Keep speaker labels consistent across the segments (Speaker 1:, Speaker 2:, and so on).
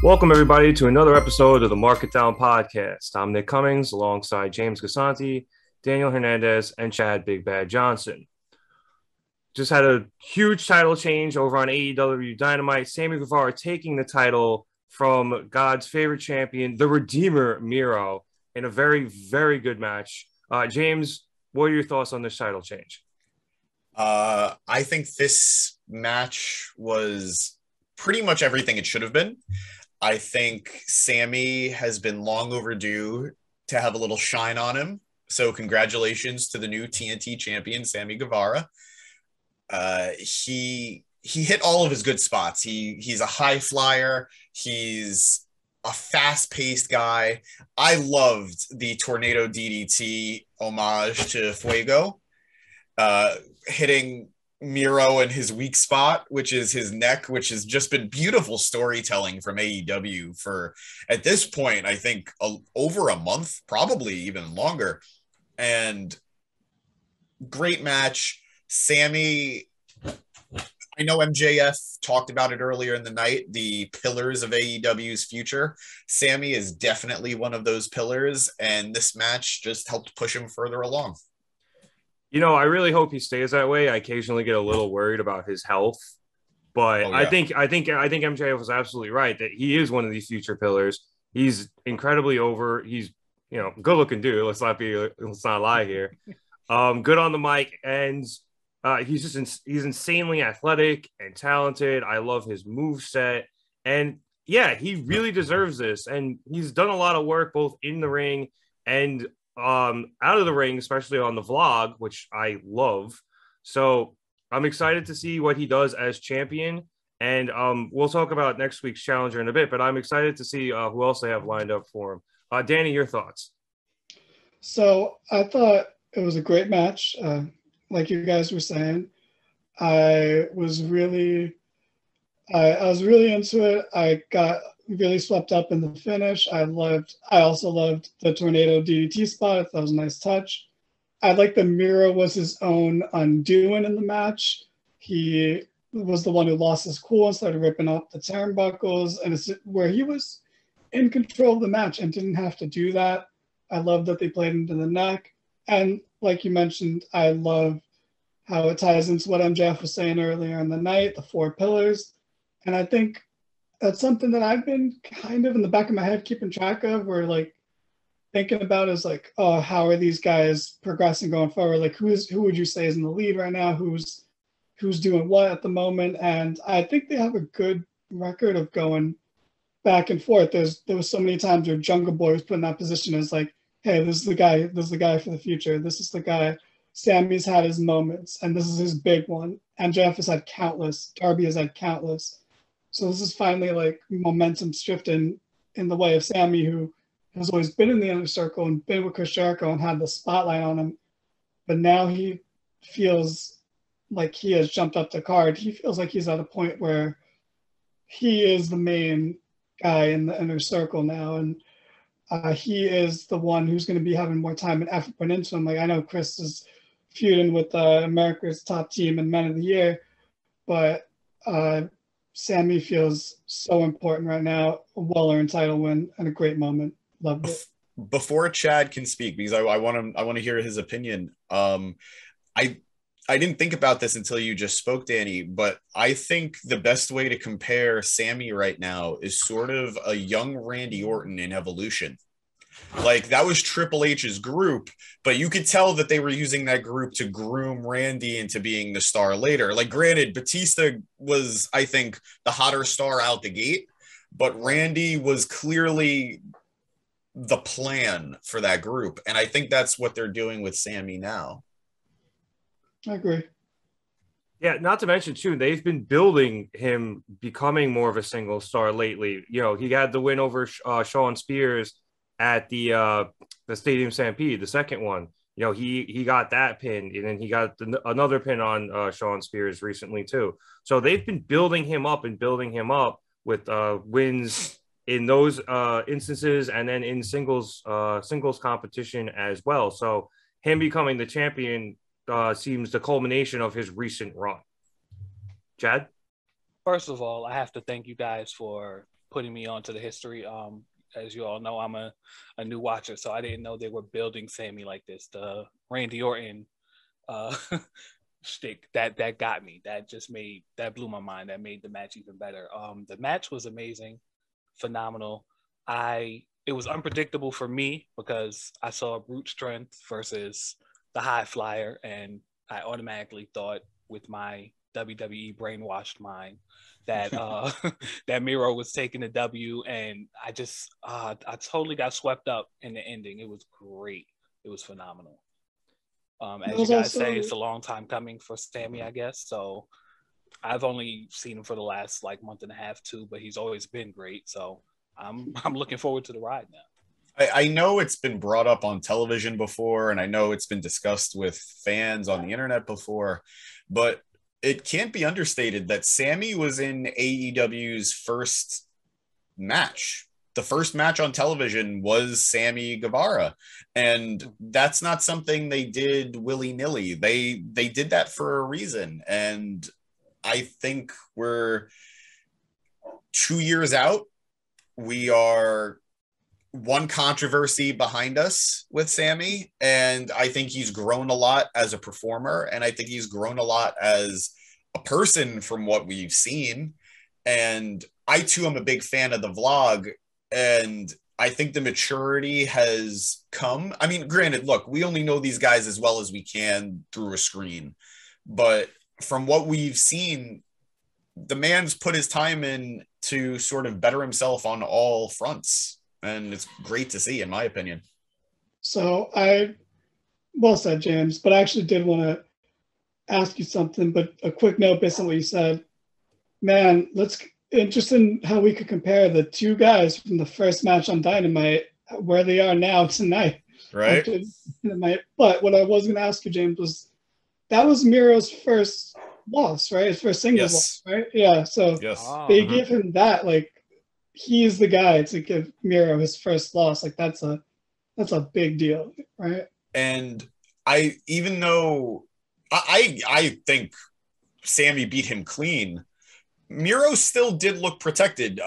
Speaker 1: Welcome, everybody, to another episode of the Market Down Podcast. I'm Nick Cummings alongside James Gisante, Daniel Hernandez, and Chad Big Bad Johnson. Just had a huge title change over on AEW Dynamite. Sammy Guevara taking the title from God's favorite champion, the Redeemer Miro, in a very, very good match. James, what are your thoughts on this title change?
Speaker 2: I think this match was pretty much everything it should have been. I think Sammy has been long overdue to have a little shine on him. So congratulations to the new TNT champion, Sammy Guevara. He hit all of his good spots. He's a high flyer. He's a fast-paced guy. I loved the Tornado DDT homage to Fuego, hitting Miro in his weak spot, which is his neck, which has just been beautiful storytelling from AEW for, at this point, I think over a month, probably even longer. And great match. Sammy, I know MJF talked about it earlier in the night, the pillars of AEW's future. Sammy is definitely one of those pillars, and this match just helped push him further along.
Speaker 1: You know, I really hope he stays that way. I occasionally get a little worried about his health, but I think MJF was absolutely right that he is one of these future pillars. He's incredibly over. He's, good looking dude. Let's not lie here. Good on the mic, and he's insanely athletic and talented. I love his move set, and yeah, he really deserves this. And he's done a lot of work both in the ring and out of the ring, especially on the vlog, which I love. So I'm excited to see what he does as champion. And we'll talk about next week's challenger in a bit, but I'm excited to see who else they have lined up for him. Danny, your thoughts?
Speaker 3: So I thought it was a great match. Like you guys were saying, I was really into it. I got really swept up in the finish. I also loved the Tornado DDT spot. That was a nice touch. I like the Miro was his own undoing in the match. He was the one who lost his cool and started ripping up the turnbuckles, and it's where he was in control of the match and didn't have to do that. I love that they played into the neck. And like you mentioned, I love how it ties into what MJF was saying earlier in the night, the four pillars. And I think that's something that I've been kind of in the back of my head keeping track of, where like thinking about is like, oh, how are these guys progressing going forward? Like who would you say is in the lead right now? Who's doing what at the moment? And I think they have a good record of going back and forth. There was so many times where Jungle Boy was put in that position as like, hey, this is the guy for the future. This is the guy. Sammy's had his moments, and this is his big one. And Jeff has had countless. Darby has had countless. So this is finally like momentum shifting in the way of Sammy, who has always been in the inner circle and been with Chris Jericho and had the spotlight on him. But now he feels like he has jumped up the card. He feels like he's at a point where he is the main guy in the inner circle now. And he is the one who's going to be having more time and effort put into him. Like I know Chris is feuding with America's top team and Men of the Year, but Sammy feels so important right now. A well-earned title win and a great moment. Loved it.
Speaker 2: Before Chad can speak, because I want to hear his opinion. I didn't think about this until you just spoke, Danny, but I think the best way to compare Sammy right now is sort of a young Randy Orton in evolution. Like that was Triple H's group, but you could tell that they were using that group to groom Randy into being the star later. Like granted, Batista was, I think, the hotter star out the gate, but Randy was clearly the plan for that group. And I think that's what they're doing with Sammy now.
Speaker 3: I agree.
Speaker 1: Yeah, not to mention too, they've been building him becoming more of a single star lately. He had the win over Shawn Spears at the Stadium Stampede, the second one. He got that pin, and then he got another pin on Shawn Spears recently too. So they've been building him up with wins in those instances, and then in singles competition as well. So him becoming the champion seems the culmination of his recent run. Chad?
Speaker 4: First of all, I have to thank you guys for putting me onto the history. As you all know, I'm a new watcher, so I didn't know they were building Sammy like this. The Randy Orton shtick that got me. That blew my mind. That made the match even better. The match was amazing, phenomenal. It was unpredictable for me because I saw brute strength versus the high flyer, and I automatically thought with my WWE brainwashed mind that that Miro was taking the W, and I totally got swept up in the ending. It was great. It was phenomenal. As you guys say, it's a long time coming for Sammy, I guess. So I've only seen him for the last like month and a half too, but he's always been great. So I'm looking forward to the ride now.
Speaker 2: I know it's been brought up on television before, and I know it's been discussed with fans on the internet before, but it can't be understated that Sammy was in AEW's first match. The first match on television was Sammy Guevara, and that's not something they did willy-nilly. They did that for a reason, and I think we're 2 years out. We are one controversy behind us with Sammy, and I think he's grown a lot as a performer, and I think he's grown a lot as a person from what we've seen. And I too am a big fan of the vlog, and I think the maturity has come. I mean, granted, look, we only know these guys as well as we can through a screen, but from what we've seen, the man's put his time in to sort of better himself on all fronts. And it's great to see, in my opinion.
Speaker 3: So well said, James, but I actually did want to ask you something, but a quick note based on what you said. Man, interested in how we could compare the two guys from the first match on Dynamite, where they are now tonight.
Speaker 2: Right.
Speaker 3: But what I was going to ask you, James, that was Miro's first loss, right? His first singles loss, right? Yeah. So they give him that, like, he's the guy to give Miro his first loss. Like that's a big deal, right?
Speaker 2: And even though I think Sammy beat him clean, Miro still did look protected.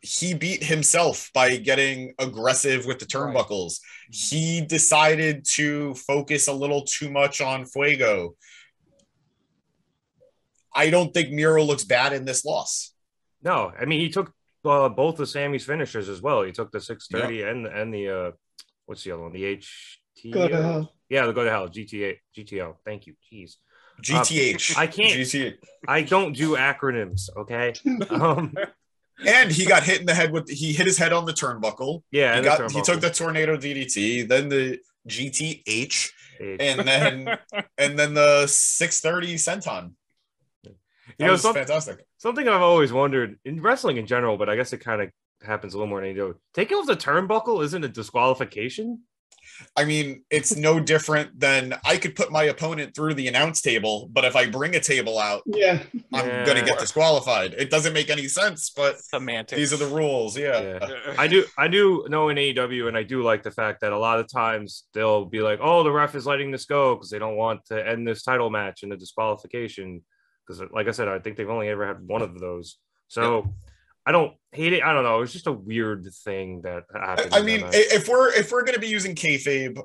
Speaker 2: He beat himself by getting aggressive with the turnbuckles. Right. He decided to focus a little too much on Fuego. I don't think Miro looks bad in this loss.
Speaker 1: No, I mean, he took both of Sammy's finishers as well. He took the 630 and the what's the other one? The HT.
Speaker 3: Go to hell.
Speaker 1: Yeah, the go to hell. GTO. Thank you. Jeez.
Speaker 2: GTH.
Speaker 1: I can't.
Speaker 2: GTH.
Speaker 1: I don't do acronyms. Okay.
Speaker 2: And he got hit in the head he hit his head on the turnbuckle.
Speaker 1: Yeah,
Speaker 2: he took the tornado DDT, then the GTH, and then the 630 senton. That was fantastic.
Speaker 1: Something I've always wondered in wrestling in general, but I guess it kind of happens a little more in AEW. Taking off the turnbuckle isn't a disqualification.
Speaker 2: I mean, it's no different than I could put my opponent through the announce table, but if I bring a table out, I'm going to get disqualified. It doesn't make any sense, but
Speaker 4: semantics.
Speaker 2: These are the rules. Yeah.
Speaker 1: I do know in AEW, and I do like the fact that a lot of times they'll be like, oh, the ref is letting this go because they don't want to end this title match in a disqualification. Because, like I said, I think they've only ever had one of those. So I don't hate it. I don't know. It's just a weird thing that happened.
Speaker 2: I mean, if we're going to be using kayfabe,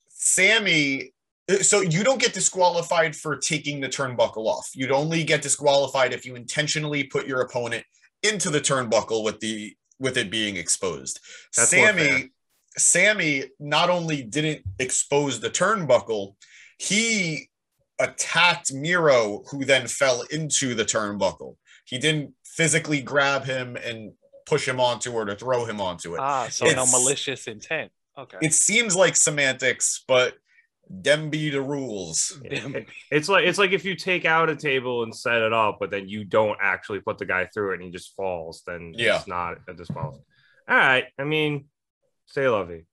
Speaker 2: Sammy, so you don't get disqualified for taking the turnbuckle off. You'd only get disqualified if you intentionally put your opponent into the turnbuckle with it being exposed.
Speaker 1: That's
Speaker 2: Sammy not only didn't expose the turnbuckle, he attacked Miro, who then fell into the turnbuckle. He didn't physically grab him and push him onto it or throw him onto it.
Speaker 4: So no malicious intent. Okay.
Speaker 2: It seems like semantics, but them be the rules.
Speaker 1: It's like if you take out a table and set it up, but then you don't actually put the guy through it and he just falls, then it's not a disqualification. All right. I mean, say lovey.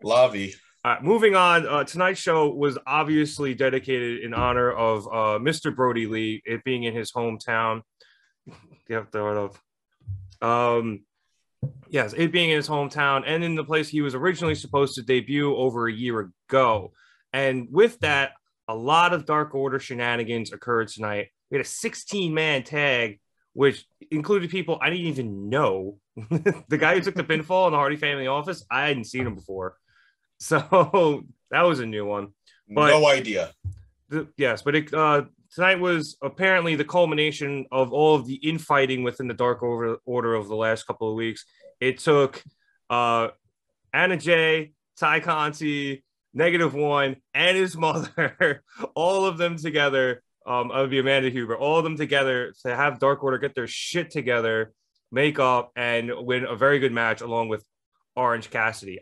Speaker 2: Lovey.
Speaker 1: Moving on, tonight's show was obviously dedicated in honor of Mr. Brody Lee, it being in his hometown. You have to heard of. Yes, it being in his hometown and in the place he was originally supposed to debut over a year ago. And with that, a lot of Dark Order shenanigans occurred tonight. We had a 16-man tag, which included people I didn't even know. The guy who took the pinfall in the Hardy Family Office, I hadn't seen him before. So that was a new one. But
Speaker 2: no idea.
Speaker 1: Yes, but tonight was apparently the culmination of all of the infighting within the Dark Order of the last couple of weeks. It took Anna Jay, Ty Conti, -1, and his mother, all of them together. It would be Amanda Huber, all of them together to have Dark Order get their shit together, make up, and win a very good match along with Orange Cassidy.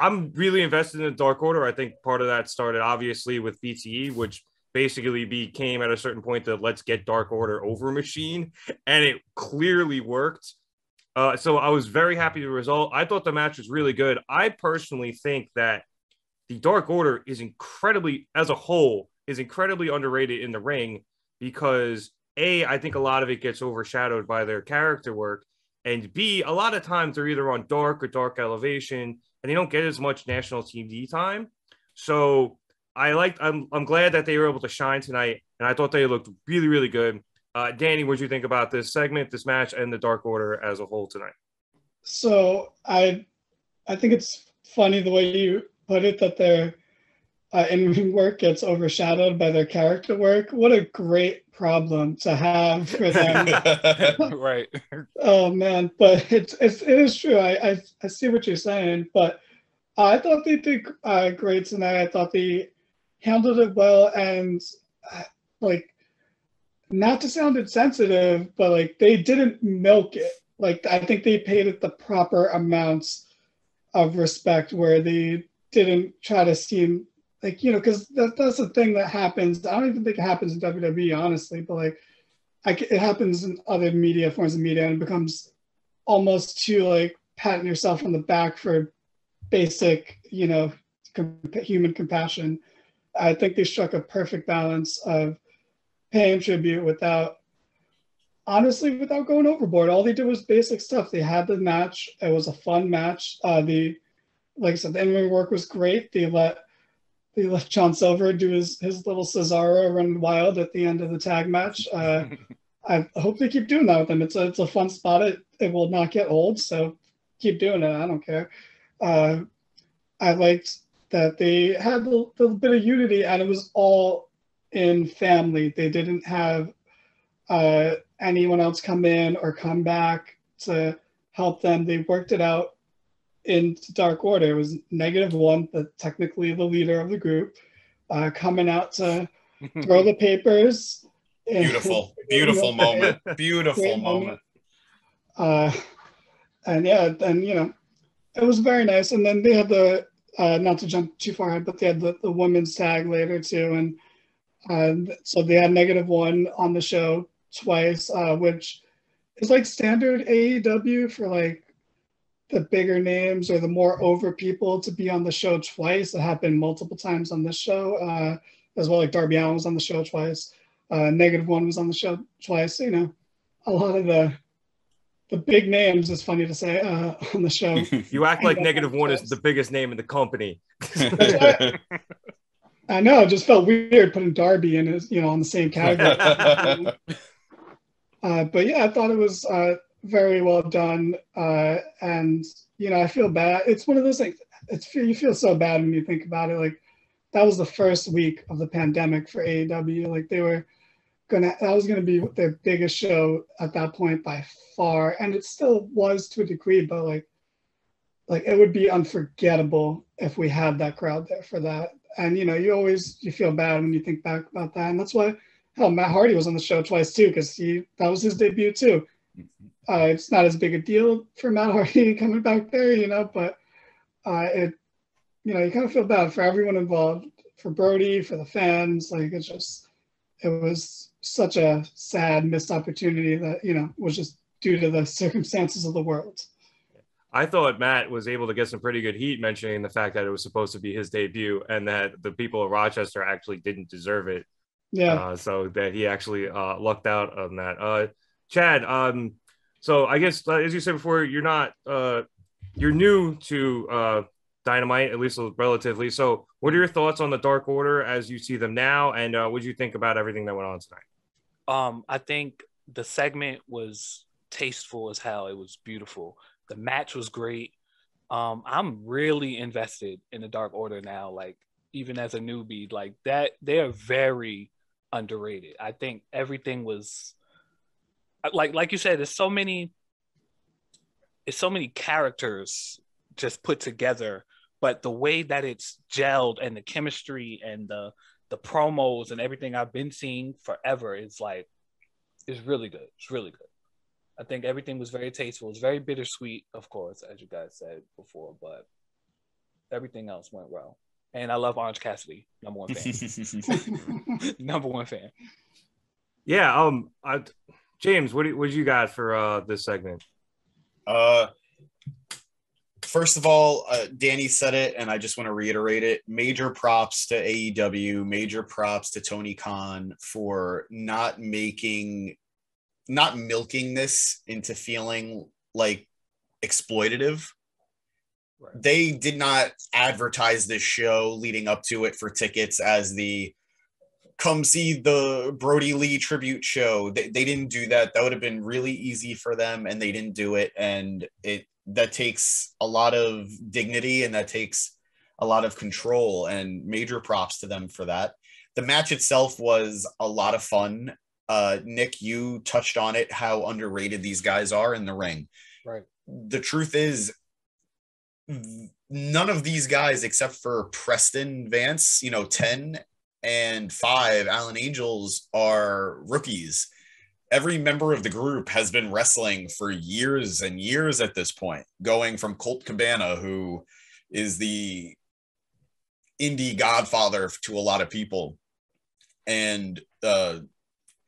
Speaker 1: I'm really invested in the Dark Order. I think part of that started obviously with BTE, which basically became at a certain point the let's get Dark Order over machine, and it clearly worked. So I was very happy with the result. I thought the match was really good. I personally think that the Dark Order is as a whole, is incredibly underrated in the ring because A, I think a lot of it gets overshadowed by their character work, and B, a lot of times they're either on Dark or Dark Elevation, and they don't get as much national TV time. So I'm glad that they were able to shine tonight, and I thought they looked really, really good. Danny, what did you think about this segment, this match, and the Dark Order as a whole tonight?
Speaker 3: So I think it's funny the way you put it, that their in-ring work gets overshadowed by their character work. What a great problem to have for them.
Speaker 4: Right.
Speaker 3: Oh man, but it is true. I see what you're saying, but I thought they did great tonight. I thought they handled it well, and like, not to sound insensitive, but like they didn't milk it. Like, I think they paid it the proper amounts of respect, where they didn't try to seem like, because that's the thing that happens. I don't even think it happens in WWE, honestly, but like, it happens in other forms of media, and it becomes almost too like patting yourself on the back for basic, human compassion. I think they struck a perfect balance of paying tribute without going overboard. All they did was basic stuff. They had the match. It was a fun match. Like I said, the in-ring work was great. They let John Silver do his little Cesaro run wild at the end of the tag match. I hope they keep doing that with them. It's a fun spot. It will not get old, so keep doing it. I don't care. I liked that they had a little bit of unity, and it was all in family. They didn't have anyone else come in or come back to help them. They worked it out in Dark Order. It was -1, but technically the leader of the group, coming out to throw the papers.
Speaker 2: Beautiful moment. Beautiful moment.
Speaker 3: And yeah, and it was very nice. And then they had the not to jump too far ahead, but they had the women's tag later too, and so they had -1 on the show twice, which is like standard AEW for like the bigger names or the more over people to be on the show twice. It happened multiple times on this show, as well. Like Darby Allin was on the show twice. -1 was on the show twice. A lot of the big names, is funny to say, on the show.
Speaker 1: You act like -1 is the biggest name in the company.
Speaker 3: I know, it just felt weird putting Darby in on the same category. But yeah, I thought it was very well done. And I feel bad. It's one of those things. You feel so bad when you think about it. Like, that was the first week of the pandemic for AEW. Like, that was gonna be their biggest show at that point by far, and it still was to a degree. But like it would be unforgettable if we had that crowd there for that. And you feel bad when you think back about that, and that's why Matt Hardy was on the show twice too, because that was his debut too. It's not as big a deal for Matt Hardy coming back there, but you kind of feel bad for everyone involved, for Brody, for the fans. Like, it was such a sad missed opportunity that was just due to the circumstances of the world.
Speaker 1: I thought Matt was able to get some pretty good heat mentioning the fact that it was supposed to be his debut and that the people of Rochester actually didn't deserve it.
Speaker 3: Yeah.
Speaker 1: So that he actually lucked out on that. Chad, so I guess, as you said before, you're new to Dynamite, at least relatively. So what are your thoughts on the Dark Order as you see them now? And what did you think about everything that went on tonight?
Speaker 4: I think the segment was tasteful as hell. It was beautiful. The match was great. I'm really invested in the Dark Order now. Like, even as a newbie, like that, they are very underrated. I think everything was like you said. It's so many characters just put together, but the way that it's gelled and the chemistry and the promos and everything I've been seeing forever is like, it's really good. It's really good. I think everything was very tasteful. It's very bittersweet, of course, as you guys said before, but everything else went well. And I love Orange Cassidy, number one fan. Number one fan.
Speaker 1: Yeah. James, what did you got for this segment?
Speaker 2: First of all, Danny said it, and I just want to reiterate it. Major props to AEW, major props to Tony Khan for not milking this into feeling like exploitative. Right. They did not advertise this show leading up to it for tickets as the come see the Brody Lee tribute show. They didn't do that. That would have been really easy for them, and they didn't do it. And that takes a lot of dignity, and that takes a lot of control, and major props to them for that. The match itself was a lot of fun. Nick, you touched on it, how underrated these guys are in the ring.
Speaker 4: Right.
Speaker 2: The truth is, none of these guys, except for Preston Vance, 10 and 5, Alan Angels, are rookies. Every member of the group has been wrestling for years and years at this point, going from Colt Cabana, who is the indie godfather to a lot of people, and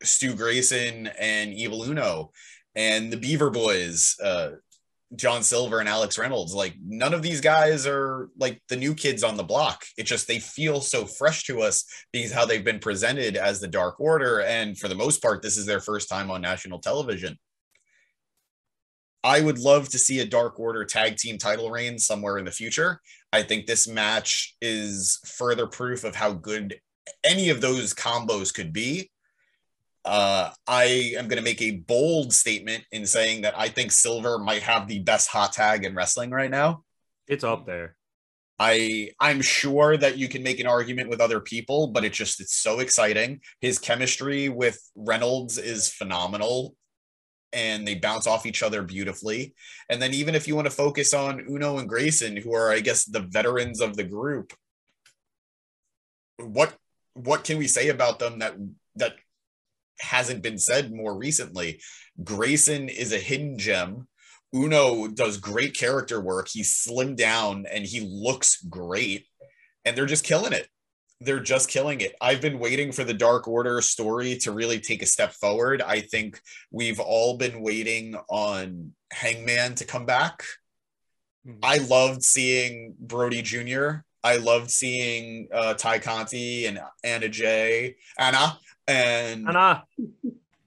Speaker 2: Stu Grayson and Evil Uno, and the Beaver Boys, John Silver and Alex Reynolds. Like, none of these guys are like the new kids on the block. It's just they feel so fresh to us because how they've been presented as the Dark Order, and for the most part, this is their first time on national television. I would love to see a Dark Order tag team title reign somewhere in the future. I think this match is further proof of how good any of those combos could be. I am going to make a bold statement in saying that I think Silver might have the best hot tag in wrestling right now.
Speaker 1: It's up there.
Speaker 2: I'm sure that you can make an argument with other people, but it's so exciting. His chemistry with Reynolds is phenomenal, and they bounce off each other beautifully. And then even if you want to focus on Uno and Grayson, who are, I guess, the veterans of the group, what can we say about them that hasn't been said more recently? Grayson is a hidden gem. Uno does great character work. He's slimmed down and he looks great, and they're just killing it. They're just killing it. I've been waiting for the Dark Order story to really take a step forward. I think we've all been waiting on Hangman to come back. Mm-hmm. I loved seeing Brody Jr. I loved seeing Ty Conti and Anna. And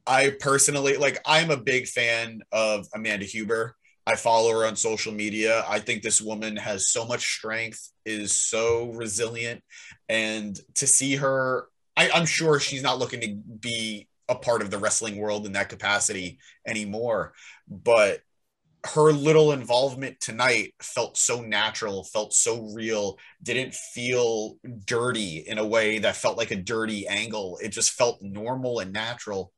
Speaker 2: I personally, I'm a big fan of Amanda Huber. I follow her on social media. I think this woman has so much strength, is so resilient. And to see her, I'm sure she's not looking to be a part of the wrestling world in that capacity anymore. But her little involvement tonight felt so natural, felt so real, didn't feel dirty in a way that felt like a dirty angle. It just felt normal and natural.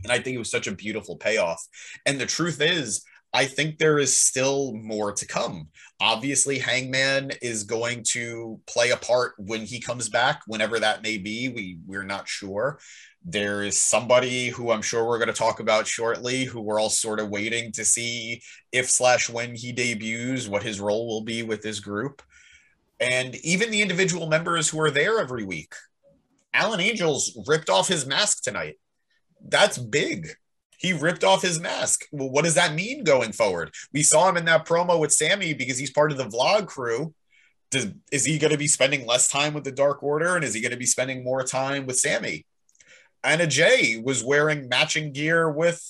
Speaker 2: And I think it was such a beautiful payoff. And the truth is, I think there is still more to come. Obviously, Hangman is going to play a part when he comes back, whenever that may be. We're not sure. There is somebody who I'm sure we're going to talk about shortly, who we're all sort of waiting to see if/when he debuts, what his role will be with this group. And even the individual members who are there every week. Alan Angels ripped off his mask tonight. That's big. He ripped off his mask. Well, what does that mean going forward? We saw him in that promo with Sammy because he's part of the vlog crew. Is he going to be spending less time with the Dark Order, and is he going to be spending more time with Sammy? Anna Jay was wearing matching gear with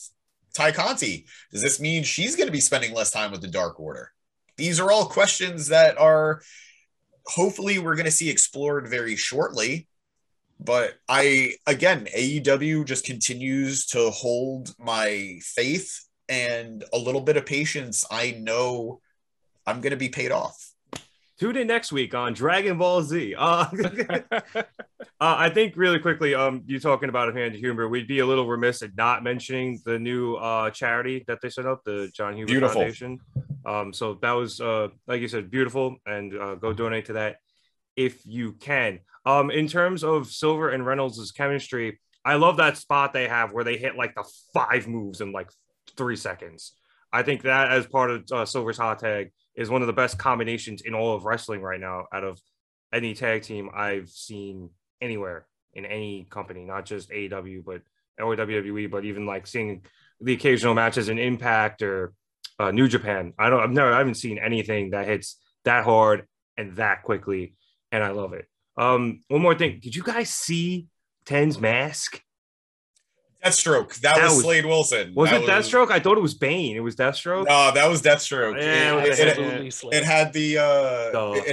Speaker 2: Ty Conti. Does this mean she's going to be spending less time with the Dark Order? These are all questions that are hopefully we're going to see explored very shortly. But AEW just continues to hold my faith and a little bit of patience. I know I'm going to be paid off.
Speaker 1: Tune in next week on Dragon Ball Z. I think really quickly, you talking about Amanda Huber, we'd be a little remiss at not mentioning the new charity that they set up, the John Huber Foundation. So that was, like you said, beautiful, and go donate to that if you can. In terms of Silver and Reynolds' chemistry, I love that spot they have where they hit like the 5 moves in like 3 seconds. I think that as part of Silver's hot tag is one of the best combinations in all of wrestling right now out of any tag team I've seen anywhere in any company, not just AEW, but or WWE, but even like seeing the occasional matches in Impact or New Japan. I haven't seen anything that hits that hard and that quickly, and I love it. One more thing. Did you guys see Ten's mask?
Speaker 2: Deathstroke. That was Slade Wilson.
Speaker 1: Was it Deathstroke? I thought it was Bane. It was Deathstroke.
Speaker 2: No, that was Deathstroke.
Speaker 1: Yeah,
Speaker 2: it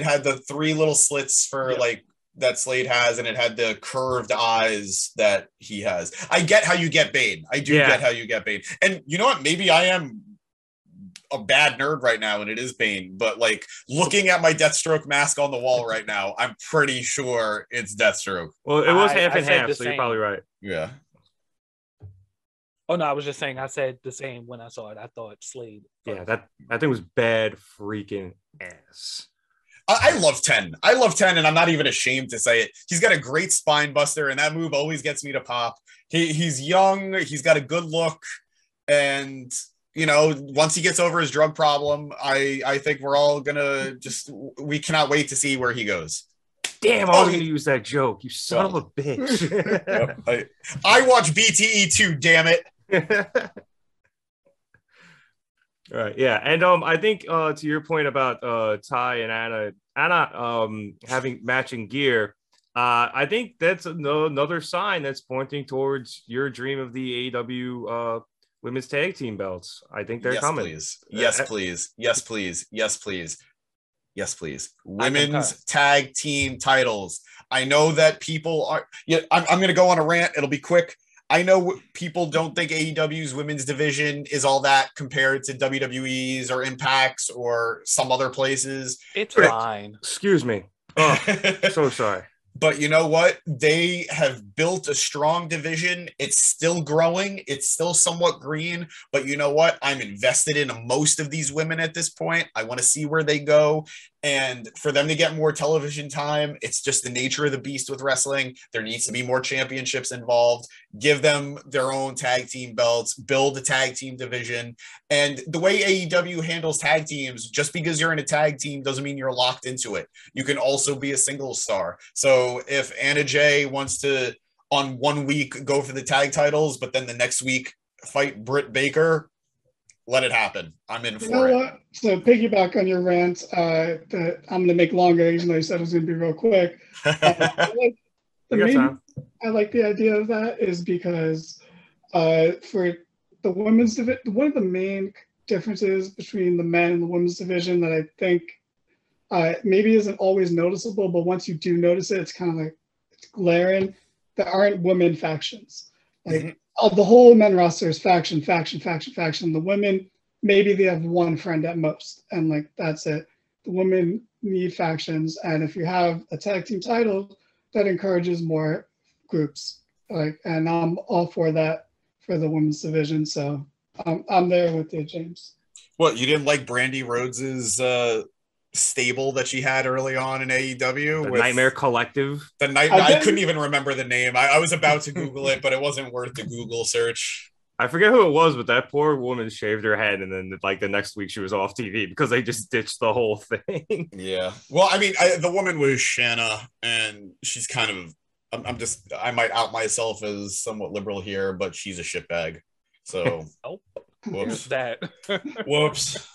Speaker 2: had the 3 little slits for like that Slade has, and it had the curved eyes that he has. I get how you get Bane. I do get how you get Bane. And you know what? Maybe I am a bad nerd right now and it is Bane, but like looking at my Deathstroke mask on the wall right now, I'm pretty sure it's Deathstroke.
Speaker 1: Well, it was half and half, so you're probably right.
Speaker 2: Yeah.
Speaker 4: Oh no, I was just saying I said the same when I saw it. I thought Slade.
Speaker 1: Yeah, that thing was bad freaking ass.
Speaker 2: I love 10. I love 10, and I'm not even ashamed to say it. He's got a great spine buster, and that move always gets me to pop. He's young, he's got a good look, and you know, once he gets over his drug problem, I think we're all gonna we cannot wait to see where he goes.
Speaker 1: Damn, I was going to use that joke. You son of a bitch.
Speaker 2: I watch BTE too, damn it.
Speaker 1: All right, yeah. And I think to your point about Ty and Anna having matching gear, I think that's another sign that's pointing towards your dream of the AEW women's tag team belts. I think they're coming.
Speaker 2: Please. Yes, please. Yes, please. Yes, please. Yes, please. Women's tag team titles. I know that people are. Yeah, I'm going to go on a rant. It'll be quick. I know people don't think AEW's women's division is all that compared to WWE's or Impact's or some other places.
Speaker 4: It's fine.
Speaker 1: Excuse me. Oh, so sorry.
Speaker 2: But you know what? They have built a strong division. It's still growing. It's still somewhat green. But you know what? I'm invested in most of these women at this point. I want to see where they go. And for them to get more television time, it's just the nature of the beast with wrestling. There needs to be more championships involved. Give them their own tag team belts. Build a tag team division. And the way AEW handles tag teams, just because you're in a tag team doesn't mean you're locked into it. You can also be a singles star. So if Anna Jay wants to, on 1 week, go for the tag titles, but then the next week fight Britt Baker, let it happen. I'm in for it.
Speaker 3: What? So piggyback on your rant that I'm going to make longer, even though you said it was going to be real quick. I like the idea of that is because for the women's division, one of the main differences between the men and the women's division that I think maybe isn't always noticeable, but once you do notice it, it's kind of like it's glaring. There aren't women factions. Like the whole men roster is faction. The women, maybe they have one friend at most, and like that's it. The women need factions, and if you have a tag team title, that encourages more groups. Like, and I'm all for that for the women's division. So I'm there with you, James.
Speaker 2: What, you didn't like Brandy Rhodes's stable that she had early on in AEW?
Speaker 1: The Nightmare Collective.
Speaker 2: I couldn't even remember the name. I was about to Google it, but it wasn't worth the Google search.
Speaker 1: I forget who it was, but that poor woman shaved her head, and then like the next week she was off TV because they just ditched the whole thing.
Speaker 2: Yeah. Well, I mean, the woman was Shanna, and she's kind of. I might out myself as somewhat liberal here, but she's a shitbag. So. Whoops.
Speaker 4: That.
Speaker 2: Whoops.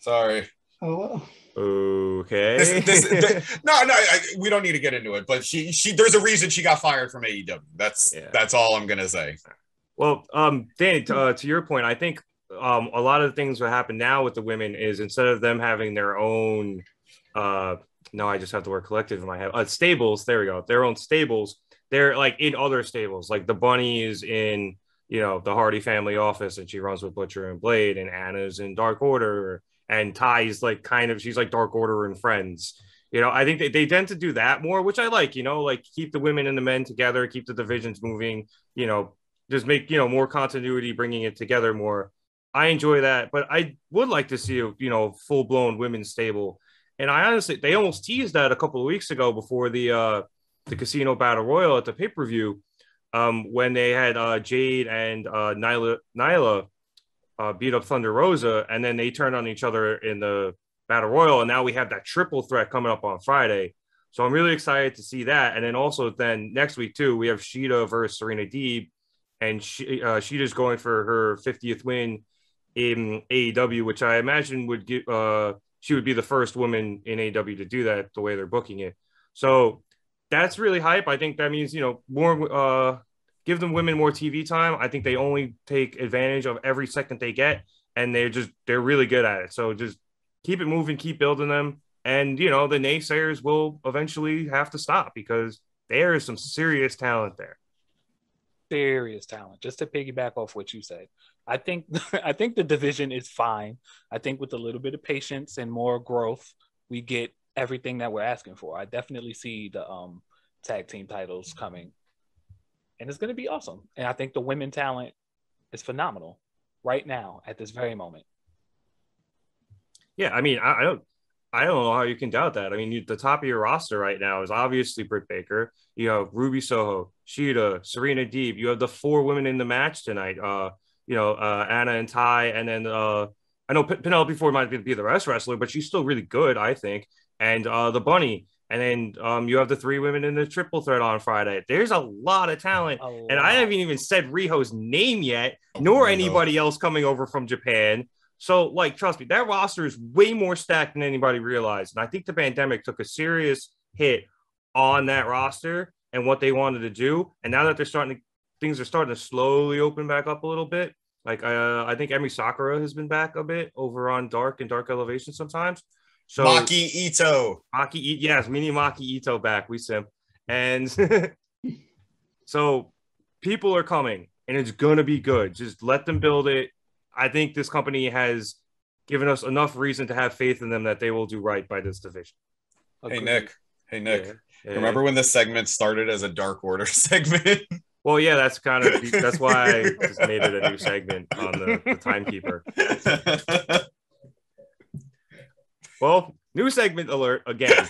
Speaker 2: Sorry.
Speaker 3: Oh, well.
Speaker 1: Okay.
Speaker 2: We don't need to get into it, but she there's a reason she got fired from AEW. That's all I'm gonna say.
Speaker 1: Well, Danny, to your point, I think a lot of the things that happen now with the women is instead of them having their own No, I just have the word collective in my head. Stables. There we go. Their own stables. They're like in other stables. Like the bunny is in, the Hardy family office, and she runs with Butcher and Blade, and Anna's in Dark Order, and Ty's like she's like Dark Order and Friends. I think they tend to do that more, which I like. Like keep the women and the men together, keep the divisions moving. Just make more continuity, bringing it together more. I enjoy that, but I would like to see a full blown women's stable. And I honestly, they almost teased that a couple of weeks ago before the Casino Battle Royal at the pay per view, when they had Jade and Nyla beat up Thunder Rosa, and then they turned on each other in the Battle Royal, and now we have that triple threat coming up on Friday. So I'm really excited to see that. And then also then next week too, we have Shida versus Serena Deeb, and Shida's going for her 50th win in AEW, which I imagine would give she would be the first woman in AEW to do that the way they're booking it. So that's really hype. I think that means, more give them women more TV time. I think they only take advantage of every second they get, and they're really good at it. So just keep it moving, keep building them. And, the naysayers will eventually have to stop, because there is some serious talent there.
Speaker 4: Serious talent. Just to piggyback off what you said, I think the division is fine. I think with a little bit of patience and more growth, we get everything that we're asking for. I definitely see the tag team titles coming, and it's going to be awesome. And I think the women talent is phenomenal right now at this very moment.
Speaker 1: Yeah, I mean, I don't know how you can doubt that. I mean, the top of your roster right now is obviously Britt Baker. You have Ruby Soho, Shida, Serena Deeb. You have the 4 women in the match tonight. Anna and Ty, and then I know Penelope Ford might be the best wrestler, but she's still really good, I think. And the Bunny, and then you have the 3 women in the triple threat on Friday. There's a lot of talent, and I haven't even said Riho's name yet, nor anybody else coming over from Japan. So, trust me, that roster is way more stacked than anybody realized. And I think the pandemic took a serious hit on that roster and what they wanted to do. And now that things are starting to slowly open back up a little bit. I think Emi Sakura has been back a bit over on Dark and Dark Elevation sometimes. So
Speaker 2: Maki Ito.
Speaker 1: Yes, mini Maki Ito back. We simp. And so people are coming, and it's going to be good. Just let them build it. I think this company has given us enough reason to have faith in them that they will do right by this division.
Speaker 2: Hey, Nick. Yeah. Remember when this segment started as a Dark Order segment?
Speaker 1: Well, yeah, that's why I just made it a new segment on the Timekeeper. Well, new segment alert again.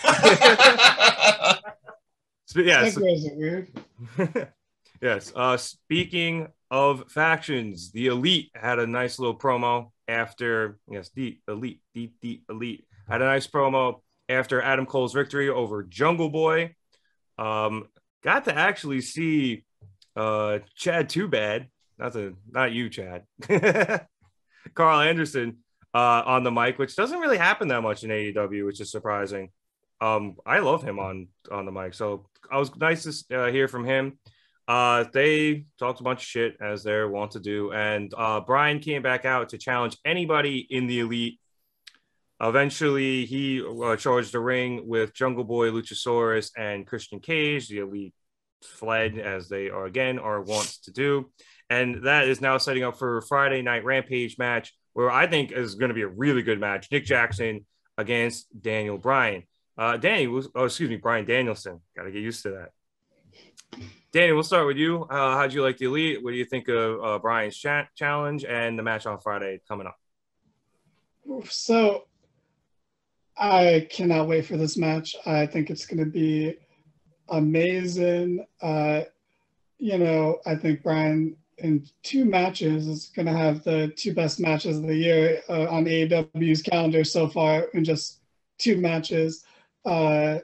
Speaker 3: Yeah, is it weird?
Speaker 1: Yes. Speaking of factions, the Elite had a nice little promo after. Yes, the Elite had a nice promo after Adam Cole's victory over Jungle Boy. Got to actually see Chad Too Bad, not you, Chad. Carl Anderson on the mic, which doesn't really happen that much in AEW, which is surprising. I love him on the mic, so I was nice to hear from him. They talked a bunch of shit, as they want to do, and Brian came back out to challenge anybody in the Elite. Eventually, he charged the ring with Jungle Boy, Luchasaurus, and Christian Cage. The Elite fled, as they are wont to do, and that is now setting up for a Friday Night Rampage match, where I think is going to be a really good match. Nick Jackson against Daniel Bryan. Brian Danielson. Got to get used to that. Danny, we'll start with you. How'd you like the Elite? What do you think of Brian's challenge and the match on Friday coming up?
Speaker 3: So, I cannot wait for this match. I think it's going to be amazing. I think Brian in 2 matches is going to have the 2 best matches of the year on AEW's calendar so far in just 2 matches. The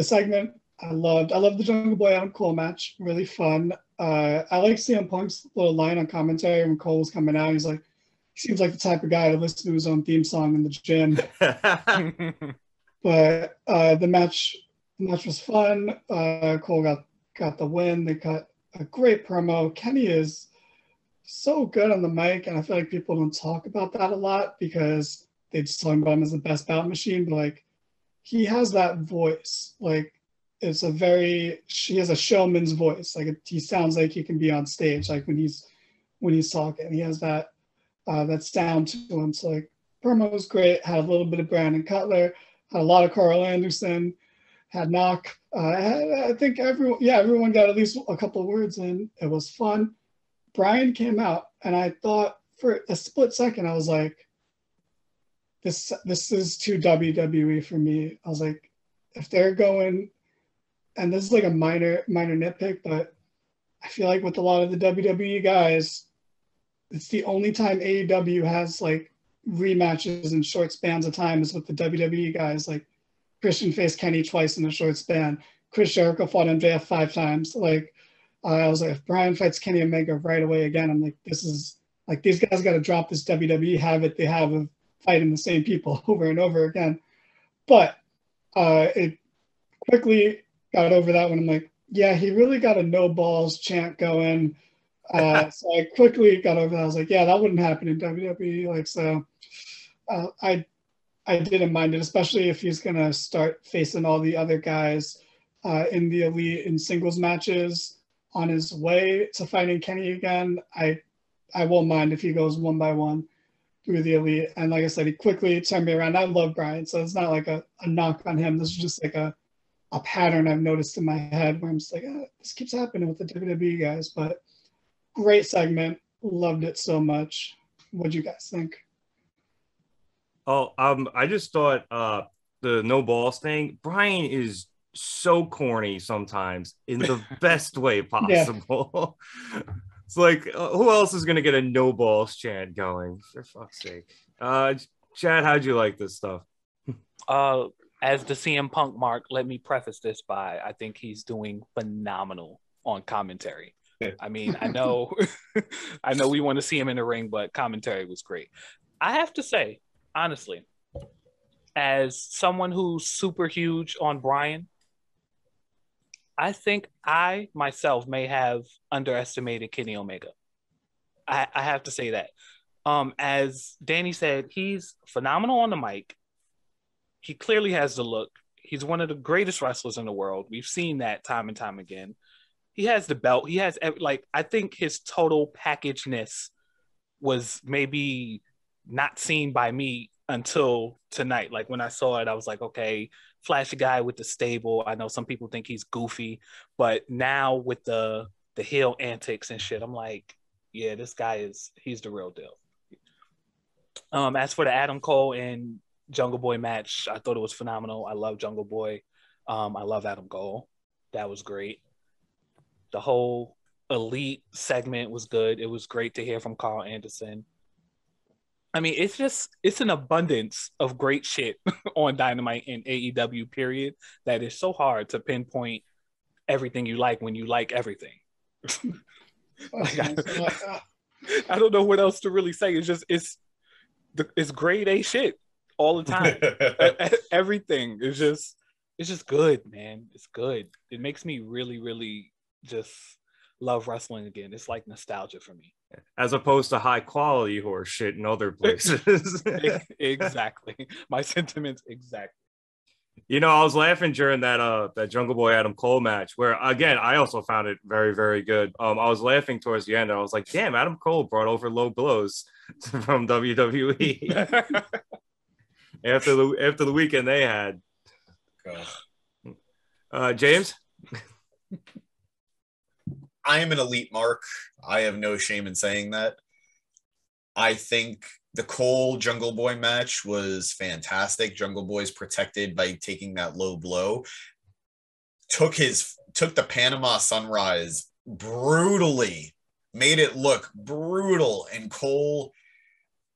Speaker 3: segment I loved the Jungle Boy Adam Cole match. Really fun. I like CM Punk's little line on commentary when Cole was coming out. He's like, he seems like the type of guy to listen to his own theme song in the gym. But the match was fun. Cole got the win. They got a great promo. Kenny is so good on the mic, and I feel like people don't talk about that a lot because they just talk about him as the best bout machine. But he has that voice. Like, she has a showman's voice. Like, he sounds like he can be on stage, like when he's talking. He has that sound to him. So like, promo was great. Had a little bit of Brandon Cutler. Had a lot of Carl Anderson. Had Knock. I think everyone got at least a couple of words in. It was fun. Brian came out, and I thought for a split second, I was like, this is too WWE for me. I was like, if they're going, and this is like a minor nitpick, but I feel like with a lot of the WWE guys, it's the only time AEW has like rematches in short spans of time is with the WWE guys. Like Christian faced Kenny twice in a short span. Chris Jericho fought MJF 5 times. Like I was like, if Brian fights Kenny Omega right away again, I'm like, this is like, these guys got to drop this WWE habit they have of fighting the same people over and over again. But it quickly got over that when I'm like, yeah, he really got a no balls chant going. So I quickly got over that. I was like, yeah, that wouldn't happen in WWE. Like, so I didn't mind it, especially if he's gonna start facing all the other guys in the Elite in singles matches on his way to fighting Kenny again. I won't mind if he goes one by one through the Elite. And like I said, he quickly turned me around. I love Brian, so it's not like a knock on him. This is just like a pattern I've noticed in my head where I'm just like, this keeps happening with the WWE guys. But great segment. Loved it so much. What'd you guys think?
Speaker 1: Oh, I just thought the no balls thing. Brian is so corny sometimes in the best way possible. Yeah. It's like, who else is gonna get a no balls chant going? For fuck's sake. Chad, how'd you like this stuff?
Speaker 4: As the CM Punk mark, let me preface this by I think he's doing phenomenal on commentary. I mean, I know we want to see him in the ring, but commentary was great. I have to say, honestly, as someone who's super huge on Brian, I think I myself may have underestimated Kenny Omega. I have to say that. As Danny said, he's phenomenal on the mic. He clearly has the look. He's one of the greatest wrestlers in the world. We've seen that time and time again. He has the belt. He has, like, I think his total package-ness was maybe not seen by me until tonight. Like, when I saw it, I was like, okay, flashy guy with the stable. I know some people think he's goofy, but now with the heel antics and shit, I'm like, yeah, this guy he's the real deal. As for the Adam Cole and Jungle Boy match, I thought it was phenomenal. I love Jungle Boy. I love Adam Cole. That was great. The whole Elite segment was good. It was great to hear from Carl Anderson. I mean, it's an abundance of great shit on Dynamite and AEW, period, that is so hard to pinpoint everything you like when you like everything. Like, I don't know what else to really say. It's grade A shit all the time. Everything is just good, man. It's good. It makes me really, really just love wrestling again. It's like nostalgia for me.
Speaker 1: As opposed to high quality horse shit in other places.
Speaker 4: Exactly. My sentiments exactly.
Speaker 1: You know, I was laughing during that Jungle Boy Adam Cole match where, again, I also found it very, very good. I was laughing towards the end. I was like, damn, Adam Cole brought over low blows from WWE. after the weekend they had. James?
Speaker 2: I am an Elite mark. I have no shame in saying that. I think the Cole Jungle Boy match was fantastic. Jungle Boy's protected by taking that low blow. Took the Panama Sunrise brutally, made it look brutal, and Cole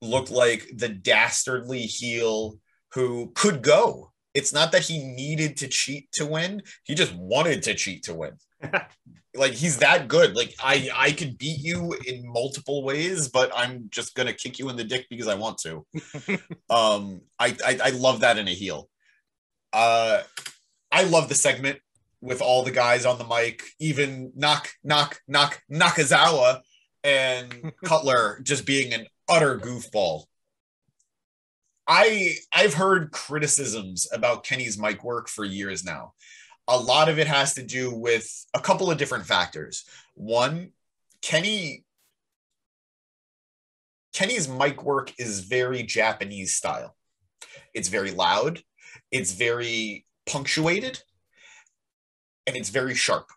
Speaker 2: looked like the dastardly heel who could go. It's not that he needed to cheat to win. He just wanted to cheat to win. Like, he's that good. Like, I could beat you in multiple ways, but I'm just gonna kick you in the dick because I want to. I love that in a heel. I love the segment with all the guys on the mic, even Nakazawa and Cutler just being an utter goofball. I've heard criticisms about Kenny's mic work for years now. A lot of it has to do with a couple of different factors. One, Kenny's mic work is very Japanese style. It's very loud, it's very punctuated, and it's very sharp.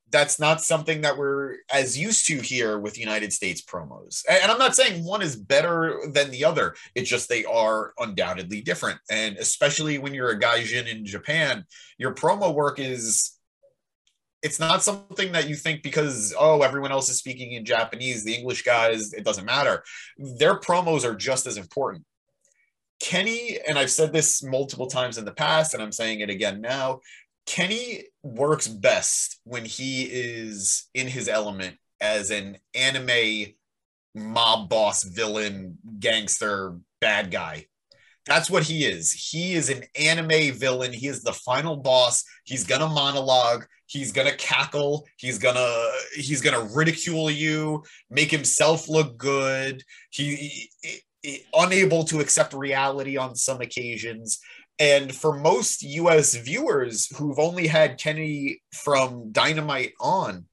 Speaker 2: That's not something that we're as used to here with United States promos. And I'm not saying one is better than the other. It's just they are undoubtedly different. And especially when you're a gaijin in Japan, your promo work it's not something that you think because, oh, everyone else is speaking in Japanese, the English guys, it doesn't matter. Their promos are just as important. Kenny, and I've said this multiple times in the past, and I'm saying it again now, Kenny works best when he is in his element as an anime mob boss, villain, gangster, bad guy. That's what he is. He is an anime villain. He is the final boss. He's gonna monologue. He's gonna cackle. He's gonna ridicule you, make himself look good. He unable to accept reality on some occasions. And for most US viewers who've only had Kenny from Dynamite on,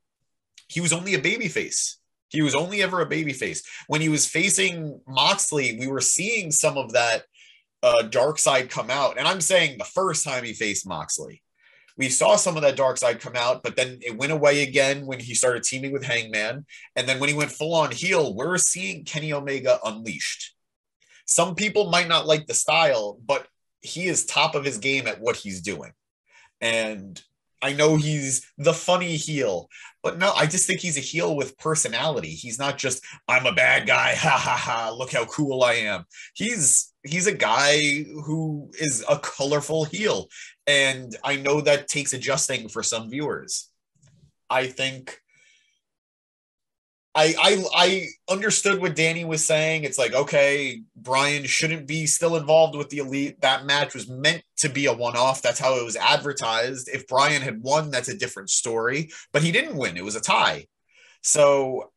Speaker 2: he was only a babyface. He was only ever a babyface. When he was facing Moxley, we were seeing some of that dark side come out. And I'm saying the first time he faced Moxley, we saw some of that dark side come out, but then it went away again when he started teaming with Hangman. And then when he went full on heel, we're seeing Kenny Omega unleashed. Some people might not like the style, but he is top of his game at what he's doing. And I know he's the funny heel, but no, I just think he's a heel with personality. He's not just, I'm a bad guy, ha ha ha, look how cool I am. He's a guy who is a colorful heel. And I know that takes adjusting for some viewers. I think I understood what Danny was saying. It's like, okay, Bryan shouldn't be still involved with the Elite. That match was meant to be a one-off. That's how it was advertised. If Bryan had won, that's a different story. But he didn't win. It was a tie. So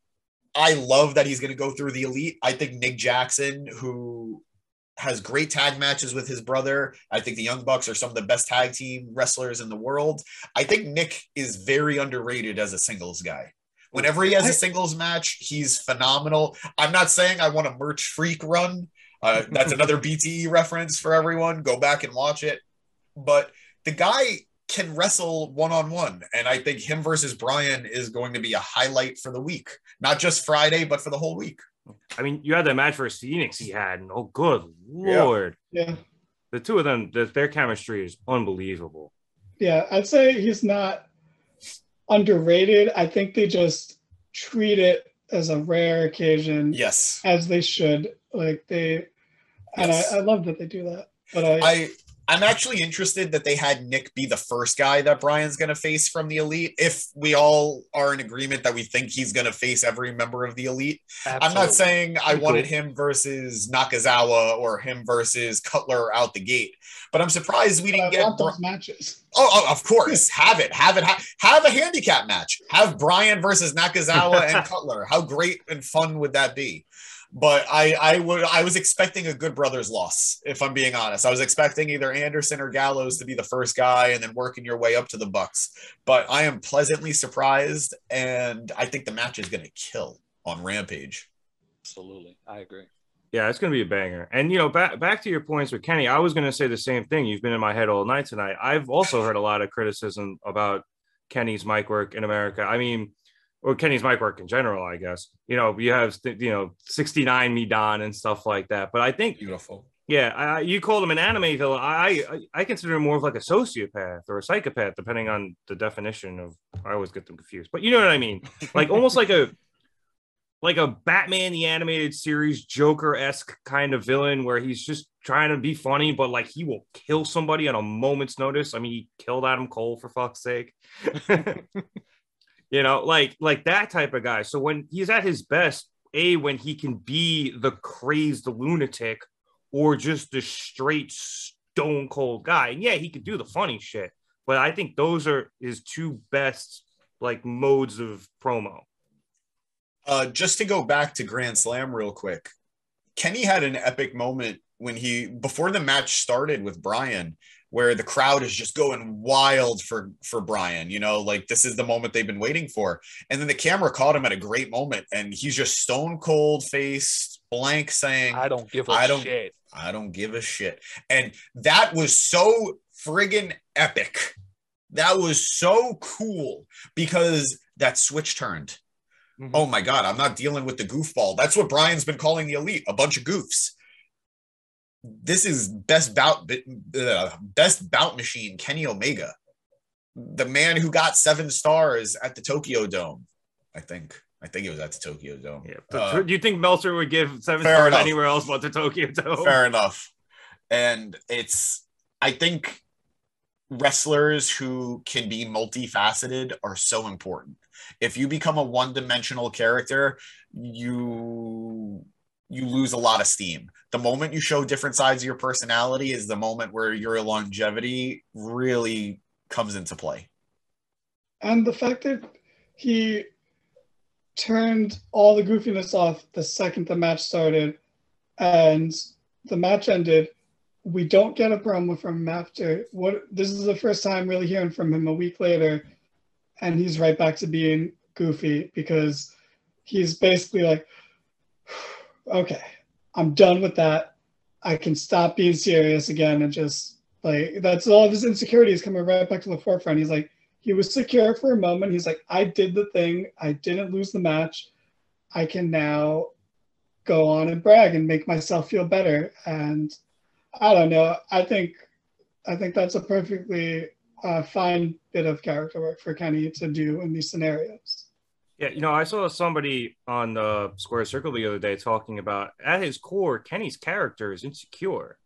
Speaker 2: I love that he's going to go through the Elite. I think Nick Jackson, who has great tag matches with his brother. I think the Young Bucks are some of the best tag team wrestlers in the world. I think Nick is very underrated as a singles guy. Whenever he has a singles match, he's phenomenal. I'm not saying I want a merch freak run. That's another BTE reference for everyone. Go back and watch it. But the guy can wrestle one-on-one. And I think him versus Bryan is going to be a highlight for the week. Not just Friday, but for the whole week.
Speaker 1: I mean, you had that match versus Phoenix he had. And, oh, good Lord.
Speaker 3: Yeah.
Speaker 1: The two of them, their chemistry is unbelievable.
Speaker 3: Yeah, I'd say he's not underrated. I think they just treat it as a rare occasion.
Speaker 2: Yes.
Speaker 3: As they should. Like they, and yes. I love that they do that. But
Speaker 2: I'm actually interested that they had Nick be the first guy that Bryan's going to face from the Elite. If we all are in agreement that we think he's going to face every member of the Elite. Absolutely. I'm not saying I wanted him versus Nakazawa or him versus Cutler out the gate, but I'm surprised we didn't get
Speaker 3: those matches.
Speaker 2: Oh, of course. Have a handicap match. Have Bryan versus Nakazawa and Cutler. How great and fun would that be? But I was expecting a Good Brothers loss, if I'm being honest. I was expecting either Anderson or Gallows to be the first guy and then working your way up to the Bucks. But I am pleasantly surprised, and I think the match is going to kill on Rampage.
Speaker 4: Absolutely. I agree.
Speaker 1: Yeah, it's going to be a banger. And, you know, back to your points with Kenny, I was going to say the same thing. You've been in my head all night tonight. I've also heard a lot of criticism about Kenny's mic work in America. I mean, or Kenny's mic work in general, I guess. You know, you have, 69 Midan and stuff like that. But I think,
Speaker 2: beautiful.
Speaker 1: Yeah, you called him an anime villain. I consider him more of like a sociopath or a psychopath, depending on the definition of. I always get them confused, but you know what I mean. Like almost like a Batman the Animated Series Joker-esque kind of villain, where he's just trying to be funny, but like he will kill somebody on a moment's notice. I mean, he killed Adam Cole for fuck's sake. You know, like that type of guy. So when he's at his best, when he can be the crazed lunatic or just the straight stone cold guy. And yeah, he could do the funny shit. But I think those are his two best like modes of promo.
Speaker 2: Just to go back to Grand Slam real quick. Kenny had an epic moment before the match started with Bryan, where the crowd is just going wild for Bryan, you know, like this is the moment they've been waiting for. And then the camera caught him at a great moment, and he's just stone cold faced, blank, saying,
Speaker 4: I don't give a shit.
Speaker 2: I don't give a shit. And that was so friggin' epic. That was so cool because that switch turned. Mm-hmm. Oh my God, I'm not dealing with the goofball. That's what Bryan's been calling the Elite, a bunch of goofs. This is best bout machine, Kenny Omega, the man who got 7 stars at the Tokyo Dome. I think it was at the Tokyo Dome.
Speaker 1: Yeah. Do you think Meltzer would give 7 stars anywhere else but the Tokyo Dome?
Speaker 2: Fair enough. And I think wrestlers who can be multifaceted are so important. If you become a one-dimensional character, you lose a lot of steam. The moment you show different sides of your personality is the moment where your longevity really comes into play.
Speaker 3: And the fact that he turned all the goofiness off the second the match started and the match ended, we don't get a promo from him after. This is the first time really hearing from him a week later, and he's right back to being goofy because he's basically like, okay, I'm done with that. I can stop being serious again, and just like, that's all of his insecurities coming right back to the forefront. He's like, he was secure for a moment. He's like, I did the thing. I didn't lose the match. I can now go on and brag and make myself feel better. And I don't know. I think that's a perfectly fine bit of character work for Kenny to do in these scenarios.
Speaker 1: Yeah, you know, I saw somebody on the Square Circle the other day talking about, at his core, Kenny's character is insecure,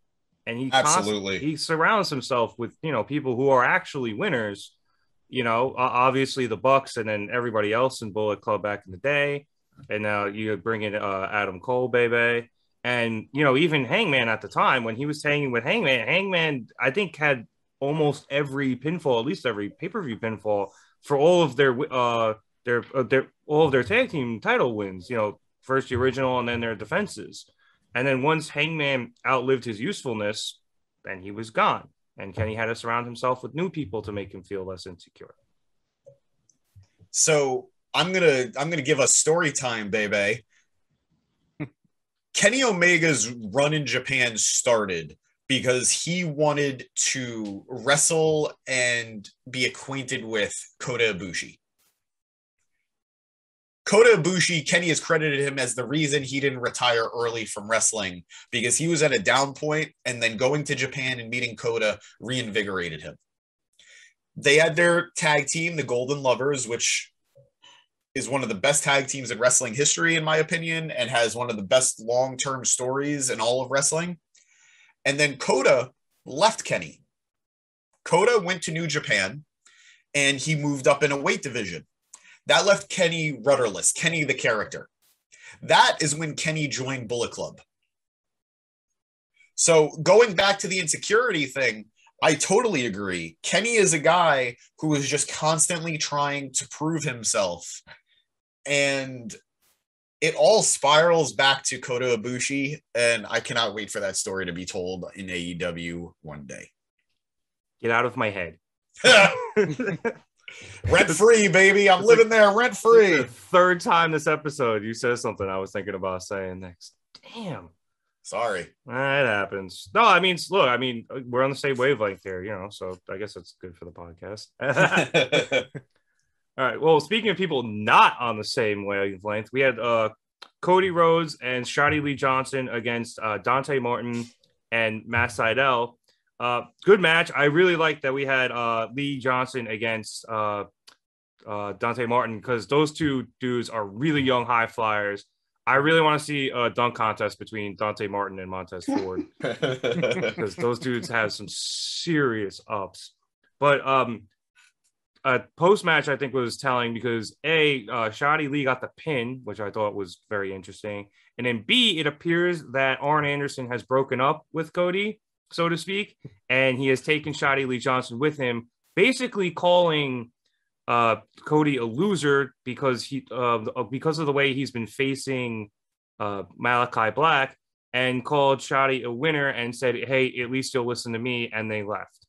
Speaker 1: and he surrounds himself with, you know, people who are actually winners. You know, obviously the Bucks, and then everybody else in Bullet Club back in the day, and now you bring in Adam Cole, baby, and you know, even Hangman at the time when he was hanging with Hangman I think had almost every pinfall, at least every pay-per-view pinfall for all of their all of their tag team title wins, you know, first the original and then their defenses. And then once Hangman outlived his usefulness, then he was gone. And Kenny had to surround himself with new people to make him feel less insecure.
Speaker 2: So I'm gonna give us story time, baby. Kenny Omega's run in Japan started because he wanted to wrestle and be acquainted with Kota Ibushi. Kota Ibushi, Kenny has credited him as the reason he didn't retire early from wrestling, because he was at a down point, and then going to Japan and meeting Kota reinvigorated him. They had their tag team, the Golden Lovers, which is one of the best tag teams in wrestling history, in my opinion, and has one of the best long-term stories in all of wrestling. And then Kota left Kenny. Kota went to New Japan, and he moved up in a weight division. That left Kenny rudderless, Kenny the character. That is when Kenny joined Bullet Club. So going back to the insecurity thing, I totally agree. Kenny is a guy who is just constantly trying to prove himself. And it all spirals back to Kota Ibushi, and I cannot wait for that story to be told in AEW one day.
Speaker 1: Get out of my head.
Speaker 2: Rent free, baby. I'm living there rent free.
Speaker 1: The third time this episode you said something I was thinking about saying next. Damn.
Speaker 2: Sorry.
Speaker 1: It happens. No, I mean, look, we're on the same wavelength here, you know, so I guess that's good for the podcast. All right. Well, speaking of people not on the same wavelength, we had Cody Rhodes and Shida Lee Johnson against Dante Martin and Matt Sydal. Good match. I really like that we had Lee Johnson against Dante Martin, because those two dudes are really young high flyers. I really want to see a dunk contest between Dante Martin and Montez Ford, because those dudes have some serious ups. But post match, I think, was telling, because Shida Lee got the pin, which I thought was very interesting, and then B, it appears that Arn Anderson has broken up with Cody, so to speak, and he has taken Shida Lee Johnson with him, basically calling Cody a loser because of the way he's been facing Malachi Black. and called Shotty a winner and said, hey, at least you'll listen to me, and they left.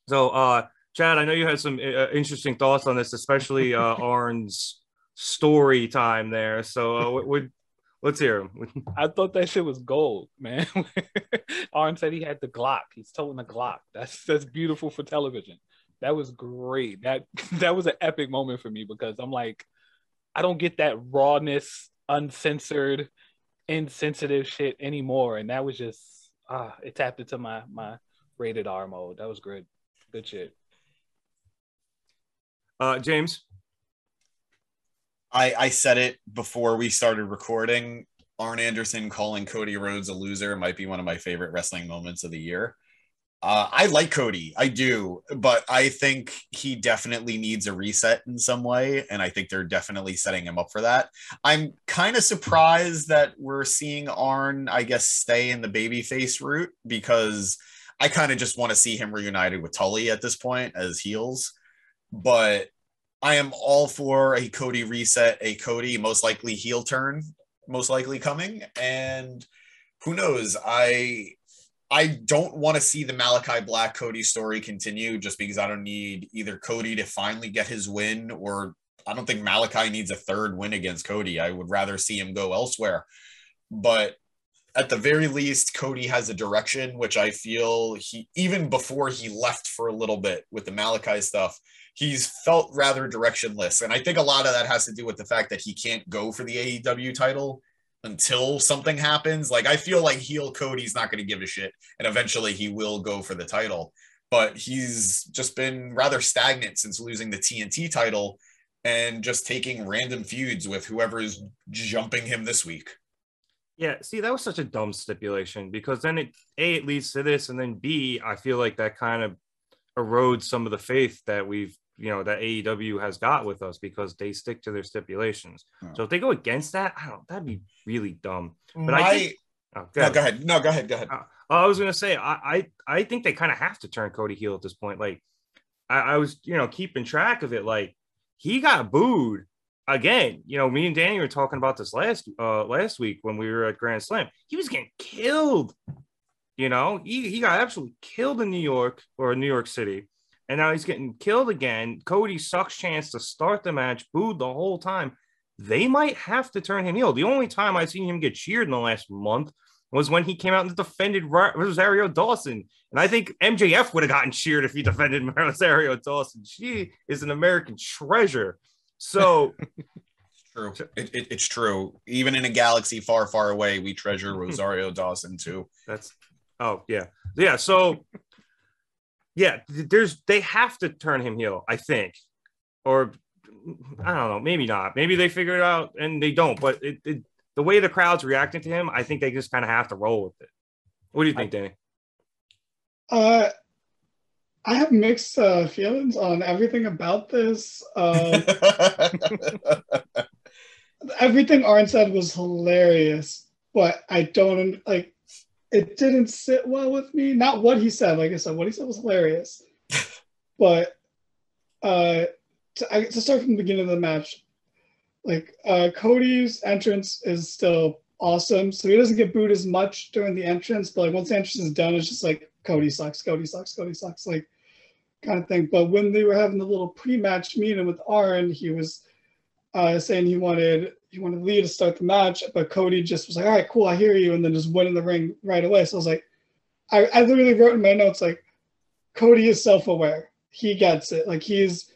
Speaker 1: So, Chad, I know you had some interesting thoughts on this, especially Arn's story time there. So let's hear him.
Speaker 4: I thought that shit was gold, man. Arn said he had the Glock. He's toting the Glock. That's beautiful for television. That was great. That was an epic moment for me because I'm like, I don't get that rawness, uncensored, insensitive shit anymore. And that was just it tapped into my rated R mode. That was good. Good shit.
Speaker 1: James.
Speaker 2: I said it before we started recording. Arn Anderson calling Cody Rhodes a loser might be one of my favorite wrestling moments of the year. I like Cody, I do, but I think he definitely needs a reset in some way, and I think they're definitely setting him up for that. I'm kind of surprised that we're seeing Arn, I guess, stay in the babyface route, because I kind of just want to see him reunited with Tully at this point as heels. But I am all for a Cody reset, a Cody most likely heel turn, most likely coming, and who knows, I don't want to see the Malachi Black Cody story continue, just because I don't need either Cody to finally get his win, or I don't think Malachi needs a third win against Cody. I would rather see him go elsewhere. But at the very least, Cody has a direction, which I feel even before he left for a little bit with the Malachi stuff, he's felt rather directionless. And I think a lot of that has to do with the fact that he can't go for the AEW title until something happens. Like, I feel like heel Cody's not going to give a shit, and eventually he will go for the title, but he's just been rather stagnant since losing the TNT title and just taking random feuds with whoever's jumping him this week.
Speaker 1: Yeah, see, that was such a dumb stipulation, because then it leads to this, and then B, I feel like that kind of erodes some of the faith that that AEW has got with us, because they stick to their stipulations. So if they go against that, that'd be really dumb. But
Speaker 2: go ahead.
Speaker 1: I was gonna say, I think they kind of have to turn Cody heel at this point. Like, I was keeping track of it. Like, he got booed again. Me and Danny were talking about this last week when we were at Grand Slam. He was getting killed. He got absolutely killed in New York City. And now he's getting killed again. Cody sucks chance to start the match, booed the whole time. They might have to turn him heel. The only time I've seen him get cheered in the last month was when he came out and defended Rosario Dawson. And I think MJF would have gotten cheered if he defended Rosario Dawson. She is an American treasure. So
Speaker 2: it's true. It's true. Even in a galaxy far, far away, we treasure Rosario Dawson too.
Speaker 1: Yeah. So yeah, they have to turn him heel, I think. Or I don't know, maybe not. Maybe they figure it out and they don't. But the way the crowd's reacting to him, I think they just kind of have to roll with it. What do you think, Danny?
Speaker 3: I have mixed feelings on everything about this. Everything Arn said was hilarious, but I don't like. It didn't sit well with me. Not what he said. Like I said, what he said was hilarious. But to start from the beginning of the match, like Cody's entrance is still awesome. So he doesn't get booed as much during the entrance. But like once the entrance is done, it's just like Cody sucks, like kind of thing. But when they were having the little pre-match meeting with Arn, he was saying he wanted Lee to start the match, but Cody just was like, all right, cool, I hear you, and then just went in the ring right away. So I was like, I literally wrote in my notes, like, Cody is self-aware. He gets it. Like, he's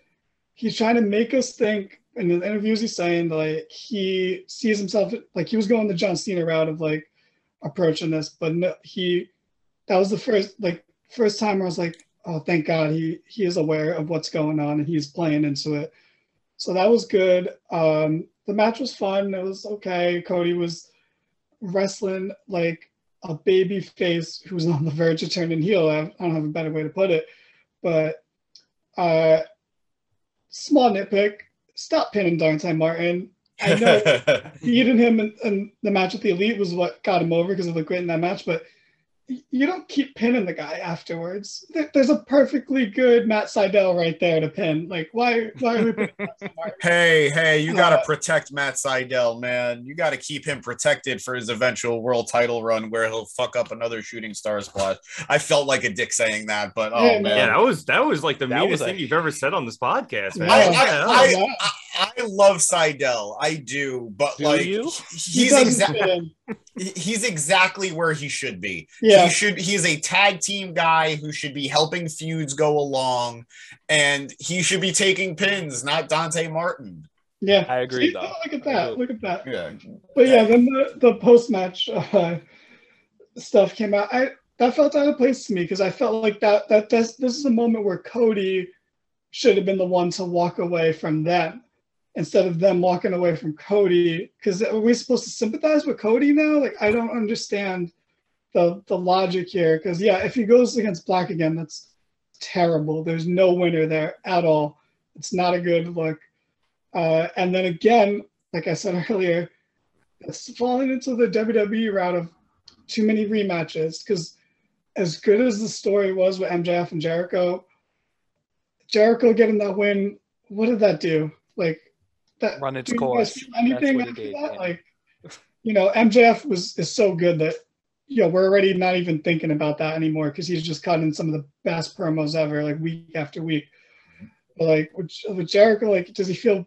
Speaker 3: trying to make us think, in the interviews he's saying, like, he sees himself, like, he was going the John Cena route of, like, approaching this, but no, that was the first time where I was like, oh, thank God he is aware of what's going on and he's playing into it. So that was good. The match was fun. It was okay. Cody was wrestling like a baby face who's on the verge of turning heel. I don't have a better way to put it. But small nitpick, stop pinning Dante Martin. I know beating him in the match with the Elite was what got him over because he looked great in that match, but you don't keep pinning the guy afterwards. There's a perfectly good Matt Sydal right there to pin. Like, why are we pinning Martin?
Speaker 2: Hey, you got to protect Matt Sydal, man. You got to keep him protected for his eventual world title run where he'll fuck up another shooting star splash. I felt like a dick saying that, but oh, man.
Speaker 1: Yeah, that was like the meanest thing you've ever said on this podcast, man.
Speaker 2: I love Sydal. I do, but
Speaker 4: do
Speaker 2: like
Speaker 4: you?
Speaker 2: he's exactly where he should be.
Speaker 3: Yeah.
Speaker 2: He's a tag team guy who should be helping feuds go along, and he should be taking pins, not Dante Martin.
Speaker 3: Yeah,
Speaker 4: I agree. Though.
Speaker 3: Look at that. Look at that.
Speaker 2: Yeah.
Speaker 3: But yeah, then the post match stuff came out. That felt out of place to me because I felt like this is a moment where Cody should have been the one to walk away from them instead of them walking away from Cody. Because are we supposed to sympathize with Cody now? Like, I don't understand the logic here. Because yeah, if he goes against Black again, that's terrible. There's no winner there at all. It's not a good look. And then again, like I said earlier, it's falling into the WWE route of too many rematches. Because as good as the story was with MJF and Jericho getting that win, what did that do? Like, that
Speaker 4: run its course.
Speaker 3: Anything after that? Yeah. Like, MJF is so good that we're already not even thinking about that anymore because he's just cutting some of the best promos ever, like week after week. But like with Jericho, like, does he feel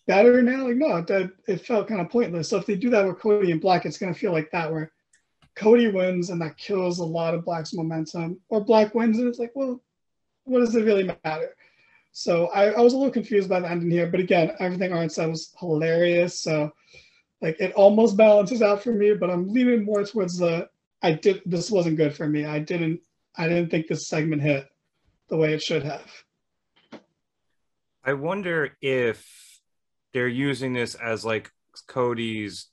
Speaker 3: better now? Like, no, it felt kind of pointless. So if they do that with Cody and Black, it's gonna feel like that, where Cody wins and that kills a lot of Black's momentum, or Black wins and it's like, well, what does it really matter? So I was a little confused by the ending here, but again, everything Aaron said was hilarious. So like it almost balances out for me, but I'm leaning more towards this wasn't good for me. I didn't think this segment hit the way it should have.
Speaker 1: I wonder if they're using this as like Cody's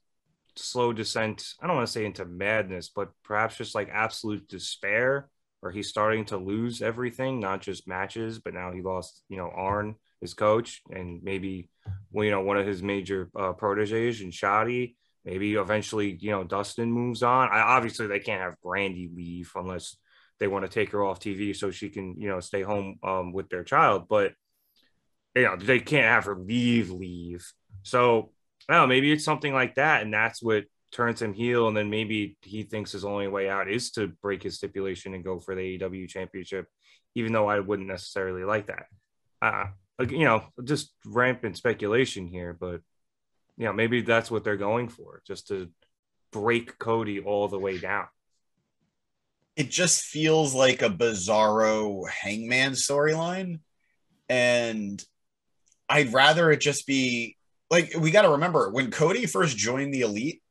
Speaker 1: slow descent. I don't want to say into madness, but perhaps just like absolute despair. Or he's starting to lose everything, not just matches, but now he lost, Arn, his coach, and maybe, one of his major proteges, and Shida. Maybe eventually, Dustin moves on. Obviously, they can't have Brandy leave unless they want to take her off TV so she can, stay home with their child. But, they can't have her leave. So, I don't know, maybe it's something like that, and that's what turns him heel, and then maybe he thinks his only way out is to break his stipulation and go for the AEW championship, even though I wouldn't necessarily like that. Just rampant speculation here, but maybe that's what they're going for, just to break Cody all the way down.
Speaker 2: It just feels like a bizarro Hangman storyline, and I'd rather it just be like, we got to remember when Cody first joined the Elite,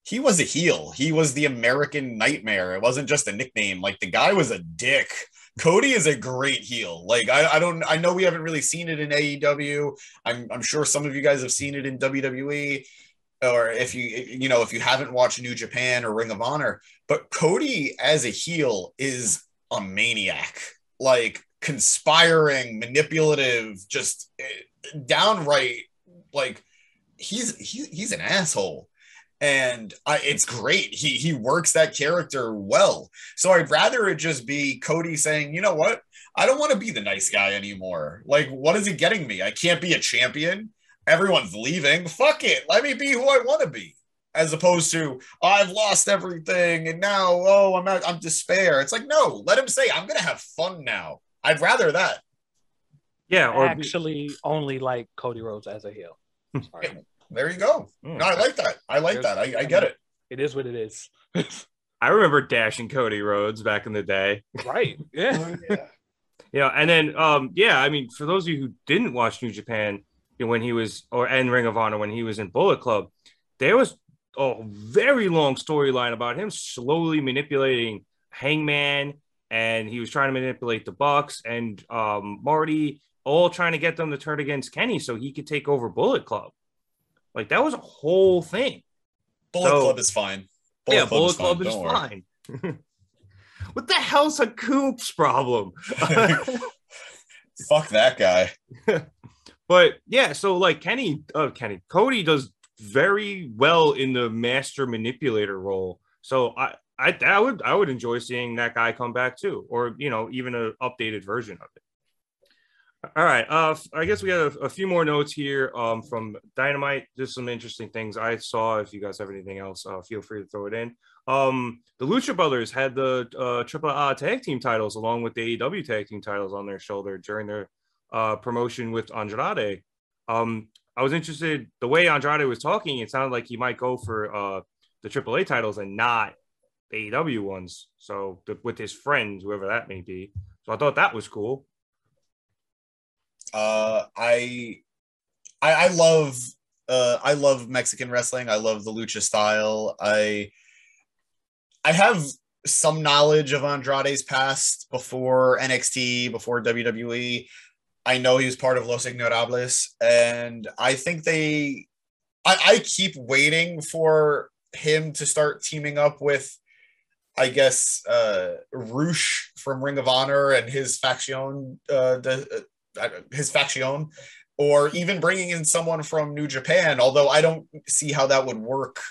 Speaker 2: he was a heel. He was the American Nightmare. It wasn't just a nickname. Like, the guy was a dick. Cody is a great heel. Like, I know we haven't really seen it in AEW. I'm sure some of you guys have seen it in WWE, or if you haven't watched New Japan or Ring of Honor, but Cody as a heel is a maniac, like conspiring, manipulative, just downright, like he's an asshole. And it's great. He works that character well. So I'd rather it just be Cody saying, you know what? I don't want to be the nice guy anymore. Like, what is it getting me? I can't be a champion. Everyone's leaving. Fuck it. Let me be who I want to be. As opposed to, I've lost everything and now, I'm despair. It's like, no, let him say, I'm going to have fun now. I'd rather that.
Speaker 1: Yeah.
Speaker 4: Or actually only like Cody Rhodes as a heel. Sorry.
Speaker 2: Yeah. There you go. No, I like that. I get it.
Speaker 4: It is what it is.
Speaker 1: I remember dashing Cody Rhodes back in the day.
Speaker 4: Right. Yeah.
Speaker 1: And then, I mean, for those of you who didn't watch New Japan, when he was, and Ring of Honor, when he was in Bullet Club, there was a very long storyline about him slowly manipulating Hangman, and he was trying to manipulate the Bucks and Marty, all trying to get them to turn against Kenny so he could take over Bullet Club. Like, that was a whole thing.
Speaker 2: Bullet Club is fine.
Speaker 1: Bullet Club is fine. What the hell's a Coop's problem?
Speaker 2: Fuck that guy.
Speaker 1: But yeah, so like Cody does very well in the master manipulator role. So I would enjoy seeing that guy come back too, or even an updated version of it. All right. I guess we have a few more notes here from Dynamite. Just some interesting things I saw. If you guys have anything else, feel free to throw it in. The Lucha Brothers had the Triple A tag team titles along with the AEW tag team titles on their shoulder during their promotion with Andrade. I was interested the way Andrade was talking. It sounded like he might go for the AAA titles and not the AEW ones. So with his friends, whoever that may be. So I thought that was cool.
Speaker 2: I love Mexican wrestling. I love the lucha style. I have some knowledge of Andrade's past before NXT, before WWE. I know he was part of Los Ignorables, and I think I keep waiting for him to start teaming up with, I guess, Rush from Ring of Honor and his faction, or even bringing in someone from New Japan, although I don't see how that would work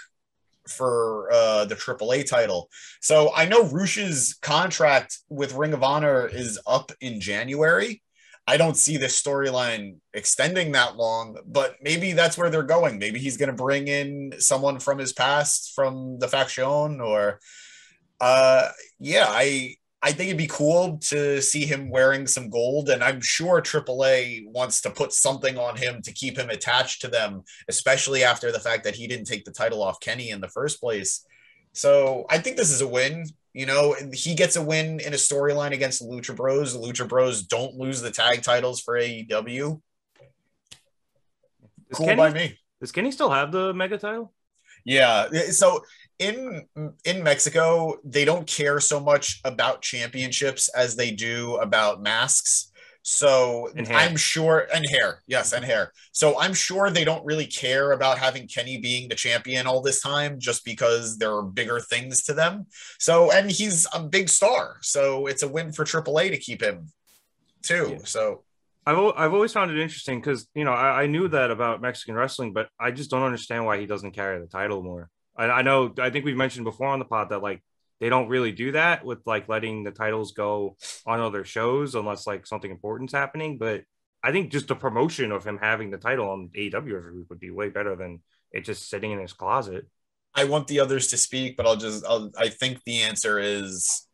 Speaker 2: for the AAA title. So I know Rush's contract with Ring of Honor is up in January. I don't see this storyline extending that long, but maybe that's where they're going. Maybe he's going to bring in someone from his past, from the faction, or I think it'd be cool to see him wearing some gold, and I'm sure AAA wants to put something on him to keep him attached to them, especially after the fact that he didn't take the title off Kenny in the first place. So I think this is a win. He gets a win in a storyline against the Lucha Bros. The Lucha Bros don't lose the tag titles for AEW. Cool by me.
Speaker 1: Does Kenny still have the mega title?
Speaker 2: Yeah. So in Mexico, they don't care so much about championships as they do about masks. So I'm sure, and hair. Yes, and hair. So I'm sure they don't really care about having Kenny being the champion all this time, just because there are bigger things to them. So, and he's a big star. So it's a win for AAA to keep him too. Yeah. So
Speaker 1: I've always found it interesting because, I knew that about Mexican wrestling, but I just don't understand why he doesn't carry the title more. I think we've mentioned before on the pod that they don't really do that with letting the titles go on other shows unless something important's happening. But I think just the promotion of him having the title on AEW every week would be way better than it just sitting in his closet.
Speaker 2: I want the others to speak, but I think the answer is,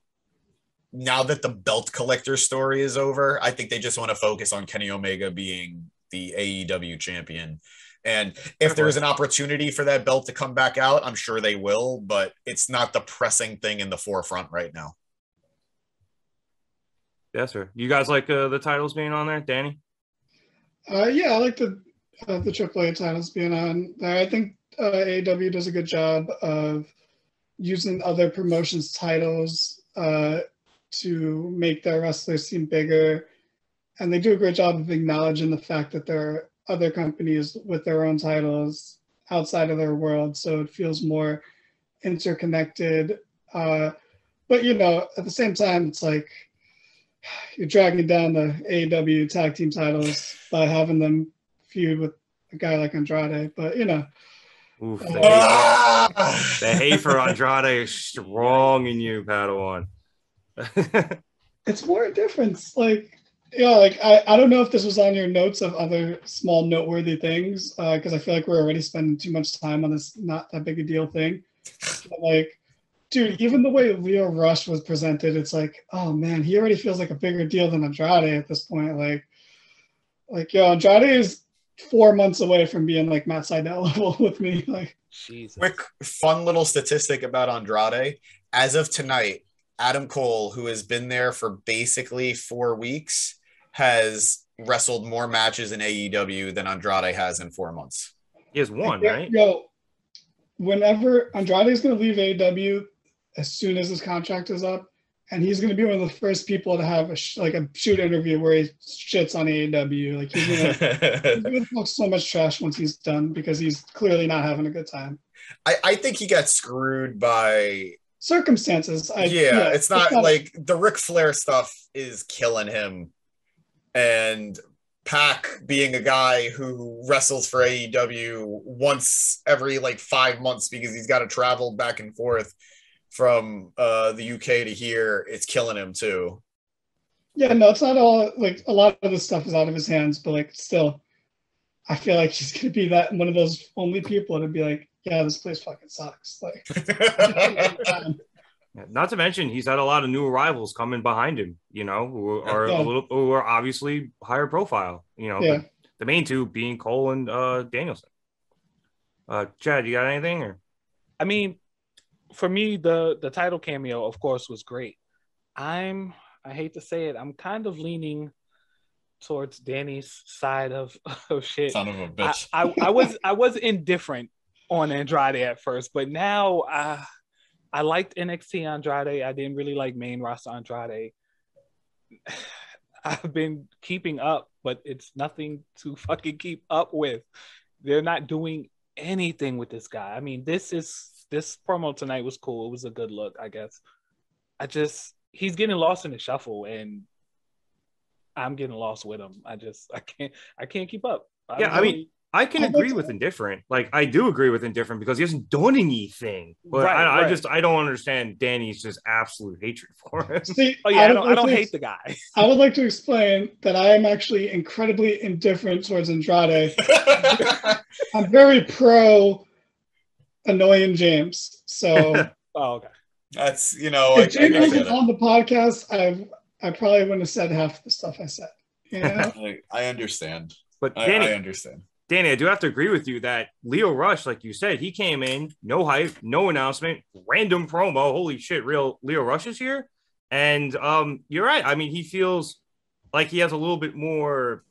Speaker 2: now that the belt collector story is over, I think they just want to focus on Kenny Omega being the AEW champion. And if there's an opportunity for that belt to come back out, I'm sure they will, but it's not the pressing thing in the forefront right now.
Speaker 1: Yes, sir. You guys like the titles being on there, Danny?
Speaker 3: Yeah, I like the AAA titles being on there. I think AEW does a good job of using other promotions' titles to make their wrestlers seem bigger. And they do a great job of acknowledging the fact that there are other companies with their own titles outside of their world, so it feels more interconnected. But at the same time, it's like you're dragging down the AEW tag team titles by having them feud with a guy like Andrade. But
Speaker 1: Oof, the hate for Andrade is strong in you, Padawan.
Speaker 3: It's more a difference. I don't know if this was on your notes of other small noteworthy things, because I feel like we're already spending too much time on this not that big a deal thing. But dude, even the way Leo Rush was presented, it's like, oh man, he already feels like a bigger deal than Andrade at this point. Andrade is 4 months away from being Matt Sydal level with me.
Speaker 4: Jesus.
Speaker 2: Quick, fun little statistic about Andrade. As of tonight, Adam Cole, who has been there for basically 4 weeks, has wrestled more matches in AEW than Andrade has in 4 months.
Speaker 1: He has one, right?
Speaker 3: Whenever Andrade is going to leave AEW, as soon as his contract is up, and he's going to be one of the first people to have a shoot interview where he shits on AEW. He's going to talk so much trash once he's done, because he's clearly not having a good time.
Speaker 2: I think he got screwed by
Speaker 3: circumstances.
Speaker 2: It's not the Ric Flair stuff is killing him. And Pac being a guy who wrestles for AEW once every 5 months because he's got to travel back and forth. from the UK to here, it's killing him too.
Speaker 3: Yeah, no, it's not all like a lot of this stuff is out of his hands, but like still, I feel like he's gonna be that one of those only people to be like, yeah, this place fucking sucks. Like,
Speaker 1: not to mention he's had a lot of new arrivals coming behind him, you know, who are who are obviously higher profile, you know.
Speaker 3: Yeah.
Speaker 1: The main two being Cole and Danielson. Chad, you got anything? Or?
Speaker 4: I mean, for me, the title cameo, of course, was great. I hate to say it, I'm kind of leaning towards Danny's side of shit.
Speaker 2: Son of a bitch.
Speaker 4: I was indifferent on Andrade at first, but now I liked NXT Andrade. I didn't really like main roster Andrade. I've been keeping up, but it's nothing to fucking keep up with. They're not doing anything with this guy. I mean, this promo tonight was cool. It was a good look, I guess. He's getting lost in the shuffle, and I'm getting lost with him. I can't keep up.
Speaker 1: I mean, I can agree with indifferent. Like, I do agree with indifferent because he hasn't done anything. But I don't understand Danny's just absolute hatred for him.
Speaker 3: See,
Speaker 4: I don't hate the guy.
Speaker 3: I would like to explain that I am actually incredibly indifferent towards Andrade. I'm very pro annoying James. So
Speaker 4: okay.
Speaker 2: That's, you know,
Speaker 3: if James wasn't on the podcast, I probably wouldn't have said half the stuff I said. You know?
Speaker 2: I understand.
Speaker 1: But Danny,
Speaker 2: I understand.
Speaker 1: Danny, I do have to agree with you that Lio Rush, like you said, he came in, no hype, no announcement, random promo. Holy shit, real Lio Rush is here. And you're right. I mean, he feels like he has a little bit more,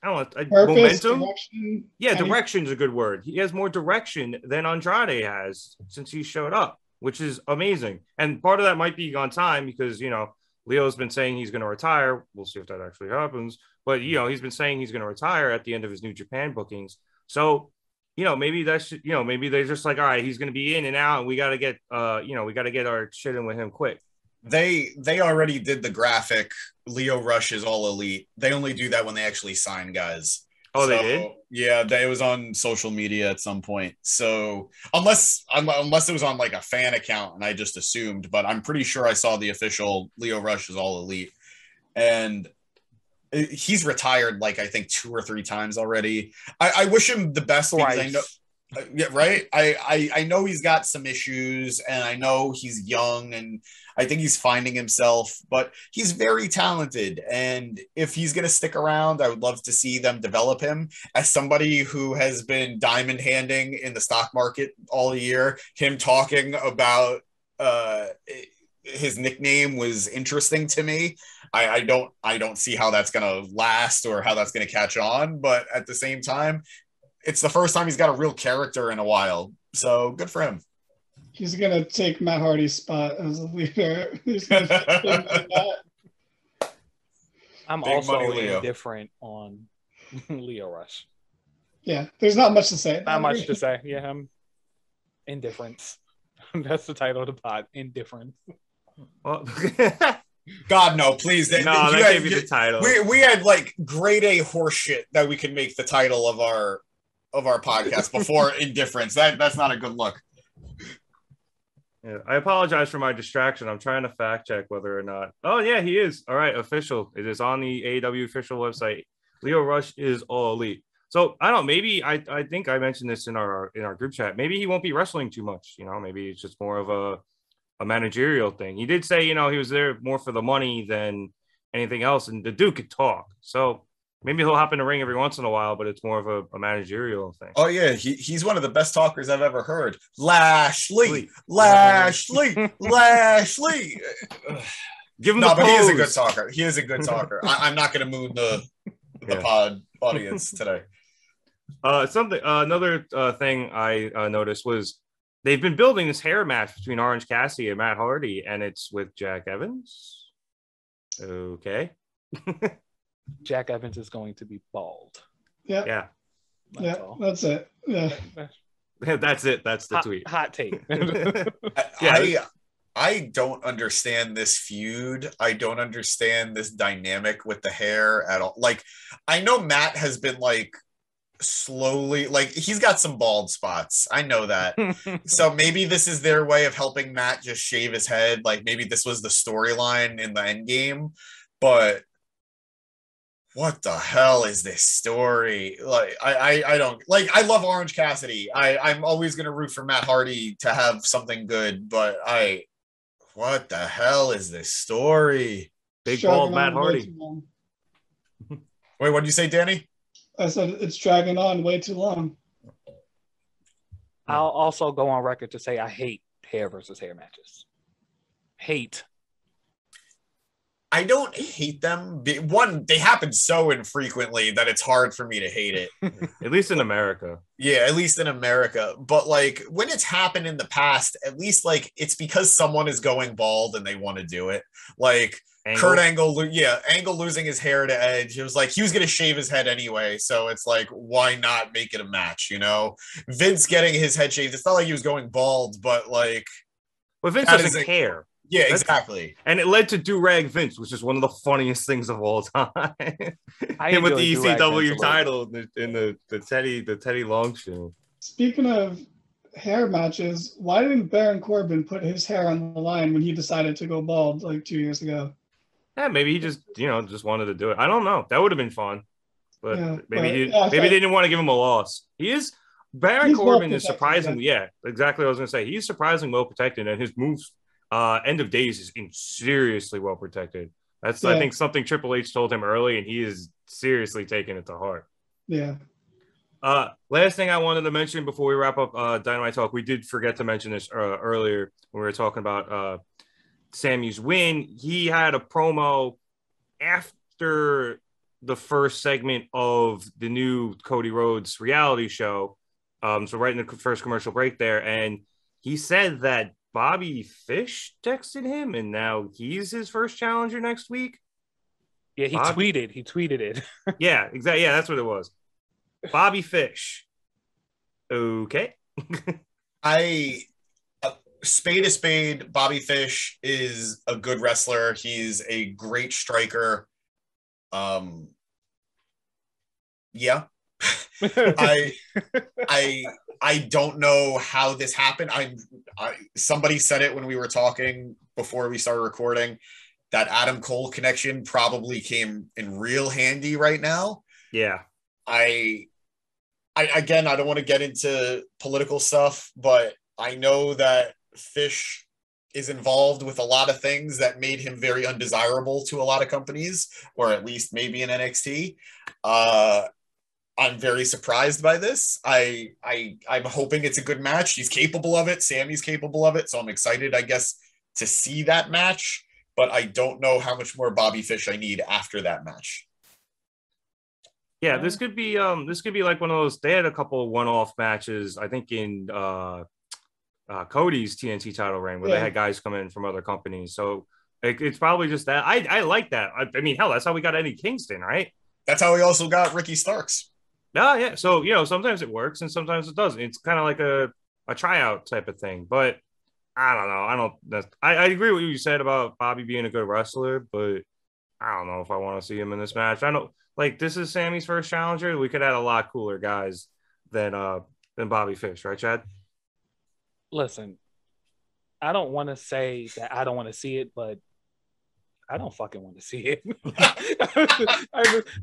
Speaker 1: I don't know,
Speaker 3: purpose,
Speaker 1: momentum.
Speaker 3: direction.
Speaker 1: Yeah, direction's a good word. He has more direction than Andrade has since he showed up, which is amazing. And part of that might be on time because, you know, Leo's been saying he's going to retire. We'll see if that actually happens. But, you know, he's been saying he's going to retire at the end of his New Japan bookings. So, you know, maybe that's, you know, maybe they're just like, all right, he's going to be in and out and we got to get, you know, we got to get our shit in with him quick.
Speaker 2: They already did the graphic. Lio Rush is all elite. They only do that when they actually sign guys.
Speaker 1: Oh, so, they did?
Speaker 2: Yeah, it was on social media at some point. So unless it was on like a fan account and I just assumed, but I'm pretty sure I saw the official Lio Rush is all elite. And he's retired like I think 2 or 3 times already. I wish him the best because I know. Yeah, right. I know he's got some issues and I know he's young and I think he's finding himself, but he's very talented. And if he's going to stick around, I would love to see them develop him. As somebody who has been diamond handing in the stock market all year, him talking about his nickname was interesting to me. I don't see how that's going to last or how that's going to catch on, but at the same time, it's the first time he's got a real character in a while. So good for him.
Speaker 3: He's going to take Matt Hardy's spot as a leader.
Speaker 4: I'm Big also indifferent on Lio Rush.
Speaker 3: Yeah, there's not much to say.
Speaker 4: Not much to say. Yeah, I'm indifference. That's the title of the pod, Indifference.
Speaker 1: Well,
Speaker 2: God, no, please.
Speaker 1: No, that can't be the title.
Speaker 2: We had like grade A horseshit that we could make the title of our podcast before Indifference. That's not a good look.
Speaker 1: Yeah, I apologize for my distraction. I'm trying to fact check whether or not. Oh yeah, he is. All right, official. It is on the AEW official website. Lio Rush is all elite. So I don't know. Maybe I think I mentioned this in our group chat. Maybe he won't be wrestling too much. You know, maybe it's just more of a managerial thing. He did say, you know, he was there more for the money than anything else, and the dude could talk. So maybe he'll hop in the ring every once in a while, but it's more of a managerial thing.
Speaker 2: Oh yeah, he's one of the best talkers I've ever heard. Lashley.
Speaker 1: Give him
Speaker 2: but he is a good talker. He is a good talker. I'm not going to moon the pod audience today.
Speaker 1: Another thing I noticed was they've been building this hair match between Orange Cassidy and Matt Hardy, and it's with Jack Evans. Okay.
Speaker 4: Jack Evans is going to be bald.
Speaker 3: Yeah. That's it. Yeah.
Speaker 1: That's it. That's the tweet.
Speaker 4: Hot take.
Speaker 2: I don't understand this feud. I don't understand this dynamic with the hair at all. Like, I know Matt has been like slowly, like, he's got some bald spots. I know that. So maybe this is their way of helping Matt just shave his head. Like, maybe this was the storyline in the end game, but what the hell is this story? Like, I don't like. I love Orange Cassidy. I'm always gonna root for Matt Hardy to have something good, but what the hell is this story?
Speaker 1: Big bald Matt Hardy.
Speaker 2: Wait, what did you say, Danny?
Speaker 3: I said it's dragging on way too long.
Speaker 4: I'll also go on record to say I hate hair versus hair matches. Hate.
Speaker 2: I don't hate them. One, they happen so infrequently that it's hard for me to hate it.
Speaker 1: At least in America.
Speaker 2: Yeah, at least in America. But like when it's happened in the past, at least like it's because someone is going bald and they want to do it. Like Kurt Angle, Angle losing his hair to Edge. It was like he was going to shave his head anyway. So it's like, why not make it a match, you know? Vince getting his head shaved. It's not like he was going bald, but like.
Speaker 1: But Vince doesn't care.
Speaker 2: Yeah, exactly.
Speaker 1: And it led to Do-Rag Vince, which is one of the funniest things of all time. Him with the ECW title in the Teddy Long show.
Speaker 3: Speaking of hair matches, why didn't Baron Corbin put his hair on the line when he decided to go bald like 2 years ago?
Speaker 1: Yeah, maybe he just wanted to do it. I don't know. That would have been fun. But maybe they didn't want to give him a loss. Baron Corbin is surprisingly, exactly what I was going to say. He's surprisingly well protected, and his moves End of Days is seriously well protected. That's I think something Triple H told him early, and he is seriously taking it to heart.
Speaker 3: Yeah.
Speaker 1: Last thing I wanted to mention before we wrap up Dynamite Talk, we did forget to mention this earlier when we were talking about Sammy's win. He had a promo after the first segment of the new Cody Rhodes reality show. So right in the first commercial break there, and he said that Bobby Fish texted him, and now he's his first challenger next week.
Speaker 4: Yeah, he tweeted it.
Speaker 1: Yeah, exactly. Yeah, that's what it was. Bobby Fish. Okay.
Speaker 2: Spade to spade, Bobby Fish is a good wrestler. He's a great striker. Yeah. I don't know how this happened. Somebody said it when we were talking before we started recording, that Adam Cole connection probably came in real handy right now.
Speaker 1: Yeah.
Speaker 2: Again, I don't want to get into political stuff, but I know that Fish is involved with a lot of things that made him very undesirable to a lot of companies, or at least maybe in NXT. I'm very surprised by this. I'm hoping it's a good match. He's capable of it. Sammy's capable of it. So I'm excited, I guess, to see that match, but I don't know how much more Bobby Fish I need after that match.
Speaker 1: Yeah, this could be like one of those. They had a couple of one-off matches, I think, in Cody's TNT title reign, where they had guys come in from other companies. So it's probably just that. I like that. I mean, hell, that's how we got Eddie Kingston, right? That's
Speaker 2: how we also got Ricky Starks.
Speaker 1: Oh, yeah. So, sometimes it works and sometimes it doesn't. It's kind of like a tryout type of thing. But I don't know. I agree with what you said about Bobby being a good wrestler, but I don't know if I want to see him in this match. I know, like, this is Sammy's first challenger. We could add a lot cooler guys than Bobby Fish, right, Chad?
Speaker 4: Listen, I don't want to say that I don't want to see it, but I don't fucking want to see it.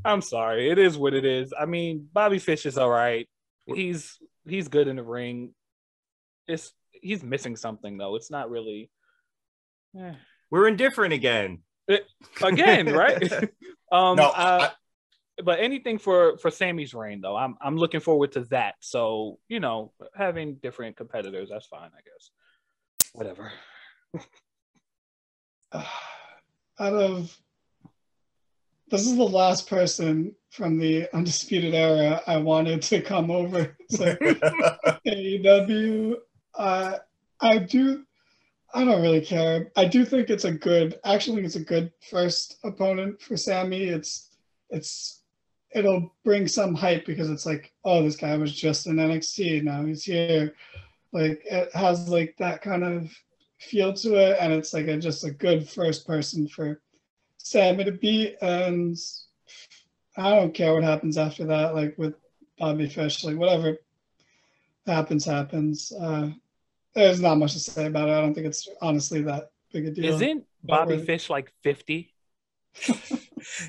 Speaker 4: I'm sorry. It is what it is. I mean, Bobby Fish is all right. He's good in the ring. He's missing something, though. It's not really.
Speaker 1: We're indifferent again.
Speaker 4: Again, right? But anything for Sammy's reign, though, I'm looking forward to that. So, having different competitors, that's fine, I guess. Whatever.
Speaker 3: This is the last person from the Undisputed Era I wanted to come over to AEW. I don't really care. I do think it's a good first opponent for Sammy. It'll bring some hype because it's like, oh, this guy was just in NXT, now he's here. Like, it has like that kind of feel to it, and it's like just a good first person for Sammy to beat. And I don't care what happens after that, like with Bobby Fish, like whatever happens. There's not much to say about it. I don't think it's honestly that big a deal.
Speaker 4: Isn't Bobby Fish like 50?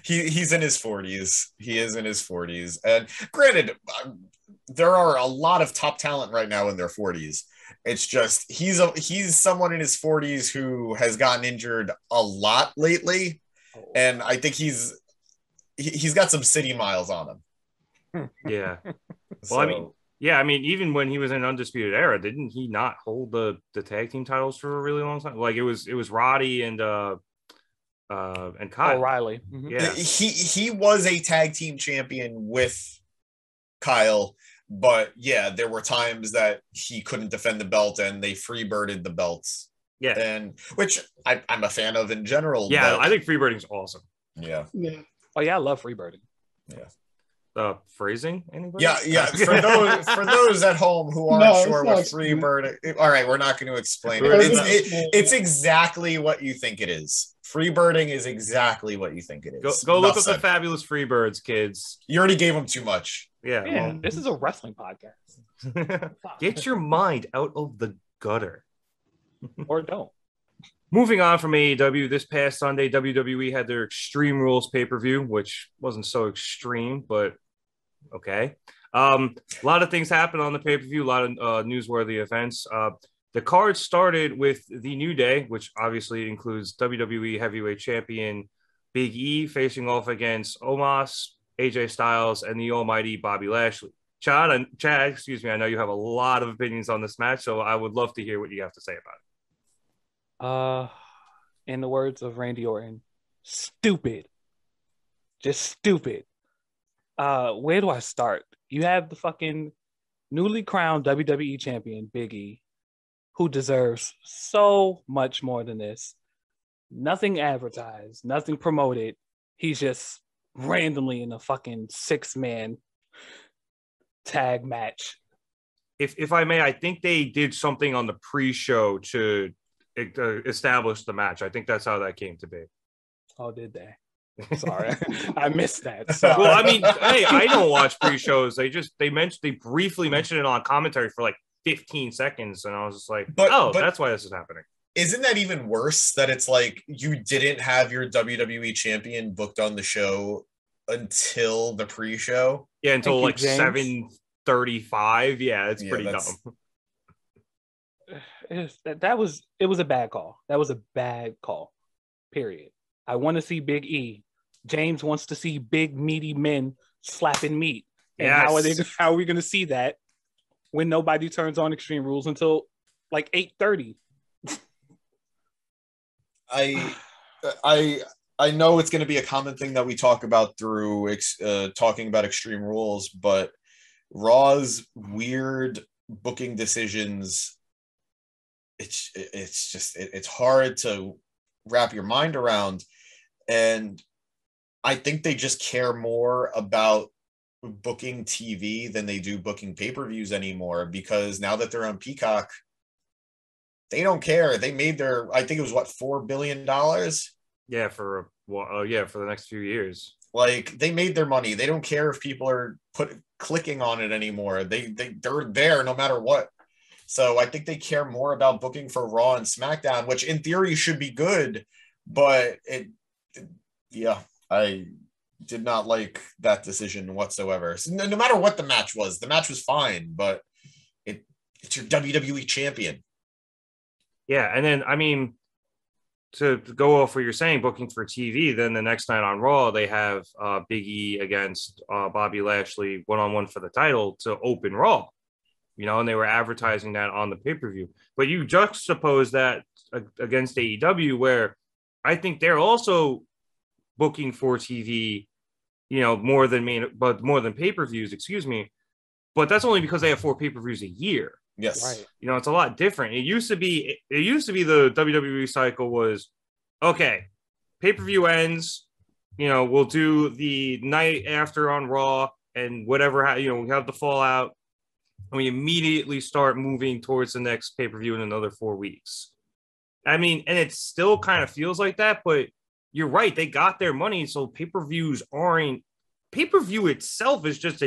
Speaker 2: He's in his 40s. He is in his 40s. And granted, there are a lot of top talent right now in their 40s. It's just he's someone in his 40s who has gotten injured a lot lately, and I think he's got some city miles on him.
Speaker 1: Yeah. Well, I mean, even when he was in Undisputed Era, didn't he not hold the tag team titles for a really long time? Like it was Roddy and Kyle
Speaker 4: O'Reilly.
Speaker 1: Mm-hmm. Yeah,
Speaker 2: he was a tag team champion with Kyle, but yeah, there were times that he couldn't defend the belt and they freebirded the belts.
Speaker 1: Yeah,
Speaker 2: and which I'm a fan of in general.
Speaker 1: Yeah, but I think freebirding's awesome.
Speaker 2: Yeah.
Speaker 4: Oh yeah, I love freebirding.
Speaker 2: Yeah.
Speaker 1: Phrasing? Anybody?
Speaker 2: Yeah. For those at home who aren't sure what freebirding, all right, we're not going to explain it. It's exactly what you think it is. Freebirding is exactly what you think it is.
Speaker 1: Go look up the Fabulous Freebirds, kids.
Speaker 2: You already gave them too much.
Speaker 4: Yeah. Well, this is a wrestling podcast.
Speaker 1: Get your mind out of the gutter.
Speaker 4: Or don't.
Speaker 1: Moving on from AEW, this past Sunday, WWE had their Extreme Rules pay-per-view, which wasn't so extreme, but okay. A lot of things happened on the pay-per-view, a lot of newsworthy events. The card started with the New Day, which obviously includes WWE Heavyweight Champion Big E facing off against Omos, AJ Styles, and the almighty Bobby Lashley. Chad, excuse me, I know you have a lot of opinions on this match, so I would love to hear what you have to say about it.
Speaker 4: In the words of Randy Orton, stupid. Just stupid. Where do I start? You have the fucking newly crowned WWE champion, Big E, who deserves so much more than this. Nothing advertised, nothing promoted. He's just randomly in a fucking 6-man tag match.
Speaker 1: If I may, I think they did something on the pre-show to establish the match. I think that's how that came to be.
Speaker 4: Oh, did they? Sorry, I missed that. Sorry.
Speaker 1: Well, I mean, hey, I don't watch pre-shows. They briefly mentioned it on commentary for like 15 seconds, and I was just like, but that's why this is happening.
Speaker 2: Isn't that even worse that it's like you didn't have your WWE champion booked on the show until the pre-show?
Speaker 1: Yeah, until like 7:35. Yeah, it's pretty dumb.
Speaker 4: It was a bad call. That was a bad call. Period. I want to see Big E. James wants to see big meaty men slapping meat. And how are we going to see that when nobody turns on Extreme Rules until like 8:30?
Speaker 2: I know it's going to be a common thing that we talk about through talking about Extreme Rules, but Raw's weird booking decisions, it's hard to wrap your mind around. And I think they just care more about booking TV than they do booking pay-per-views anymore, because now that they're on Peacock, they don't care. They made their, I think it was what, $4 billion?
Speaker 1: Yeah, for the next few years.
Speaker 2: Like, they made their money. They don't care if people are clicking on it anymore. They're there no matter what. So I think they care more about booking for Raw and SmackDown, which in theory should be good, but I did not like that decision whatsoever. So no matter what the match was fine, but it's your WWE champion.
Speaker 1: Yeah, and then, I mean, to go off what you're saying, booking for TV, then the next night on Raw, they have Big E against Bobby Lashley one-on-one for the title to open Raw, and they were advertising that on the pay-per-view. But you juxtapose that against AEW, where I think they're also booking for TV, more than pay-per-views, excuse me. But that's only because they have 4 pay-per-views a year.
Speaker 2: Yes.
Speaker 4: Right.
Speaker 1: It's a lot different. It used to be the WWE cycle was, okay, pay-per-view ends, we'll do the night after on Raw and whatever, we have the fallout, and we immediately start moving towards the next pay-per-view in another 4 weeks. I mean, and it still kind of feels like that, but you're right. They got their money. So pay-per-view itself is just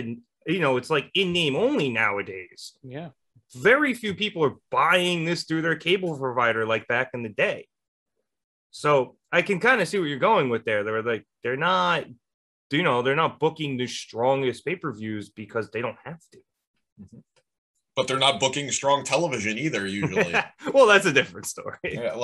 Speaker 1: it's like in name only nowadays.
Speaker 4: Yeah.
Speaker 1: Very few people are buying this through their cable provider like back in the day. So I can kind of see what you're going with there. They're not booking the strongest pay-per-views because they don't have to.
Speaker 2: Mm-hmm. But they're not booking strong television either, usually.
Speaker 1: Well, that's a different story.
Speaker 2: Yeah,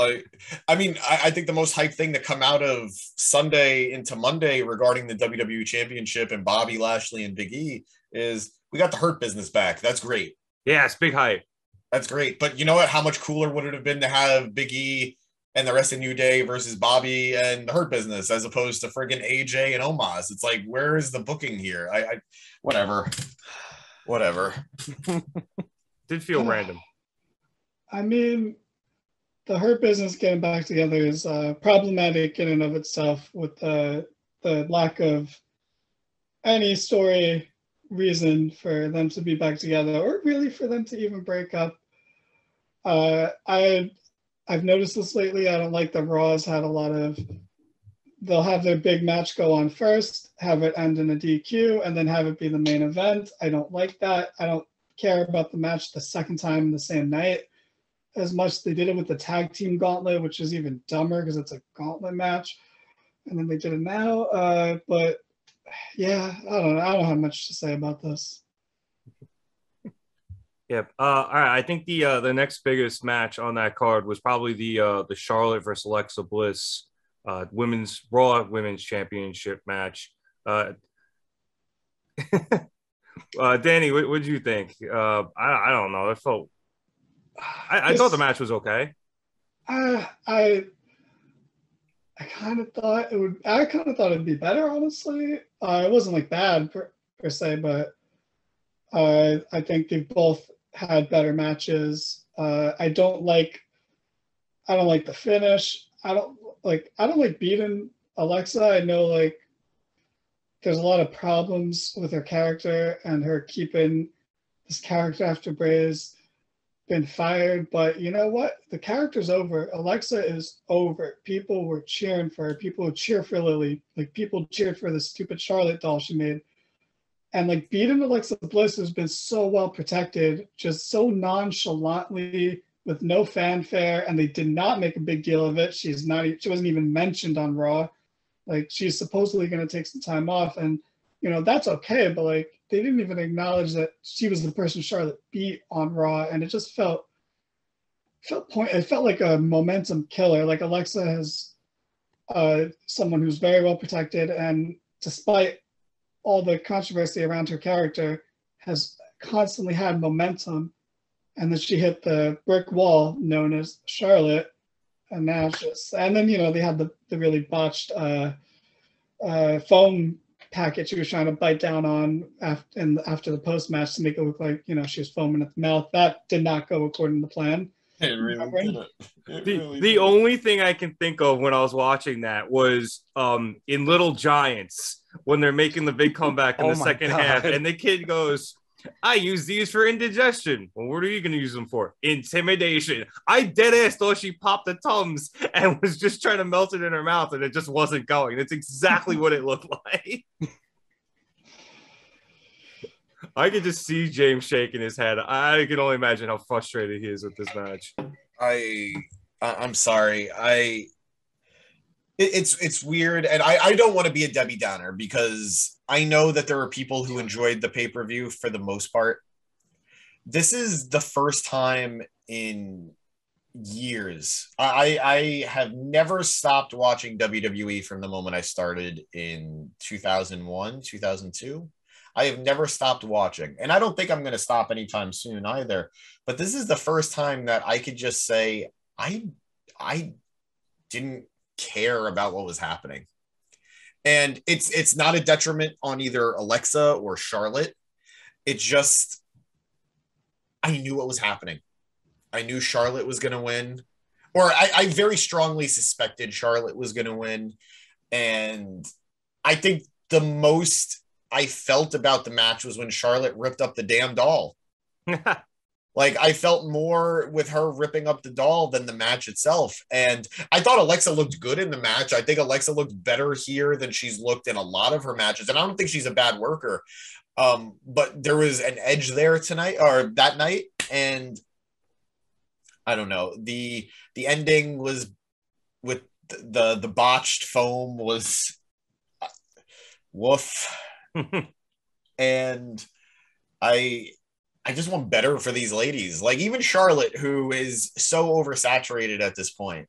Speaker 2: I think the most hype thing to come out of Sunday into Monday regarding the WWE Championship and Bobby Lashley and Big E is we got the Hurt Business back. That's great.
Speaker 1: Yeah, it's big hype.
Speaker 2: That's great. But you know what? How much cooler would it have been to have Big E and the rest of New Day versus Bobby and the Hurt Business as opposed to friggin' AJ and Omos? It's like, where is the booking here? Whatever.
Speaker 1: Did feel random.
Speaker 3: I mean, the Hurt Business getting back together is problematic in and of itself with the lack of any story reason for them to be back together or really for them to even break up. I've noticed this lately. I don't like the Raws had a lot of, they'll have their big match go on first, have it end in a DQ, and then have it be the main event. I don't like that. I don't care about the match the second time in the same night as much. They did it with the tag team gauntlet, which is even dumber because it's a gauntlet match. And then they did it now. But yeah, I don't know. I don't have much to say about this.
Speaker 1: Yep. All right. I think the next biggest match on that card was probably the Charlotte versus Alexa Bliss women's Raw Women's Championship match. Danny, what did you think? I don't know. I thought the match was okay.
Speaker 3: I kind of thought it would. I kind of thought it'd be better, honestly. It wasn't like bad per se, but I think they both had better matches. I don't like the finish. I don't like beating Alexa. I know like there's a lot of problems with her character and her keeping this character after Bray's been fired. But you know what? The character's over. Alexa is over. People were cheering for her. People would cheer for Lily. Like people cheered for the stupid Charlotte doll she made. And like beating Alexa Bliss has been so well protected, just so nonchalantly with no fanfare, and they did not make a big deal of it. She wasn't even mentioned on Raw. Like she's supposedly going to take some time off, and you know that's okay. But like they didn't even acknowledge that she was the person Charlotte beat on Raw, and it just felt like a momentum killer. Like Alexa has someone who's very well protected, and despite all the controversy around her character, has constantly had momentum. And then she hit the brick wall known as Charlotte, and now and then they had the really botched foam packet she was trying to bite down on after the post match to make it look like she was foaming at the mouth. That did not go according to plan.
Speaker 2: It really did.
Speaker 1: The only thing I can think of when I was watching that was in Little Giants when they're making the big comeback in the second half, and the kid goes, I use these for indigestion. Well, what are you going to use them for? Intimidation. I deadass thought she popped the Tums and was just trying to melt it in her mouth, and it just wasn't going. It's exactly what it looked like. I could just see James shaking his head. I can only imagine how frustrated he is with this match.
Speaker 2: I'm sorry. It's weird, and I don't want to be a Debbie Downer because I know that there are people who enjoyed the pay-per-view for the most part. This is the first time in years. I have never stopped watching WWE from the moment I started in 2001, 2002. I have never stopped watching, and I don't think I'm going to stop anytime soon either. But this is the first time that I could just say I didn't care about what was happening. And it's not a detriment on either Alexa or Charlotte. It just, I knew what was happening. I knew Charlotte was going to win, or I very strongly suspected Charlotte was going to win. And I think the most I felt about the match was when Charlotte ripped up the damn doll. Like, I felt more with her ripping up the doll than the match itself. And I thought Alexa looked good in the match. I think Alexa looked better here than she's looked in a lot of her matches. And I don't think she's a bad worker. But there was an edge there tonight or that night. And I don't know. The ending was with the botched foam was woof. And I just want better for these ladies. Like, even Charlotte, who is so oversaturated at this point.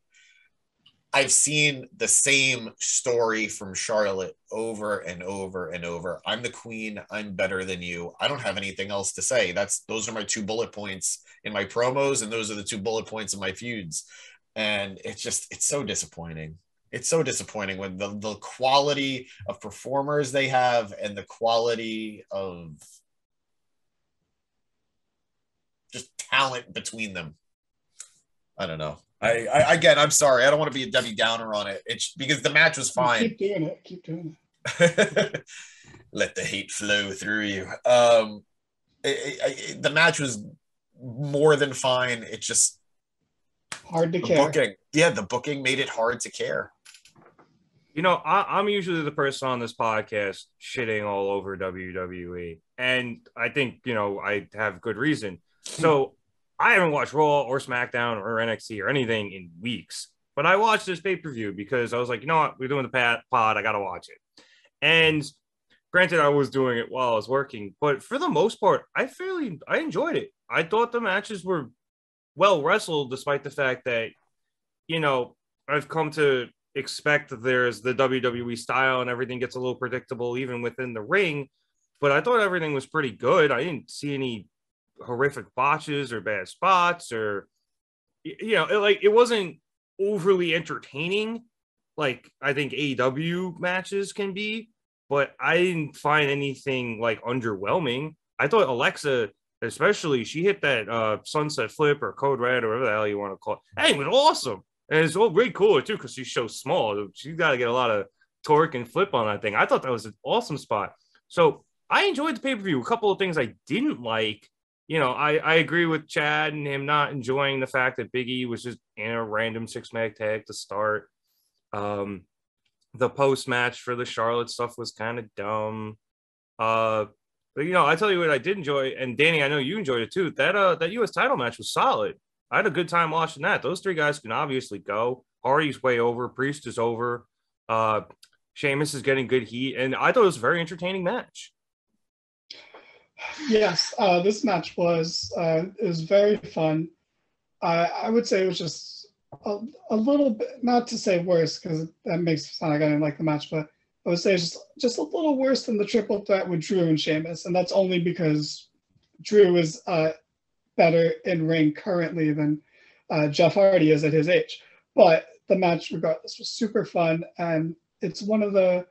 Speaker 2: I've seen the same story from Charlotte over and over and over. I'm the queen. I'm better than you. I don't have anything else to say. Those are my 2 bullet points in my promos, and those are the 2 bullet points in my feuds. And it's so disappointing. It's so disappointing when the quality of performers they have and the quality of just talent between them. I don't know. Again, I'm sorry. I don't want to be a Debbie Downer on it. It's because the match was fine.
Speaker 3: Keep doing it. Keep doing
Speaker 2: it. Let the hate flow through you. The match was more than fine. It's just
Speaker 3: hard to care.
Speaker 2: Booking. Yeah, the booking made it hard to care.
Speaker 1: You know, I'm usually the person on this podcast shitting all over WWE. And I think, you know, I have good reason. So I haven't watched Raw or SmackDown or NXT or anything in weeks. But I watched this pay-per-view because I was like, you know what? We're doing the pod. I got to watch it. And granted, I was doing it while I was working. But for the most part, I enjoyed it. I thought the matches were well wrestled, despite the fact that, you know, I've come to expect that there's the WWE style and everything gets a little predictable even within the ring. But I thought everything was pretty good. I didn't see any horrific botches or bad spots, or, you know, it wasn't overly entertaining like I think AEW matches can be, but I didn't find anything like underwhelming. I thought Alexa, especially, she hit that sunset flip or code red or whatever the hell you want to call it. Hey, it was awesome. And it's all way cooler too because she's so small. She's got to get a lot of torque and flip on that thing. I thought that was an awesome spot. So I enjoyed the pay-per-view. A couple of things I didn't like. You know, I agree with Chad and him not enjoying the fact that Big E was just in a random 6-man tag to start. The post-match for the Charlotte stuff was kind of dumb. But, you know, I tell you what I did enjoy, and Danny, I know you enjoyed it too. That U.S. title match was solid. I had a good time watching that. Those 3 guys can obviously go. Hardy's way over. Priest is over. Sheamus is getting good heat. And I thought it was a very entertaining match.
Speaker 3: Yes, this match was very fun. I would say it was just a little bit, not to say worse, because that makes it sound like I didn't like the match, but I would say it's just a little worse than the triple threat with Drew and Sheamus. And that's only because Drew is better in ring currently than Jeff Hardy is at his age. But the match, regardless, was super fun. And it's one of the...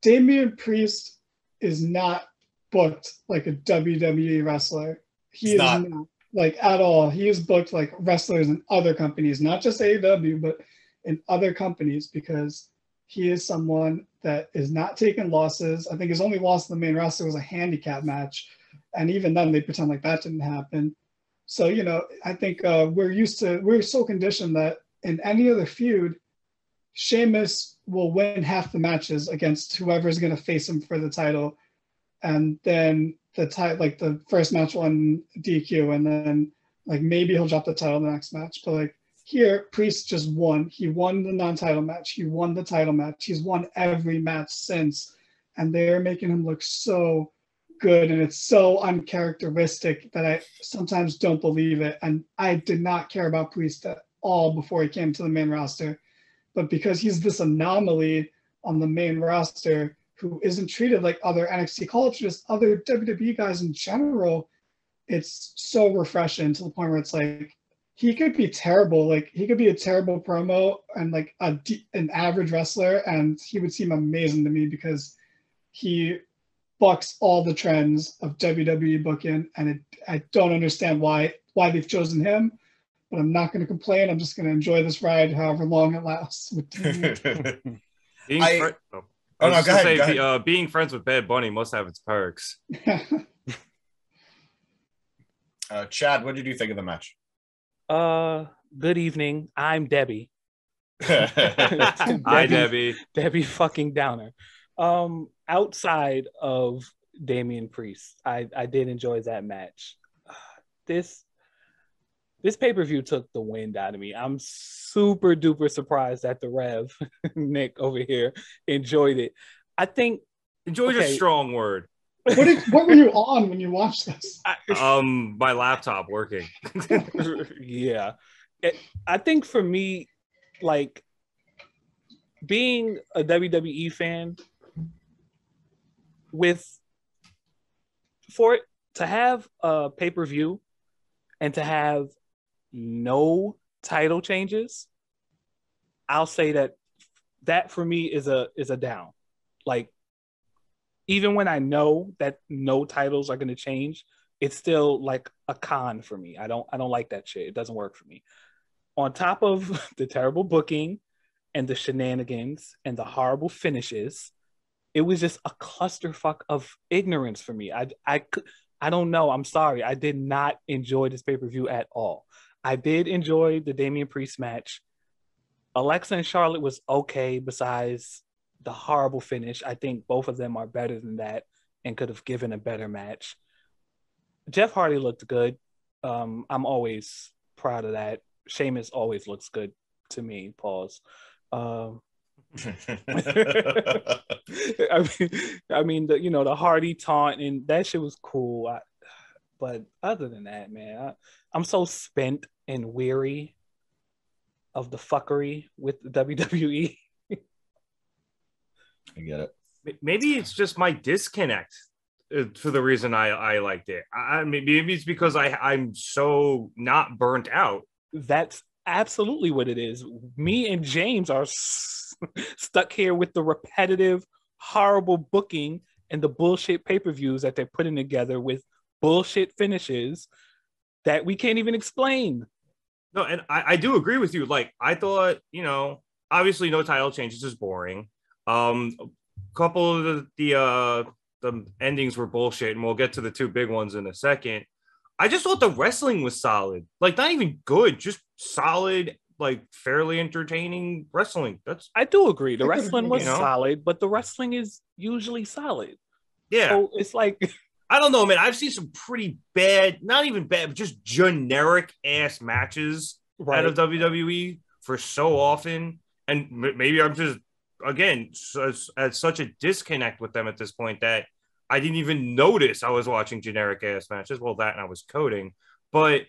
Speaker 3: Damian Priest is not booked like a WWE wrestler. He is not like at all. He is booked like wrestlers in other companies, not just AEW, but in other companies, because he is someone that is not taking losses. I think his only loss in the main roster was a handicap match. And even then they pretend like that didn't happen. So, you know, I think we're so conditioned that in any other feud, Sheamus will win half the matches against whoever's going to face him for the title. And then the first match won DQ, and then like maybe he'll drop the title in the next match. But like here, Priest just won. He won the non-title match. He won the title match. He's won every match since, and they're making him look so good, and it's so uncharacteristic that I sometimes don't believe it. And I did not care about Priest at all before he came to the main roster, but because he's this anomaly on the main roster who isn't treated like other NXT call-ups, just other WWE guys in general, it's so refreshing to the point where it's like he could be terrible. Like he could be a terrible promo and like an average wrestler, and he would seem amazing to me because he bucks all the trends of WWE booking, and I don't understand why they've chosen him, but I'm not going to complain. I'm just going to enjoy this ride however long it lasts.
Speaker 2: Go ahead.
Speaker 1: Being friends with Bad Bunny must have its perks.
Speaker 2: Chad, what did you think of the match?
Speaker 4: Good evening. I'm Debbie.
Speaker 1: Hi, Debbie.
Speaker 4: Debbie fucking Downer. Outside of Damian Priest, I did enjoy that match. This pay-per-view took the wind out of me. I'm super duper surprised that the Rev, Nick over here, enjoyed it. I think
Speaker 1: enjoyed a strong word.
Speaker 3: What were you on when you watched this?
Speaker 1: My laptop working.
Speaker 4: Yeah. I think for me, like, being a WWE fan, for it to have a pay-per-view and to have no title changes, I'll say that for me is a down. Like, even when I know that no titles are going to change, it's still like a con for me. I don't like that shit. It doesn't work for me. On top of the terrible booking and the shenanigans and the horrible finishes, it was just a clusterfuck of ignorance for me. I don't know. I'm sorry. I did not enjoy this pay-per-view at all. I did enjoy the Damian Priest match. Alexa and Charlotte was okay besides the horrible finish. I think both of them are better than that and could have given a better match. Jeff Hardy looked good. I'm always proud of that. Sheamus always looks good to me. Pause. I mean, the Hardy taunt and that shit was cool. But other than that, man, I'm so spent and weary of the fuckery with the WWE.
Speaker 2: I get it.
Speaker 1: Maybe it's just my disconnect for the reason I liked it. Maybe it's because I'm so not burnt out.
Speaker 4: That's absolutely what it is. Me and James are stuck here with the repetitive, horrible booking and the bullshit pay-per-views that they're putting together with bullshit finishes that we can't even explain.
Speaker 1: No, and I do agree with you. Like, I thought, obviously no title changes is boring. A couple of the endings were bullshit, and we'll get to the two big ones in a second. I just thought the wrestling was solid. Like, not even good, just solid, like, fairly entertaining wrestling.
Speaker 4: I do agree. The wrestling was solid, but the wrestling is usually solid.
Speaker 1: Yeah.
Speaker 4: So it's like,
Speaker 1: I don't know, man. I've seen some pretty bad, not even bad, but just generic ass matches out of WWE for so often. And maybe I'm just, again, at such a disconnect with them at this point that I didn't even notice I was watching generic ass matches. Well, that and I was coding, but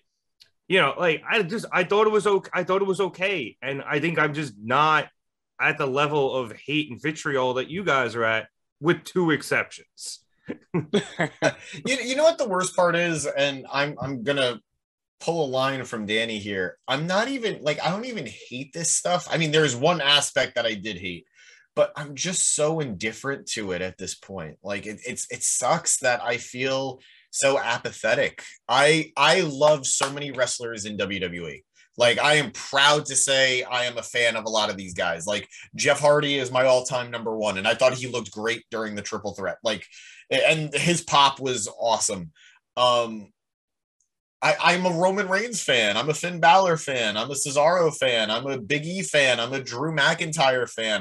Speaker 1: like I thought it was okay. I thought it was okay, and I think I'm just not at the level of hate and vitriol that you guys are at, with two exceptions.
Speaker 2: You know what the worst part is, and I'm gonna pull a line from Danny here. I'm not even like, I don't even hate this stuff. I mean, there's one aspect that I did hate, but I'm just so indifferent to it at this point. Like it sucks that I feel so apathetic. I love so many wrestlers in WWE. Like, I am proud to say I am a fan of a lot of these guys. Like, Jeff Hardy is my all-time number one, and I thought he looked great during the triple threat. Like, and his pop was awesome. I'm a Roman Reigns fan. I'm a Finn Balor fan. I'm a Cesaro fan. I'm a Big E fan. I'm a Drew McIntyre fan.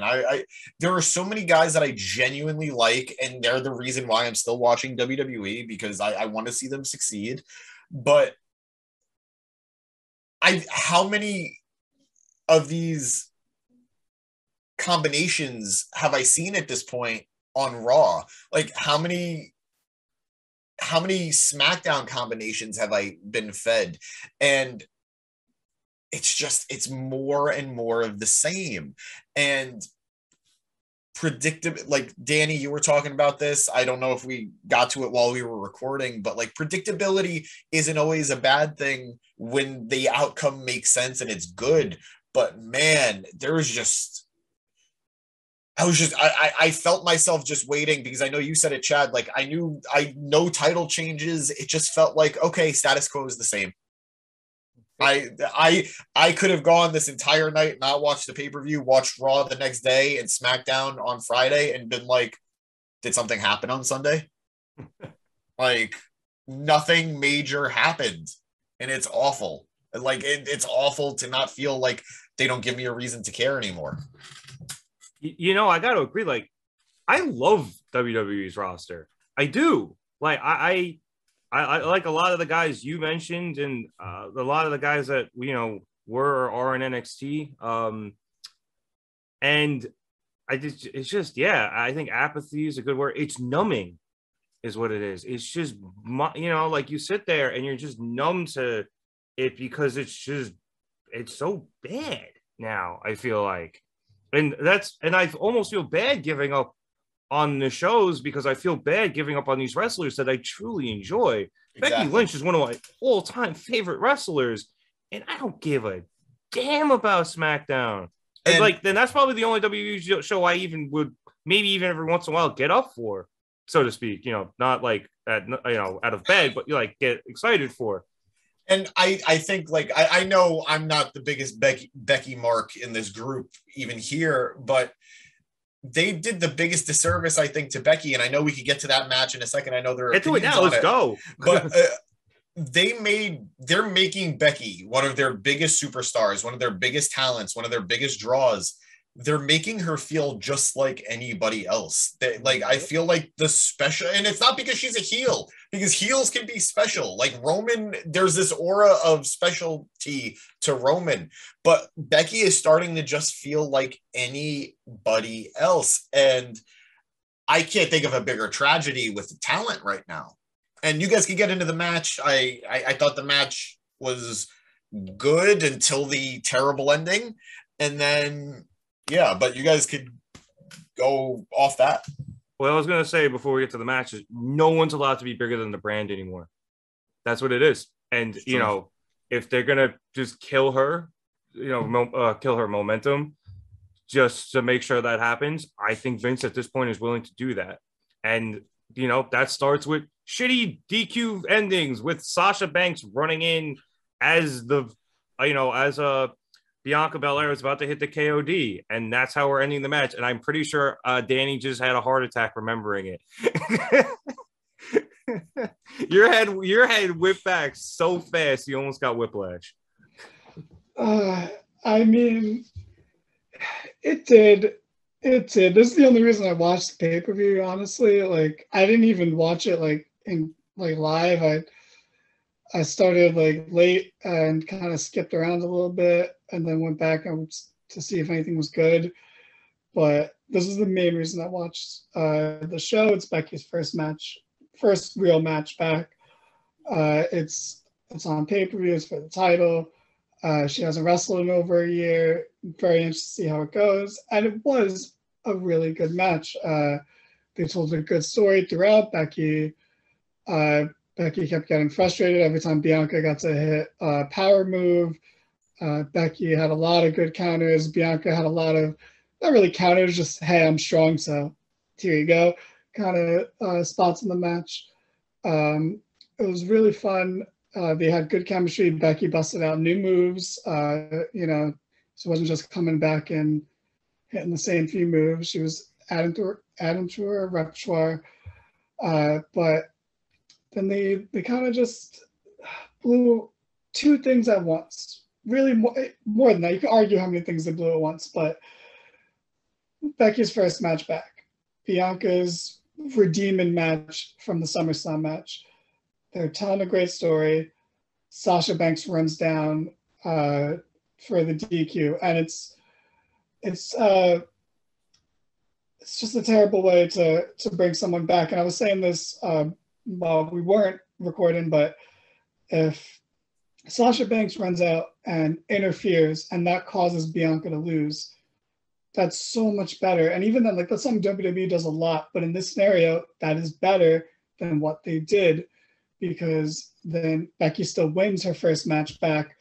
Speaker 2: There are so many guys that I genuinely like, and they're the reason why I'm still watching WWE, because I want to see them succeed. But how many of these combinations have I seen at this point on Raw? Like, how many SmackDown combinations have I been fed? And it's more and more of the same. And predictable, like, Danny, you were talking about this. I don't know if we got to it while we were recording, but like, predictability isn't always a bad thing when the outcome makes sense and it's good. But man, I felt myself just waiting, because I know you said it, Chad, like, I know title changes. It just felt like, okay, status quo is the same. I could have gone this entire night, not watched the pay-per-view, watched Raw the next day and SmackDown on Friday, and been like, did something happen on Sunday? Like, nothing major happened, and it's awful. Like it's awful to not feel like they don't give me a reason to care anymore.
Speaker 1: I got to agree. Like, I love WWE's roster. I do. Like, I like a lot of the guys you mentioned, and a lot of the guys that were or are in NXT. And it's just, I think apathy is a good word. It's numbing, is what it is. It's just, like you sit there and you're just numb to it because it's so bad now. I feel like, and I almost feel bad giving up on the shows because I feel bad giving up on these wrestlers that I truly enjoy. Exactly. Becky Lynch is one of my all-time favorite wrestlers, and I don't give a damn about SmackDown. And then that's probably the only WWE show I even would maybe even every once in a while get up for, so to speak. Not like out of bed, but like get excited for.
Speaker 2: And I think, like, I know I'm not the biggest Becky mark in this group even here, but they did the biggest disservice, I think, to Becky. And I know we could get to that match in a second. I know there are
Speaker 1: get to it now. Let's go.
Speaker 2: But they're making Becky one of their biggest superstars, one of their biggest talents, one of their biggest draws. They're making her feel just like anybody else. I feel like the special, and it's not because she's a heel, because heels can be special. Like Roman, there's this aura of specialty to Roman, but Becky is starting to just feel like anybody else. And I can't think of a bigger tragedy with the talent right now. And you guys can get into the match. I thought the match was good until the terrible ending. And then, but you guys could go off that.
Speaker 1: Well, I was going to say before we get to the matches, no one's allowed to be bigger than the brand anymore. That's what it is. And, if they're going to just kill her, kill her momentum just to make sure that happens, I think Vince at this point is willing to do that. And, that starts with shitty DQ endings with Sasha Banks running in as Bianca Belair is about to hit the KOD, and that's how we're ending the match. And I'm pretty sure Danny just had a heart attack remembering it. your head whipped back so fast you almost got whiplash.
Speaker 3: I mean, it did. This is the only reason I watched the pay-per-view, honestly. Like, I didn't even watch it live. I started late and kind of skipped around a little bit and then went back to see if anything was good. But this is the main reason I watched the show. It's Becky's first real match back. It's on pay-per-view. It's for the title. She hasn't wrestled in over a year. Very interested to see how it goes. And it was a really good match. They told a good story throughout. Becky kept getting frustrated every time Bianca got to hit a power move. Becky had a lot of good counters. Bianca had a lot of, not really counters, just, hey, I'm strong, so here you go, kind of spots in the match. It was really fun. They had good chemistry. Becky busted out new moves. She wasn't just coming back and hitting the same few moves. She was adding to her repertoire. But then they kind of just blew two things at once. Really more than that. You can argue how many things they blew at once, but Becky's first match back, Bianca's redeeming match from the SummerSlam match. They're telling a great story. Sasha Banks runs down for the DQ, and it's just a terrible way to bring someone back. And I was saying this while we weren't recording, but if Sasha Banks runs out and interferes and that causes Bianca to lose, that's so much better. And even then, that's something WWE does a lot, but in this scenario, that is better than what they did, because then Becky still wins her first match back.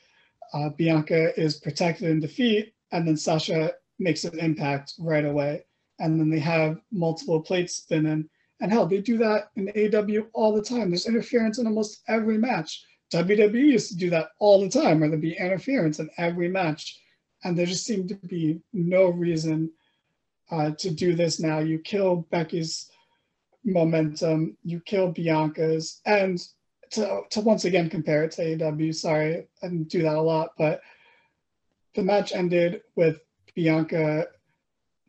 Speaker 3: Bianca is protected in defeat, and then Sasha makes an impact right away. And then they have multiple plates spinning. And hell, they do that in AEW all the time. There's interference in almost every match. WWE used to do that all the time, where there'd be interference in every match. And there just seemed to be no reason to do this now. You kill Becky's momentum, you kill Bianca's, and to once again compare it to AEW. Sorry, I didn't do that a lot, but the match ended with Bianca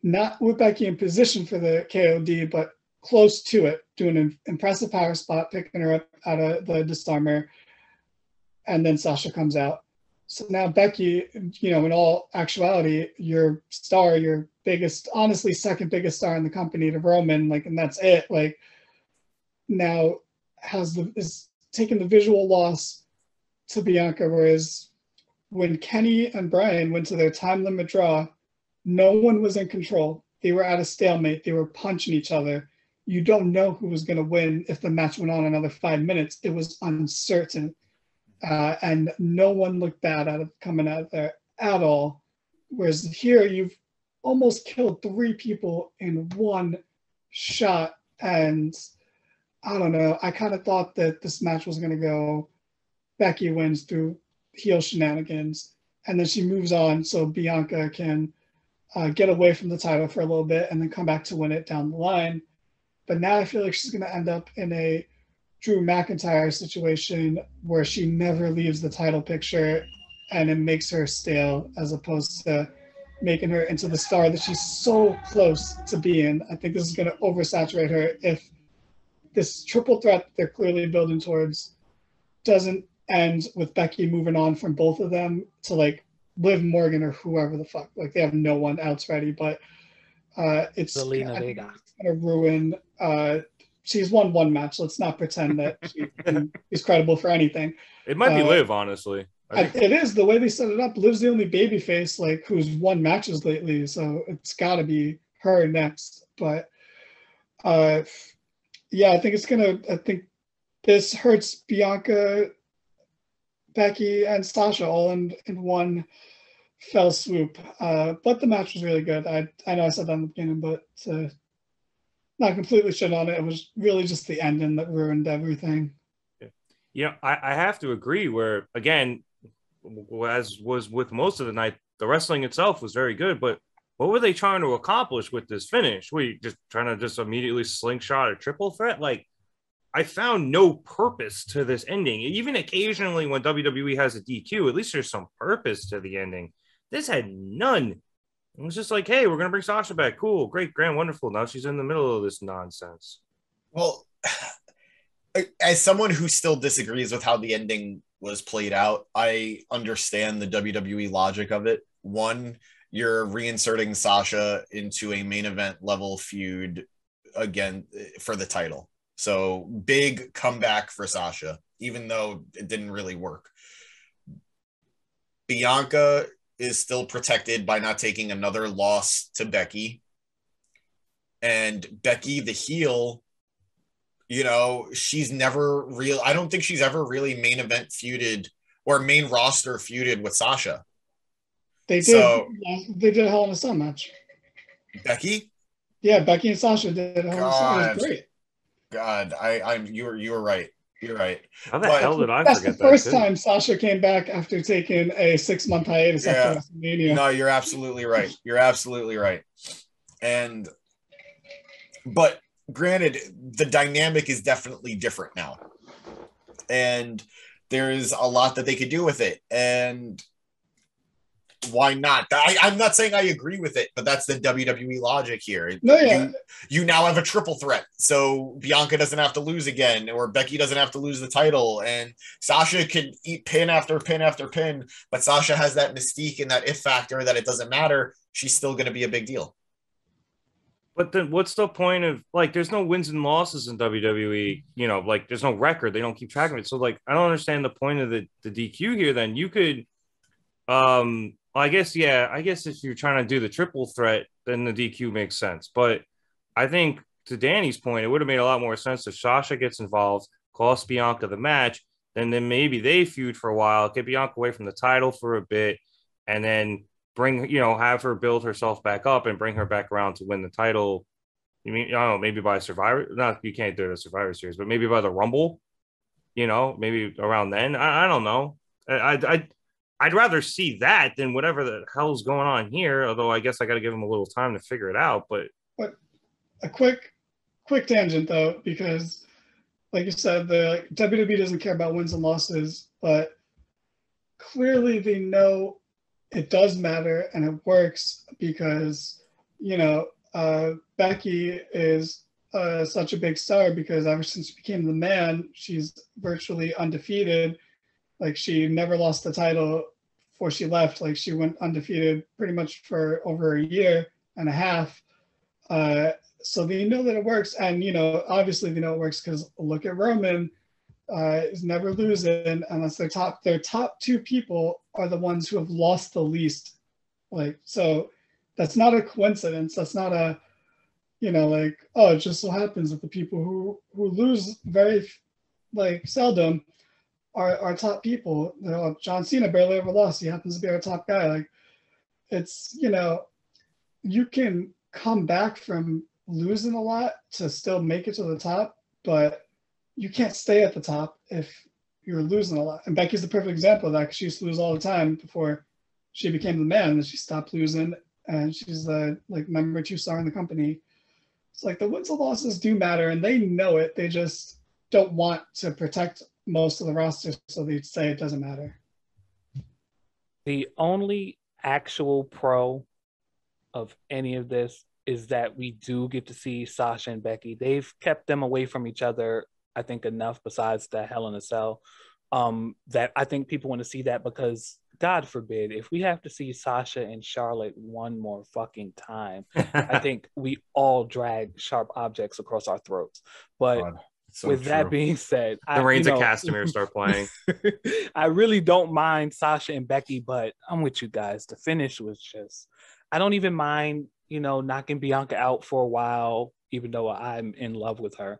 Speaker 3: not with Becky in position for the KOD, but close to it, doing an impressive power spot, picking her up out of the disarmer, and then Sasha comes out. So now Becky, you know, in all actuality, your star, your biggest, honestly, second biggest star in the company to Roman, like, and that's it. Like, now is taking the visual loss to Bianca, whereas when Kenny and Brian went to their time limit draw, no one was in control. They were at a stalemate. They were punching each other. You don't know who was going to win if the match went on another 5 minutes. It was uncertain. And no one looked bad out of coming out there at all. Whereas here, you've almost killed 3 people in one shot. And I don't know. I kind of thought that this match was going to go Becky wins through heel shenanigans. And then she moves on so Bianca can get away from the title for a little bit and then come back to win it down the line. But now I feel like she's going to end up in a Drew McIntyre situation where she never leaves the title picture and it makes her stale as opposed to making her into the star that she's so close to being. I think this is going to oversaturate her if this triple threat they're clearly building towards doesn't end with Becky moving on from both of them to like Liv Morgan or whoever the fuck. Like they have no one else ready, but it's
Speaker 4: Zelina Vega.
Speaker 3: going to ruin. She's won one match. Let's not pretend that she's credible for anything.
Speaker 1: It might be Liv, honestly.
Speaker 3: It is the way they set it up. Liv's the only babyface like who's won matches lately, so it's got to be her next. But yeah, I think it's gonna. I think this hurts Bianca, Becky, and Sasha all in one fell swoop. But the match was really good. I know I said that in the beginning, but not completely shit on it. It was really just the ending that ruined everything.
Speaker 1: Yeah, I have to agree. Where again, as was with most of the night, the wrestling itself was very good. But what were they trying to accomplish with this finish? Were you just trying to just immediately slingshot a triple threat? Like, I found no purpose to this ending. Even occasionally when WWE has a DQ, at least there's some purpose to the ending. This had none. It was just like, hey, we're going to bring Sasha back. Cool, great, grand, wonderful. Now she's in the middle of this nonsense.
Speaker 2: Well, as someone who still disagrees with how the ending was played out, I understand the WWE logic of it. One, you're reinserting Sasha into a main event level feud again for the title. So big comeback for Sasha, even though it didn't really work. Bianca is still protected by not taking another loss to Becky. And Becky, the heel, you know, she's never real. I don't think she's ever really main event feuded or main roster feuded with Sasha.
Speaker 3: They did. So, they did a Hell in a Cell match.
Speaker 2: Becky?
Speaker 3: Yeah, Becky and Sasha did a Hell in a Cell. It was great.
Speaker 2: God, you were right. You're right.
Speaker 1: How the hell did I forget that?
Speaker 3: That's the first time Sasha came back after taking a 6-month hiatus after WrestleMania.
Speaker 2: No, you're absolutely right. You're absolutely right. But granted, the dynamic is definitely different now. And there's a lot that they could do with it. And why not? I'm not saying I agree with it, but that's the WWE logic here.
Speaker 3: No, yeah.
Speaker 2: You now have a triple threat, so Bianca doesn't have to lose again, or Becky doesn't have to lose the title, and Sasha can eat pin after pin after pin, but Sasha has that mystique and that if factor that it doesn't matter. She's still going to be a big deal.
Speaker 1: But then what's the point of, like, there's no wins and losses in WWE, you know, like there's no record. They don't keep track of it. So like, I don't understand the point of the DQ here. Then you could, I guess if you're trying to do the triple threat, then the DQ makes sense. But I think to Danny's point, it would have made a lot more sense if Sasha gets involved, costs Bianca the match, and then maybe they feud for a while, get Bianca away from the title for a bit, and then have her build herself back up and bring her back around to win the title. I mean, I don't know, maybe by Survivor. Not, you can't do it at Survivor Series, but maybe by the Rumble, maybe around then. I don't know. I'd rather see that than whatever the hell's going on here. Although I guess I got to give them a little time to figure it out. But
Speaker 3: a quick tangent though, because like you said, the WWE doesn't care about wins and losses, but clearly they know it does matter and it works because, Becky is such a big star because ever since she became the man, she's virtually undefeated. Like, she never lost the title before she left. Like, she went undefeated pretty much for over a year and a half. So they know that it works. And, obviously they know it works because look at Roman. Is never losing unless their top two people are the ones who have lost the least. Like, so that's not a coincidence. That's not a, it just so happens that the people who lose very seldom are top people. John Cena barely ever lost. He happens to be our top guy. Like, it's, you can come back from losing a lot to still make it to the top, but you can't stay at the top if you're losing a lot. And Becky's the perfect example of that because she used to lose all the time before she became the man, and she stopped losing, and she's the number 2 star in the company. It's like the wins and losses do matter, and they know it. They just don't want to protect most of the roster, so they say it doesn't matter.
Speaker 4: The only actual pro of any of this is that we do get to see Sasha and Becky. They've kept them away from each other, I think, enough besides that Hell in a Cell, that I think people want to see that because, God forbid, if we have to see Sasha and Charlotte one more fucking time, I think we all drag sharp objects across our throats. But that being said,
Speaker 1: the Reigns of Castamere start playing.
Speaker 4: I really don't mind Sasha and Becky, but I'm with you guys. The finish was just, I don't even mind, knocking Bianca out for a while, even though I'm in love with her.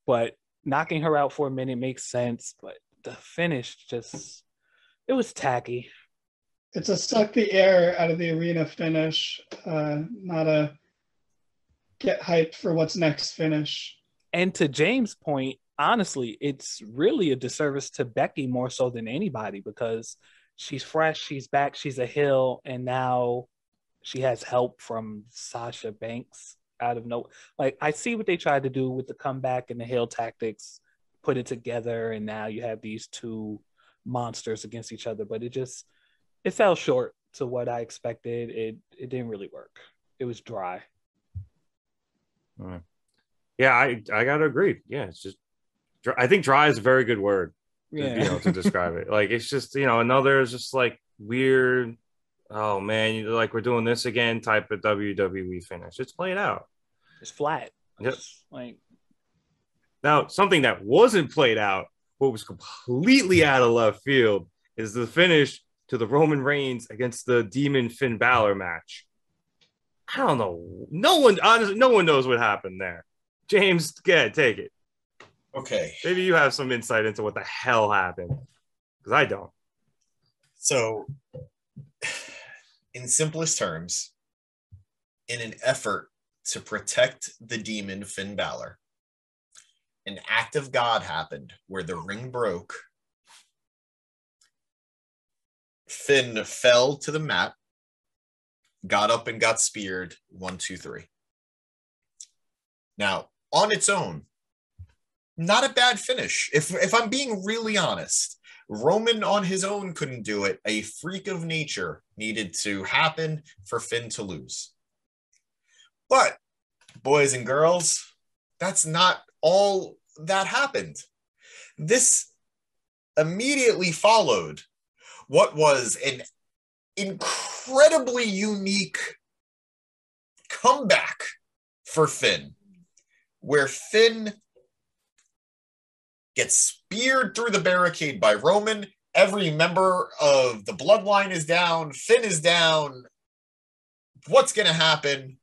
Speaker 4: But knocking her out for a minute makes sense, but the finish just, it was tacky.
Speaker 3: It's a suck the air out of the arena finish, not a get hyped for what's next finish.
Speaker 4: And to James' point, honestly, it's really a disservice to Becky more so than anybody because she's fresh, she's back, she's a heel, and now she has help from Sasha Banks out of nowhere. Like, I see what they tried to do with the comeback and the heel tactics, put it together, and now you have these two monsters against each other, but it fell short to what I expected. It didn't really work. It was dry.
Speaker 1: Yeah, I gotta agree. Yeah, it's just, I think dry is a very good word to describe it. Like, it's just, another is just like weird, oh man, like we're doing this again type of WWE finish. Just play it out.
Speaker 4: It's flat.
Speaker 1: Yep.
Speaker 4: Like,
Speaker 1: now, something that wasn't played out, what was completely out of left field, is the finish to the Roman Reigns against the Demon Finn Balor match. I don't know. No one knows what happened there. James, go ahead, take it.
Speaker 2: Okay.
Speaker 1: Maybe you have some insight into what the hell happened, because I don't.
Speaker 2: So, in simplest terms, in an effort to protect the demon Finn Balor, an act of God happened where the ring broke. Finn fell to the mat, got up and got speared. 1, 2, 3. Now, on its own, not a bad finish. If I'm being really honest, Roman on his own couldn't do it. A freak of nature needed to happen for Finn to lose. But, boys and girls, that's not all that happened. This immediately followed what was an incredibly unique comeback for Finn, where Finn gets speared through the barricade by Roman. Every member of the bloodline is down. Finn is down. What's going to happen?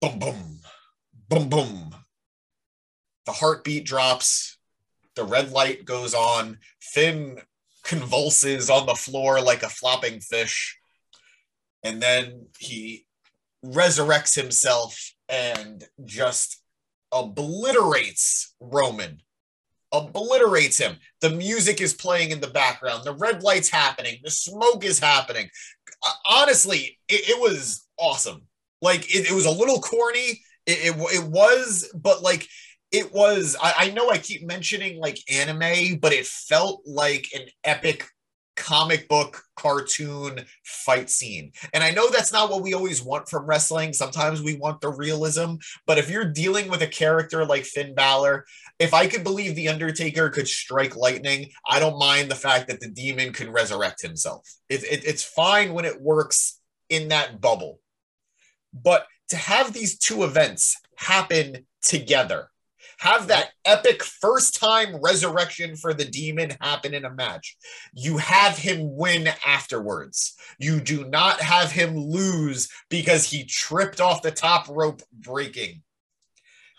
Speaker 2: Boom, boom, boom, boom. The heartbeat drops. The red light goes on. Finn convulses on the floor like a flopping fish. And then he resurrects himself and just obliterates Roman. Obliterates him. The music is playing in the background. The red light's happening. The smoke is happening. Honestly, it was awesome. Like, it was a little corny. It was, but like, it was, I know I keep mentioning like anime, but it felt like an epic comic book cartoon fight scene. And I know that's not what we always want from wrestling. Sometimes we want the realism, but if you're dealing with a character like Finn Balor, if I could believe the Undertaker could strike lightning, I don't mind the fact that the Demon could resurrect himself. It's fine when it works in that bubble. But to have these two events happen together, have that epic first time resurrection for the Demon happen in a match. You have him win afterwards. You do not have him lose because he tripped off the top rope breaking.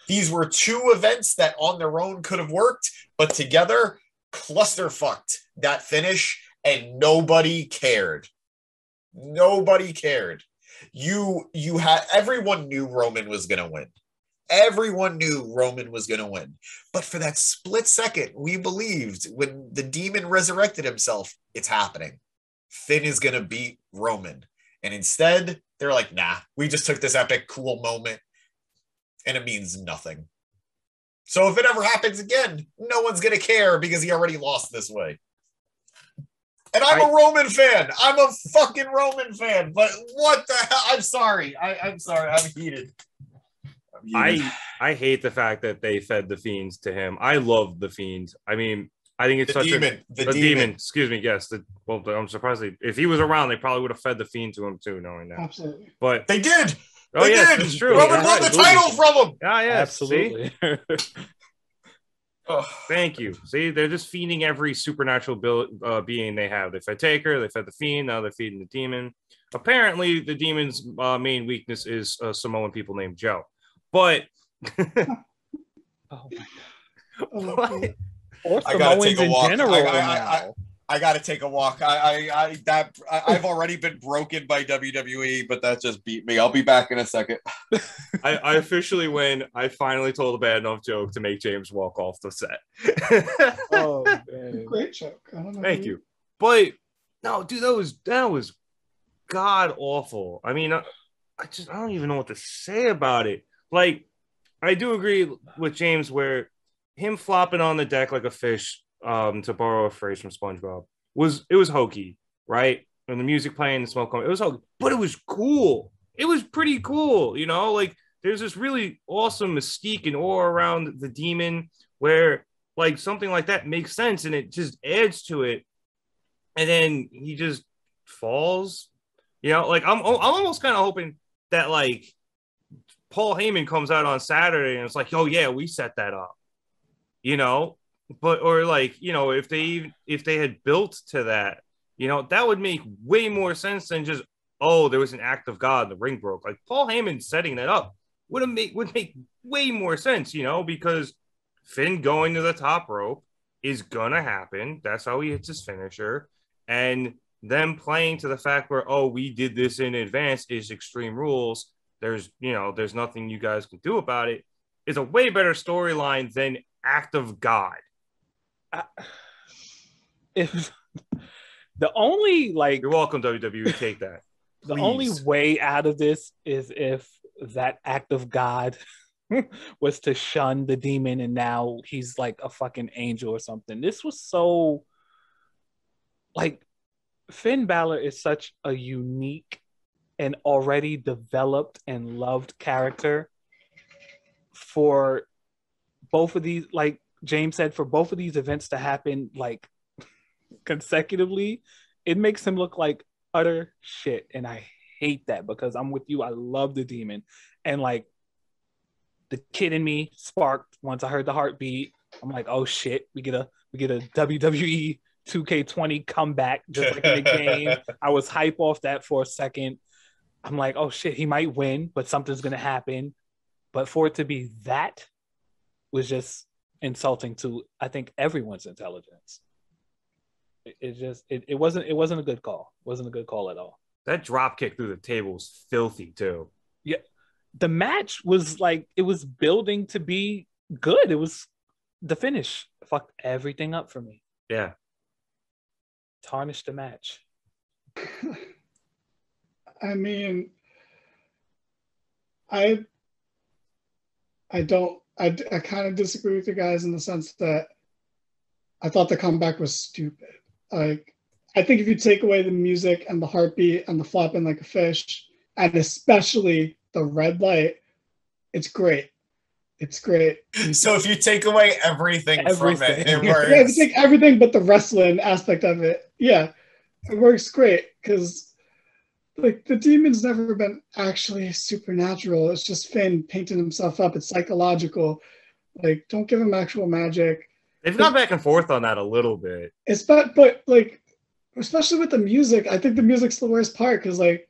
Speaker 2: These were two events that on their own could have worked, but together clusterfucked that finish and nobody cared. Nobody cared. You had, everyone knew Roman was going to win. Everyone knew Roman was going to win. But for that split second, we believed when the Demon resurrected himself, it's happening. Finn is going to beat Roman. And instead, they're like, nah, we just took this epic, cool moment, and it means nothing. So if it ever happens again, no one's going to care because he already lost this way. And I'm a Roman fan. I'm a fucking Roman fan. But what the hell? I'm sorry. I'm sorry. I'm heated.
Speaker 1: I hate the fact that they fed the Fiends to him. I love the Fiends. I mean, I think it's the demon. Excuse me. Yes. Well, I'm surprised if he was around, they probably would have fed the Fiend to him too, knowing that.
Speaker 3: Absolutely.
Speaker 1: But
Speaker 2: they did.
Speaker 1: Oh yeah, it's true.
Speaker 2: Roman won the title from him.
Speaker 1: Ah, yeah,
Speaker 4: absolutely.
Speaker 1: Thank you. See, they're just feeding every supernatural being they have. They fed Taker, they fed the Fiend, now they're feeding the Demon. Apparently, the Demon's main weakness is Samoan people named Joe. But
Speaker 4: oh
Speaker 3: my God.
Speaker 4: Or Samoans in general.
Speaker 2: I got to take a walk. I've already been broken by WWE, but that just beat me. I'll be back in a second.
Speaker 1: I officially win. I finally told a bad enough joke to make James walk off the set.
Speaker 3: Oh, man. Great joke.
Speaker 1: Thank you. But no, dude, that was god awful. I mean, I don't even know what to say about it. Like, I do agree with James where him flopping on the deck like a fish, to borrow a phrase from SpongeBob, was hokey, right? And the music playing, the smoke coming, it was hokey, but it was cool. It was pretty cool, you know. Like there's this really awesome mystique and aura around the Demon, where like something like that makes sense and it just adds to it. And then he just falls, you know. Like I'm almost kind of hoping that like Paul Heyman comes out on Saturday and it's like, oh yeah, we set that up, you know. But or like, you know, if they had built to that, you know, that would make way more sense than just, oh, there was an act of God, the ring broke. Like Paul Heyman setting that up would make way more sense, you know, because Finn going to the top rope is gonna happen. That's how he hits his finisher. And them playing to the fact where, oh, we did this in advance is Extreme Rules. There's nothing you guys can do about it. Is a way better storyline than Act of God.
Speaker 4: If the only like,
Speaker 1: you're welcome, WWE, take that.
Speaker 4: The only way out of this is if that act of God was to shun the Demon and now he's like a fucking angel or something. This was so like, Finn Balor is such a unique and already developed and loved character for both of these, like James said, for both of these events to happen like consecutively, it makes him look like utter shit. And I hate that because I'm with you. I love the Demon. And like the kid in me sparked once I heard the heartbeat. I'm like, oh shit, we get a WWE 2K20 comeback just like in the game. I was hype off that for a second. I'm like, oh shit, he might win, but something's gonna happen. But for it to be that was just insulting to, I think, everyone's intelligence. It wasn't a good call. It wasn't a good call at all.
Speaker 1: That drop kick through the table was filthy too.
Speaker 4: Yeah, the match was like, it was building to be good. It was the finish fucked everything up for me.
Speaker 1: Yeah,
Speaker 4: tarnished the match.
Speaker 3: I mean, I don't I kind of disagree with you guys in the sense that I thought the comeback was stupid. Like, I think if you take away the music and the heartbeat and the flopping like a fish, and especially the red light, it's great. It's great.
Speaker 2: So if you take away everything from it, it works.
Speaker 3: Yeah, if you take everything but the wrestling aspect of it, yeah, it works great because like the demon's never been actually supernatural. It's just Finn painting himself up. It's psychological. Like, don't give him actual magic.
Speaker 1: They've gone back and forth on that a little bit.
Speaker 3: It's but like, especially with the music, I think the music's the worst part because like,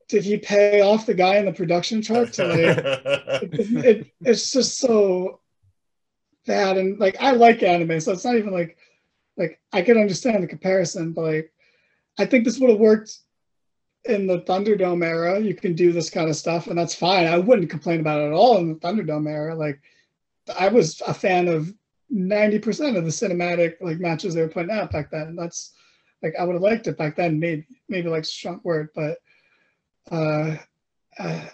Speaker 3: did he pay off the guy in the production truck to like? It's just so bad, and like I like anime, so it's not even like I can understand the comparison, but like I think this would have worked in the Thunderdome era. You can do this kind of stuff, and that's fine. I wouldn't complain about it at all in the Thunderdome era. Like I was a fan of 90% of the cinematic like matches they were putting out back then. That's like I would have liked it back then. Maybe like strong word, but and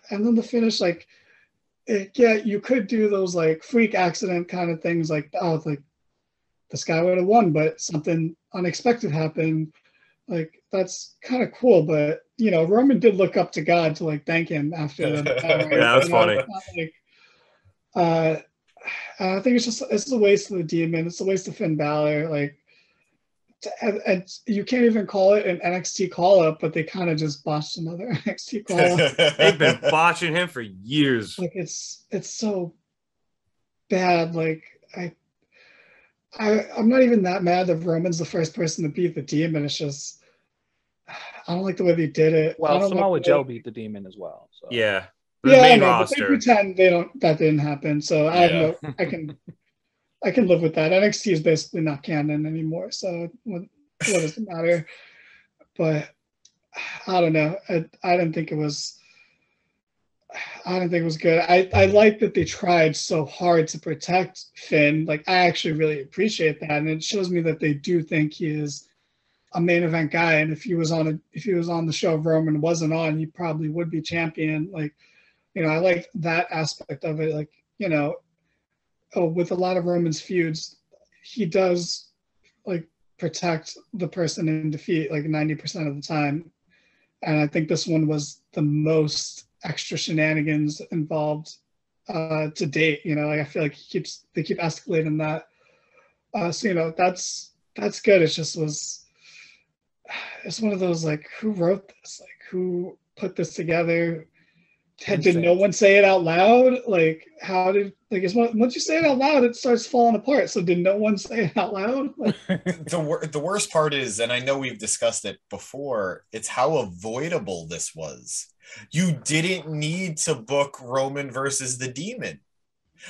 Speaker 3: then the finish, like yeah, you could do those like freak accident kind of things, like oh, like this guy would have won, but something unexpected happened. Like that's kind of cool, but you know, Roman did look up to God to like thank him after the battle.
Speaker 1: Yeah, that's funny.
Speaker 3: I think it's a waste of the demon. It's a waste of Finn Balor. Like, and you can't even call it an NXT call up, but they kind of just botched another NXT call up.
Speaker 1: They've been botching him for years.
Speaker 3: Like it's so bad. Like I'm not even that mad that Roman's the first person to beat the demon. It's just I don't like the way they did it.
Speaker 4: Well, Samoa Joe beat the demon as well. So.
Speaker 1: Yeah.
Speaker 3: The main roster. But they pretend that didn't happen. So I can live with that. NXT is basically not canon anymore. So what does it matter? But I don't know. I didn't think it was good. I like that they tried so hard to protect Finn. Like I actually really appreciate that, and it shows me that they do think he is a main event guy. And if he was on the show Roman wasn't on, he probably would be champion. Like, you know, I like that aspect of it. Like, you know, with a lot of Roman's feuds, he does like protect the person in defeat like 90% of the time. And I think this one was the most extra shenanigans involved to date. You know, like I feel like they keep escalating that. So you know, that's good. It's one of those like, who wrote this? Like, who put this together? Did no one say it out loud? Like, how did once you say it out loud, it starts falling apart. So did no one say it out loud? Like,
Speaker 2: the worst part is, and I know we've discussed it before, it's how avoidable this was. You didn't need to book Roman versus the Demon.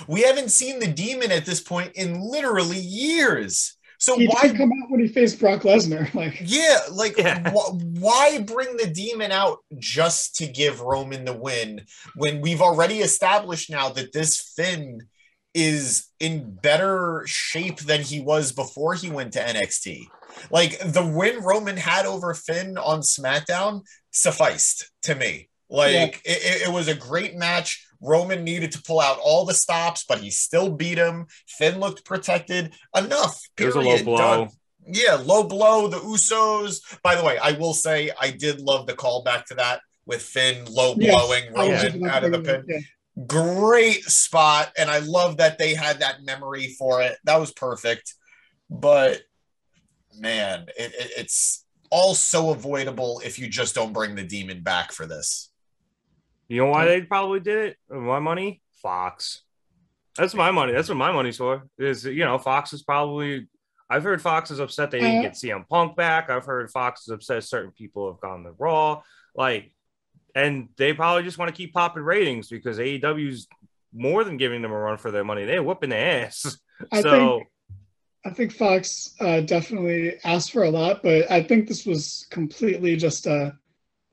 Speaker 2: We haven't seen the Demon at this point in literally years. So
Speaker 3: he
Speaker 2: why
Speaker 3: did come out when he faced Brock Lesnar? Like,
Speaker 2: yeah, like why bring the Demon out just to give Roman the win when we've already established now that this Finn is in better shape than he was before he went to NXT? Like the win Roman had over Finn on SmackDown sufficed to me. Like it was a great match. Roman needed to pull out all the stops, but he still beat him. Finn looked protected. Enough. Period.
Speaker 1: It was a low blow.
Speaker 2: Done. Yeah, low blow. The Usos. By the way, I will say I did love the callback to that with Finn low blowing Roman out of the pin. Yeah. Great spot, and I love that they had that memory for it. That was perfect. But man, it's all so avoidable if you just don't bring the Demon back for this.
Speaker 1: You know why they probably did it? My money? Fox. That's my money. That's what my money's for. Is, you know, Fox is probably... I've heard Fox is upset they didn't get CM Punk back. I've heard Fox is upset certain people have gone to Raw. Like, and they probably just want to keep popping ratings because AEW's more than giving them a run for their money. They're whooping their ass.
Speaker 3: I think Fox definitely asked for a lot, but I think this was completely just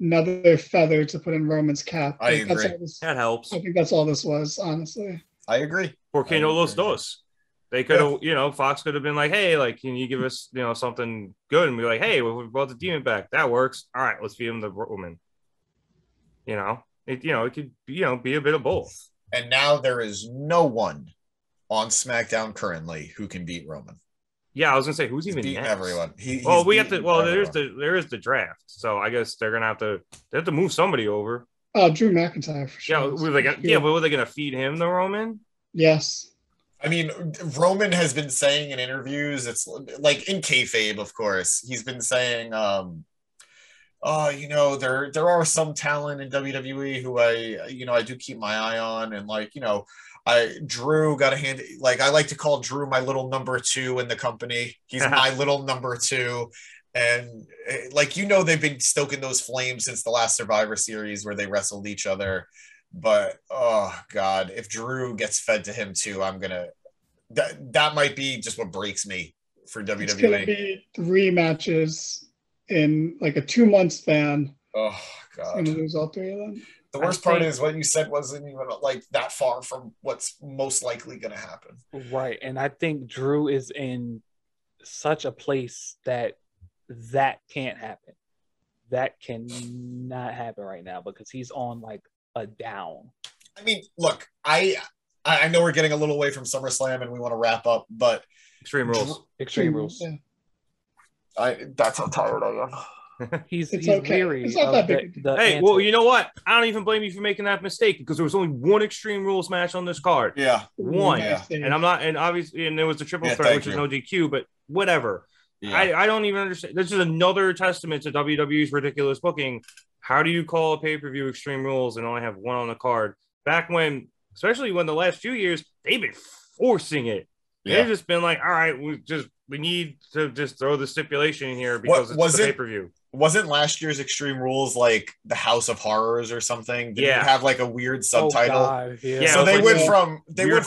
Speaker 3: another feather to put in Roman's cap.
Speaker 2: I agree.
Speaker 1: That helps.
Speaker 3: I think that's all this was, honestly.
Speaker 2: I agree.
Speaker 1: Porque no los dos. They could have, you know, Fox could have been like, hey, like, can you give us, you know, something good? And be like, hey, we brought the Demon back. That works. All right, let's feed him the Roman. You know, it could, you know, be a bit of both.
Speaker 2: And now there is no one on SmackDown currently who can beat Roman.
Speaker 1: Yeah, I was gonna say who's even
Speaker 2: beating
Speaker 1: next?
Speaker 2: Everyone.
Speaker 1: We have to. Well, there is the draft, so I guess they're gonna have to move somebody over.
Speaker 3: Drew McIntyre for sure.
Speaker 1: But were they gonna feed him the Roman?
Speaker 3: Yes.
Speaker 2: I mean, Roman has been saying in interviews, it's like in kayfabe, of course, he's been saying, there are some talent in WWE who I do keep my eye on, and Drew got a hand. Like, I like to call Drew my little number 2 in the company. He's my little number 2. And they've been stoking those flames since the last Survivor Series where they wrestled each other. But oh God, if Drew gets fed to him too, that might be just what breaks me for WWE.
Speaker 3: It's gonna be 3 matches in like a 2-month span.
Speaker 2: Oh God,
Speaker 3: gonna lose all 3 of them.
Speaker 2: The worst part is what you said wasn't even like that far from what's most likely going to happen.
Speaker 4: Right, and I think Drew is in such a place that can't happen. That cannot happen right now because he's on like a down.
Speaker 2: I mean, look, I know we're getting a little away from SummerSlam and we want to wrap up, but
Speaker 4: Extreme Rules.
Speaker 2: Yeah. That's how tired I am.
Speaker 4: He's
Speaker 3: okay.
Speaker 4: weary.
Speaker 3: It's not that big.
Speaker 1: Well, you know what? I don't even blame you for making that mistake because there was only one Extreme Rules match on this card.
Speaker 2: Yeah,
Speaker 1: one.
Speaker 2: Yeah.
Speaker 1: And I'm not, and obviously, and there was the triple threat, which is no DQ, but whatever. Yeah. I don't even understand. This is another testament to WWE's ridiculous booking. How do you call a pay-per-view Extreme Rules and only have one on the card? Back when, especially when the last few years, they've been forcing it. Yeah. They've just been like, all right, we need to just throw the stipulation in here because it's the pay-per-view.
Speaker 2: Wasn't last year's Extreme Rules like the House of Horrors or something? Did it have like a weird subtitle?
Speaker 4: Oh, God, yeah.
Speaker 2: So they went from they went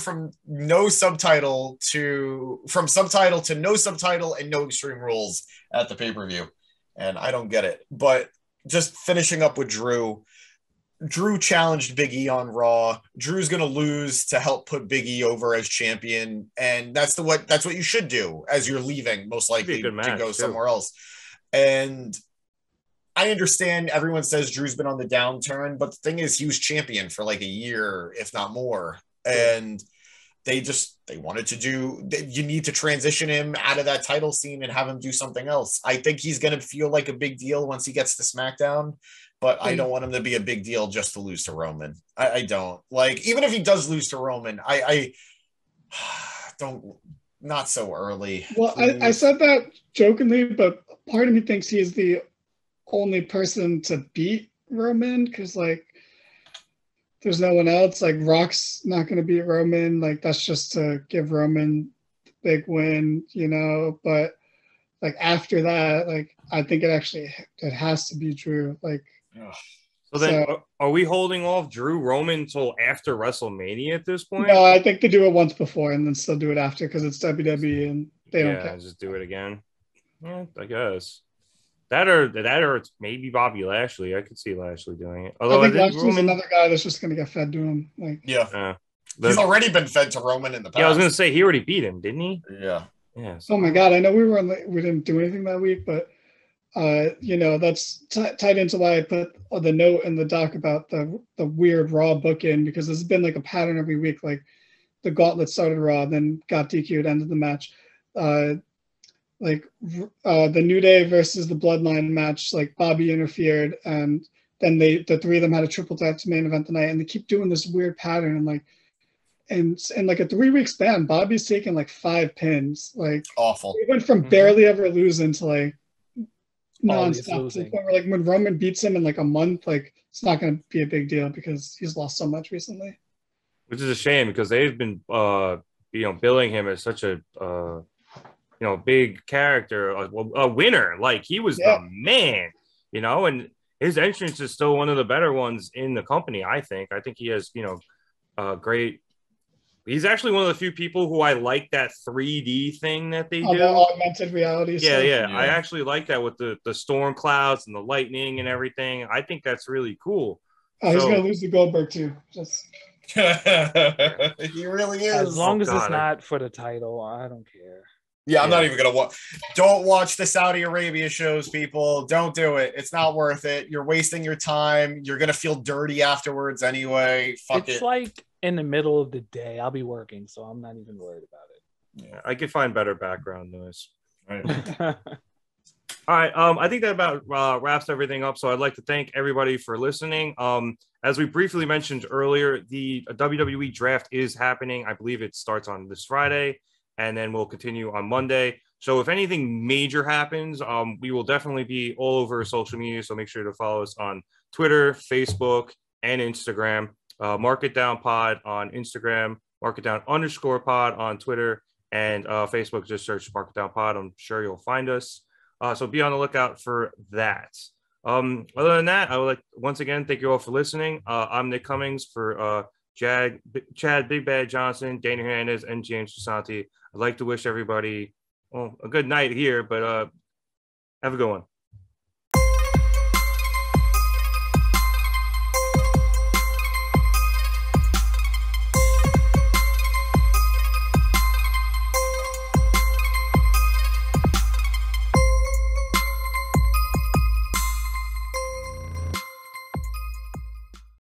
Speaker 2: from no subtitle to subtitle to no subtitle and no Extreme Rules at the pay-per-view. And I don't get it. But just finishing up with Drew challenged Big E on Raw. Drew's going to lose to help put Big E over as champion. And that's what you should do as you're leaving, most likely to go somewhere else. And I understand everyone says Drew's been on the downturn, but the thing is he was champion for like a year, if not more. And they wanted to you need to transition him out of that title scene and have him do something else. I think he's going to feel like a big deal once he gets to SmackDown. But I don't want him to be a big deal just to lose to Roman. I don't. Like, even if he does lose to Roman, I don't, not so early.
Speaker 3: Well, I said that jokingly, but part of me thinks he's the only person to beat Roman because, like, there's no one else. Like, Rock's not going to beat Roman. Like, that's just to give Roman the big win, But, like, after that, like, I think it has to be Drew. Like,
Speaker 1: so then, are we holding off Drew Roman until after WrestleMania at this point?
Speaker 3: No, I think they do it once before and then still do it after because it's WWE and they don't care.
Speaker 1: Just do it again. Yeah, I guess that or it's maybe Bobby Lashley. I could see Lashley doing it. Although
Speaker 3: I think Lashley's another guy that's just going to get fed to him. Like,
Speaker 2: he's already been fed to Roman in the past.
Speaker 1: Yeah, I was going to say he already beat him, didn't he?
Speaker 2: Yeah.
Speaker 1: Yeah.
Speaker 3: Oh my God, I know we didn't do anything that week, but. That's tied into why I put the note in the doc about the weird Raw bookend because there's been like a pattern every week. Like the Gauntlet started Raw, then got DQ'd, ended the match. The New Day versus the Bloodline match, like Bobby interfered, and then the 3 of them had a triple threat to main event tonight, and they keep doing this weird pattern and in like a 3-week span, Bobby's taken like 5 pins. Like
Speaker 2: awful.
Speaker 3: He went from barely ever losing to like non-stop to the point where like when Roman beats him in like a month, like it's not going to be a big deal because he's lost so much recently.
Speaker 1: Which is a shame because they've been billing him as such a big character, a winner. Like he was the man, and his entrance is still one of the better ones in the company. I think he has great. He's actually one of the few people who I like that 3D thing that they do.
Speaker 3: The augmented reality stuff.
Speaker 1: Yeah. I actually like that with the storm clouds and the lightning and everything. I think that's really cool.
Speaker 3: He's going to lose to Goldberg too.
Speaker 2: He really is.
Speaker 4: As long as it's not for the title, I don't care.
Speaker 2: Yeah, I'm not even gonna watch. Don't watch the Saudi Arabia shows, people. Don't do it. It's not worth it. You're wasting your time. You're gonna feel dirty afterwards anyway. Fuck it.
Speaker 4: It's like in the middle of the day. I'll be working, so I'm not even worried about it.
Speaker 1: Yeah, I could find better background noise. Right. All right. I think that about wraps everything up. So I'd like to thank everybody for listening. As we briefly mentioned earlier, the WWE draft is happening. I believe it starts on this Friday, and then we'll continue on Monday. So if anything major happens, we will definitely be all over social media. So make sure to follow us on Twitter, Facebook, and Instagram. Mark It Down Pod on Instagram, Mark It Down _pod on Twitter, and Facebook. Just search Mark It Down Pod. I'm sure you'll find us. So be on the lookout for that. Other than that, I would like once again thank you all for listening. I'm Nick Cummings for Chad Big Bad Johnson, Dana Hernandez, and James Gisante. I'd like to wish everybody a good night here, but have a good one.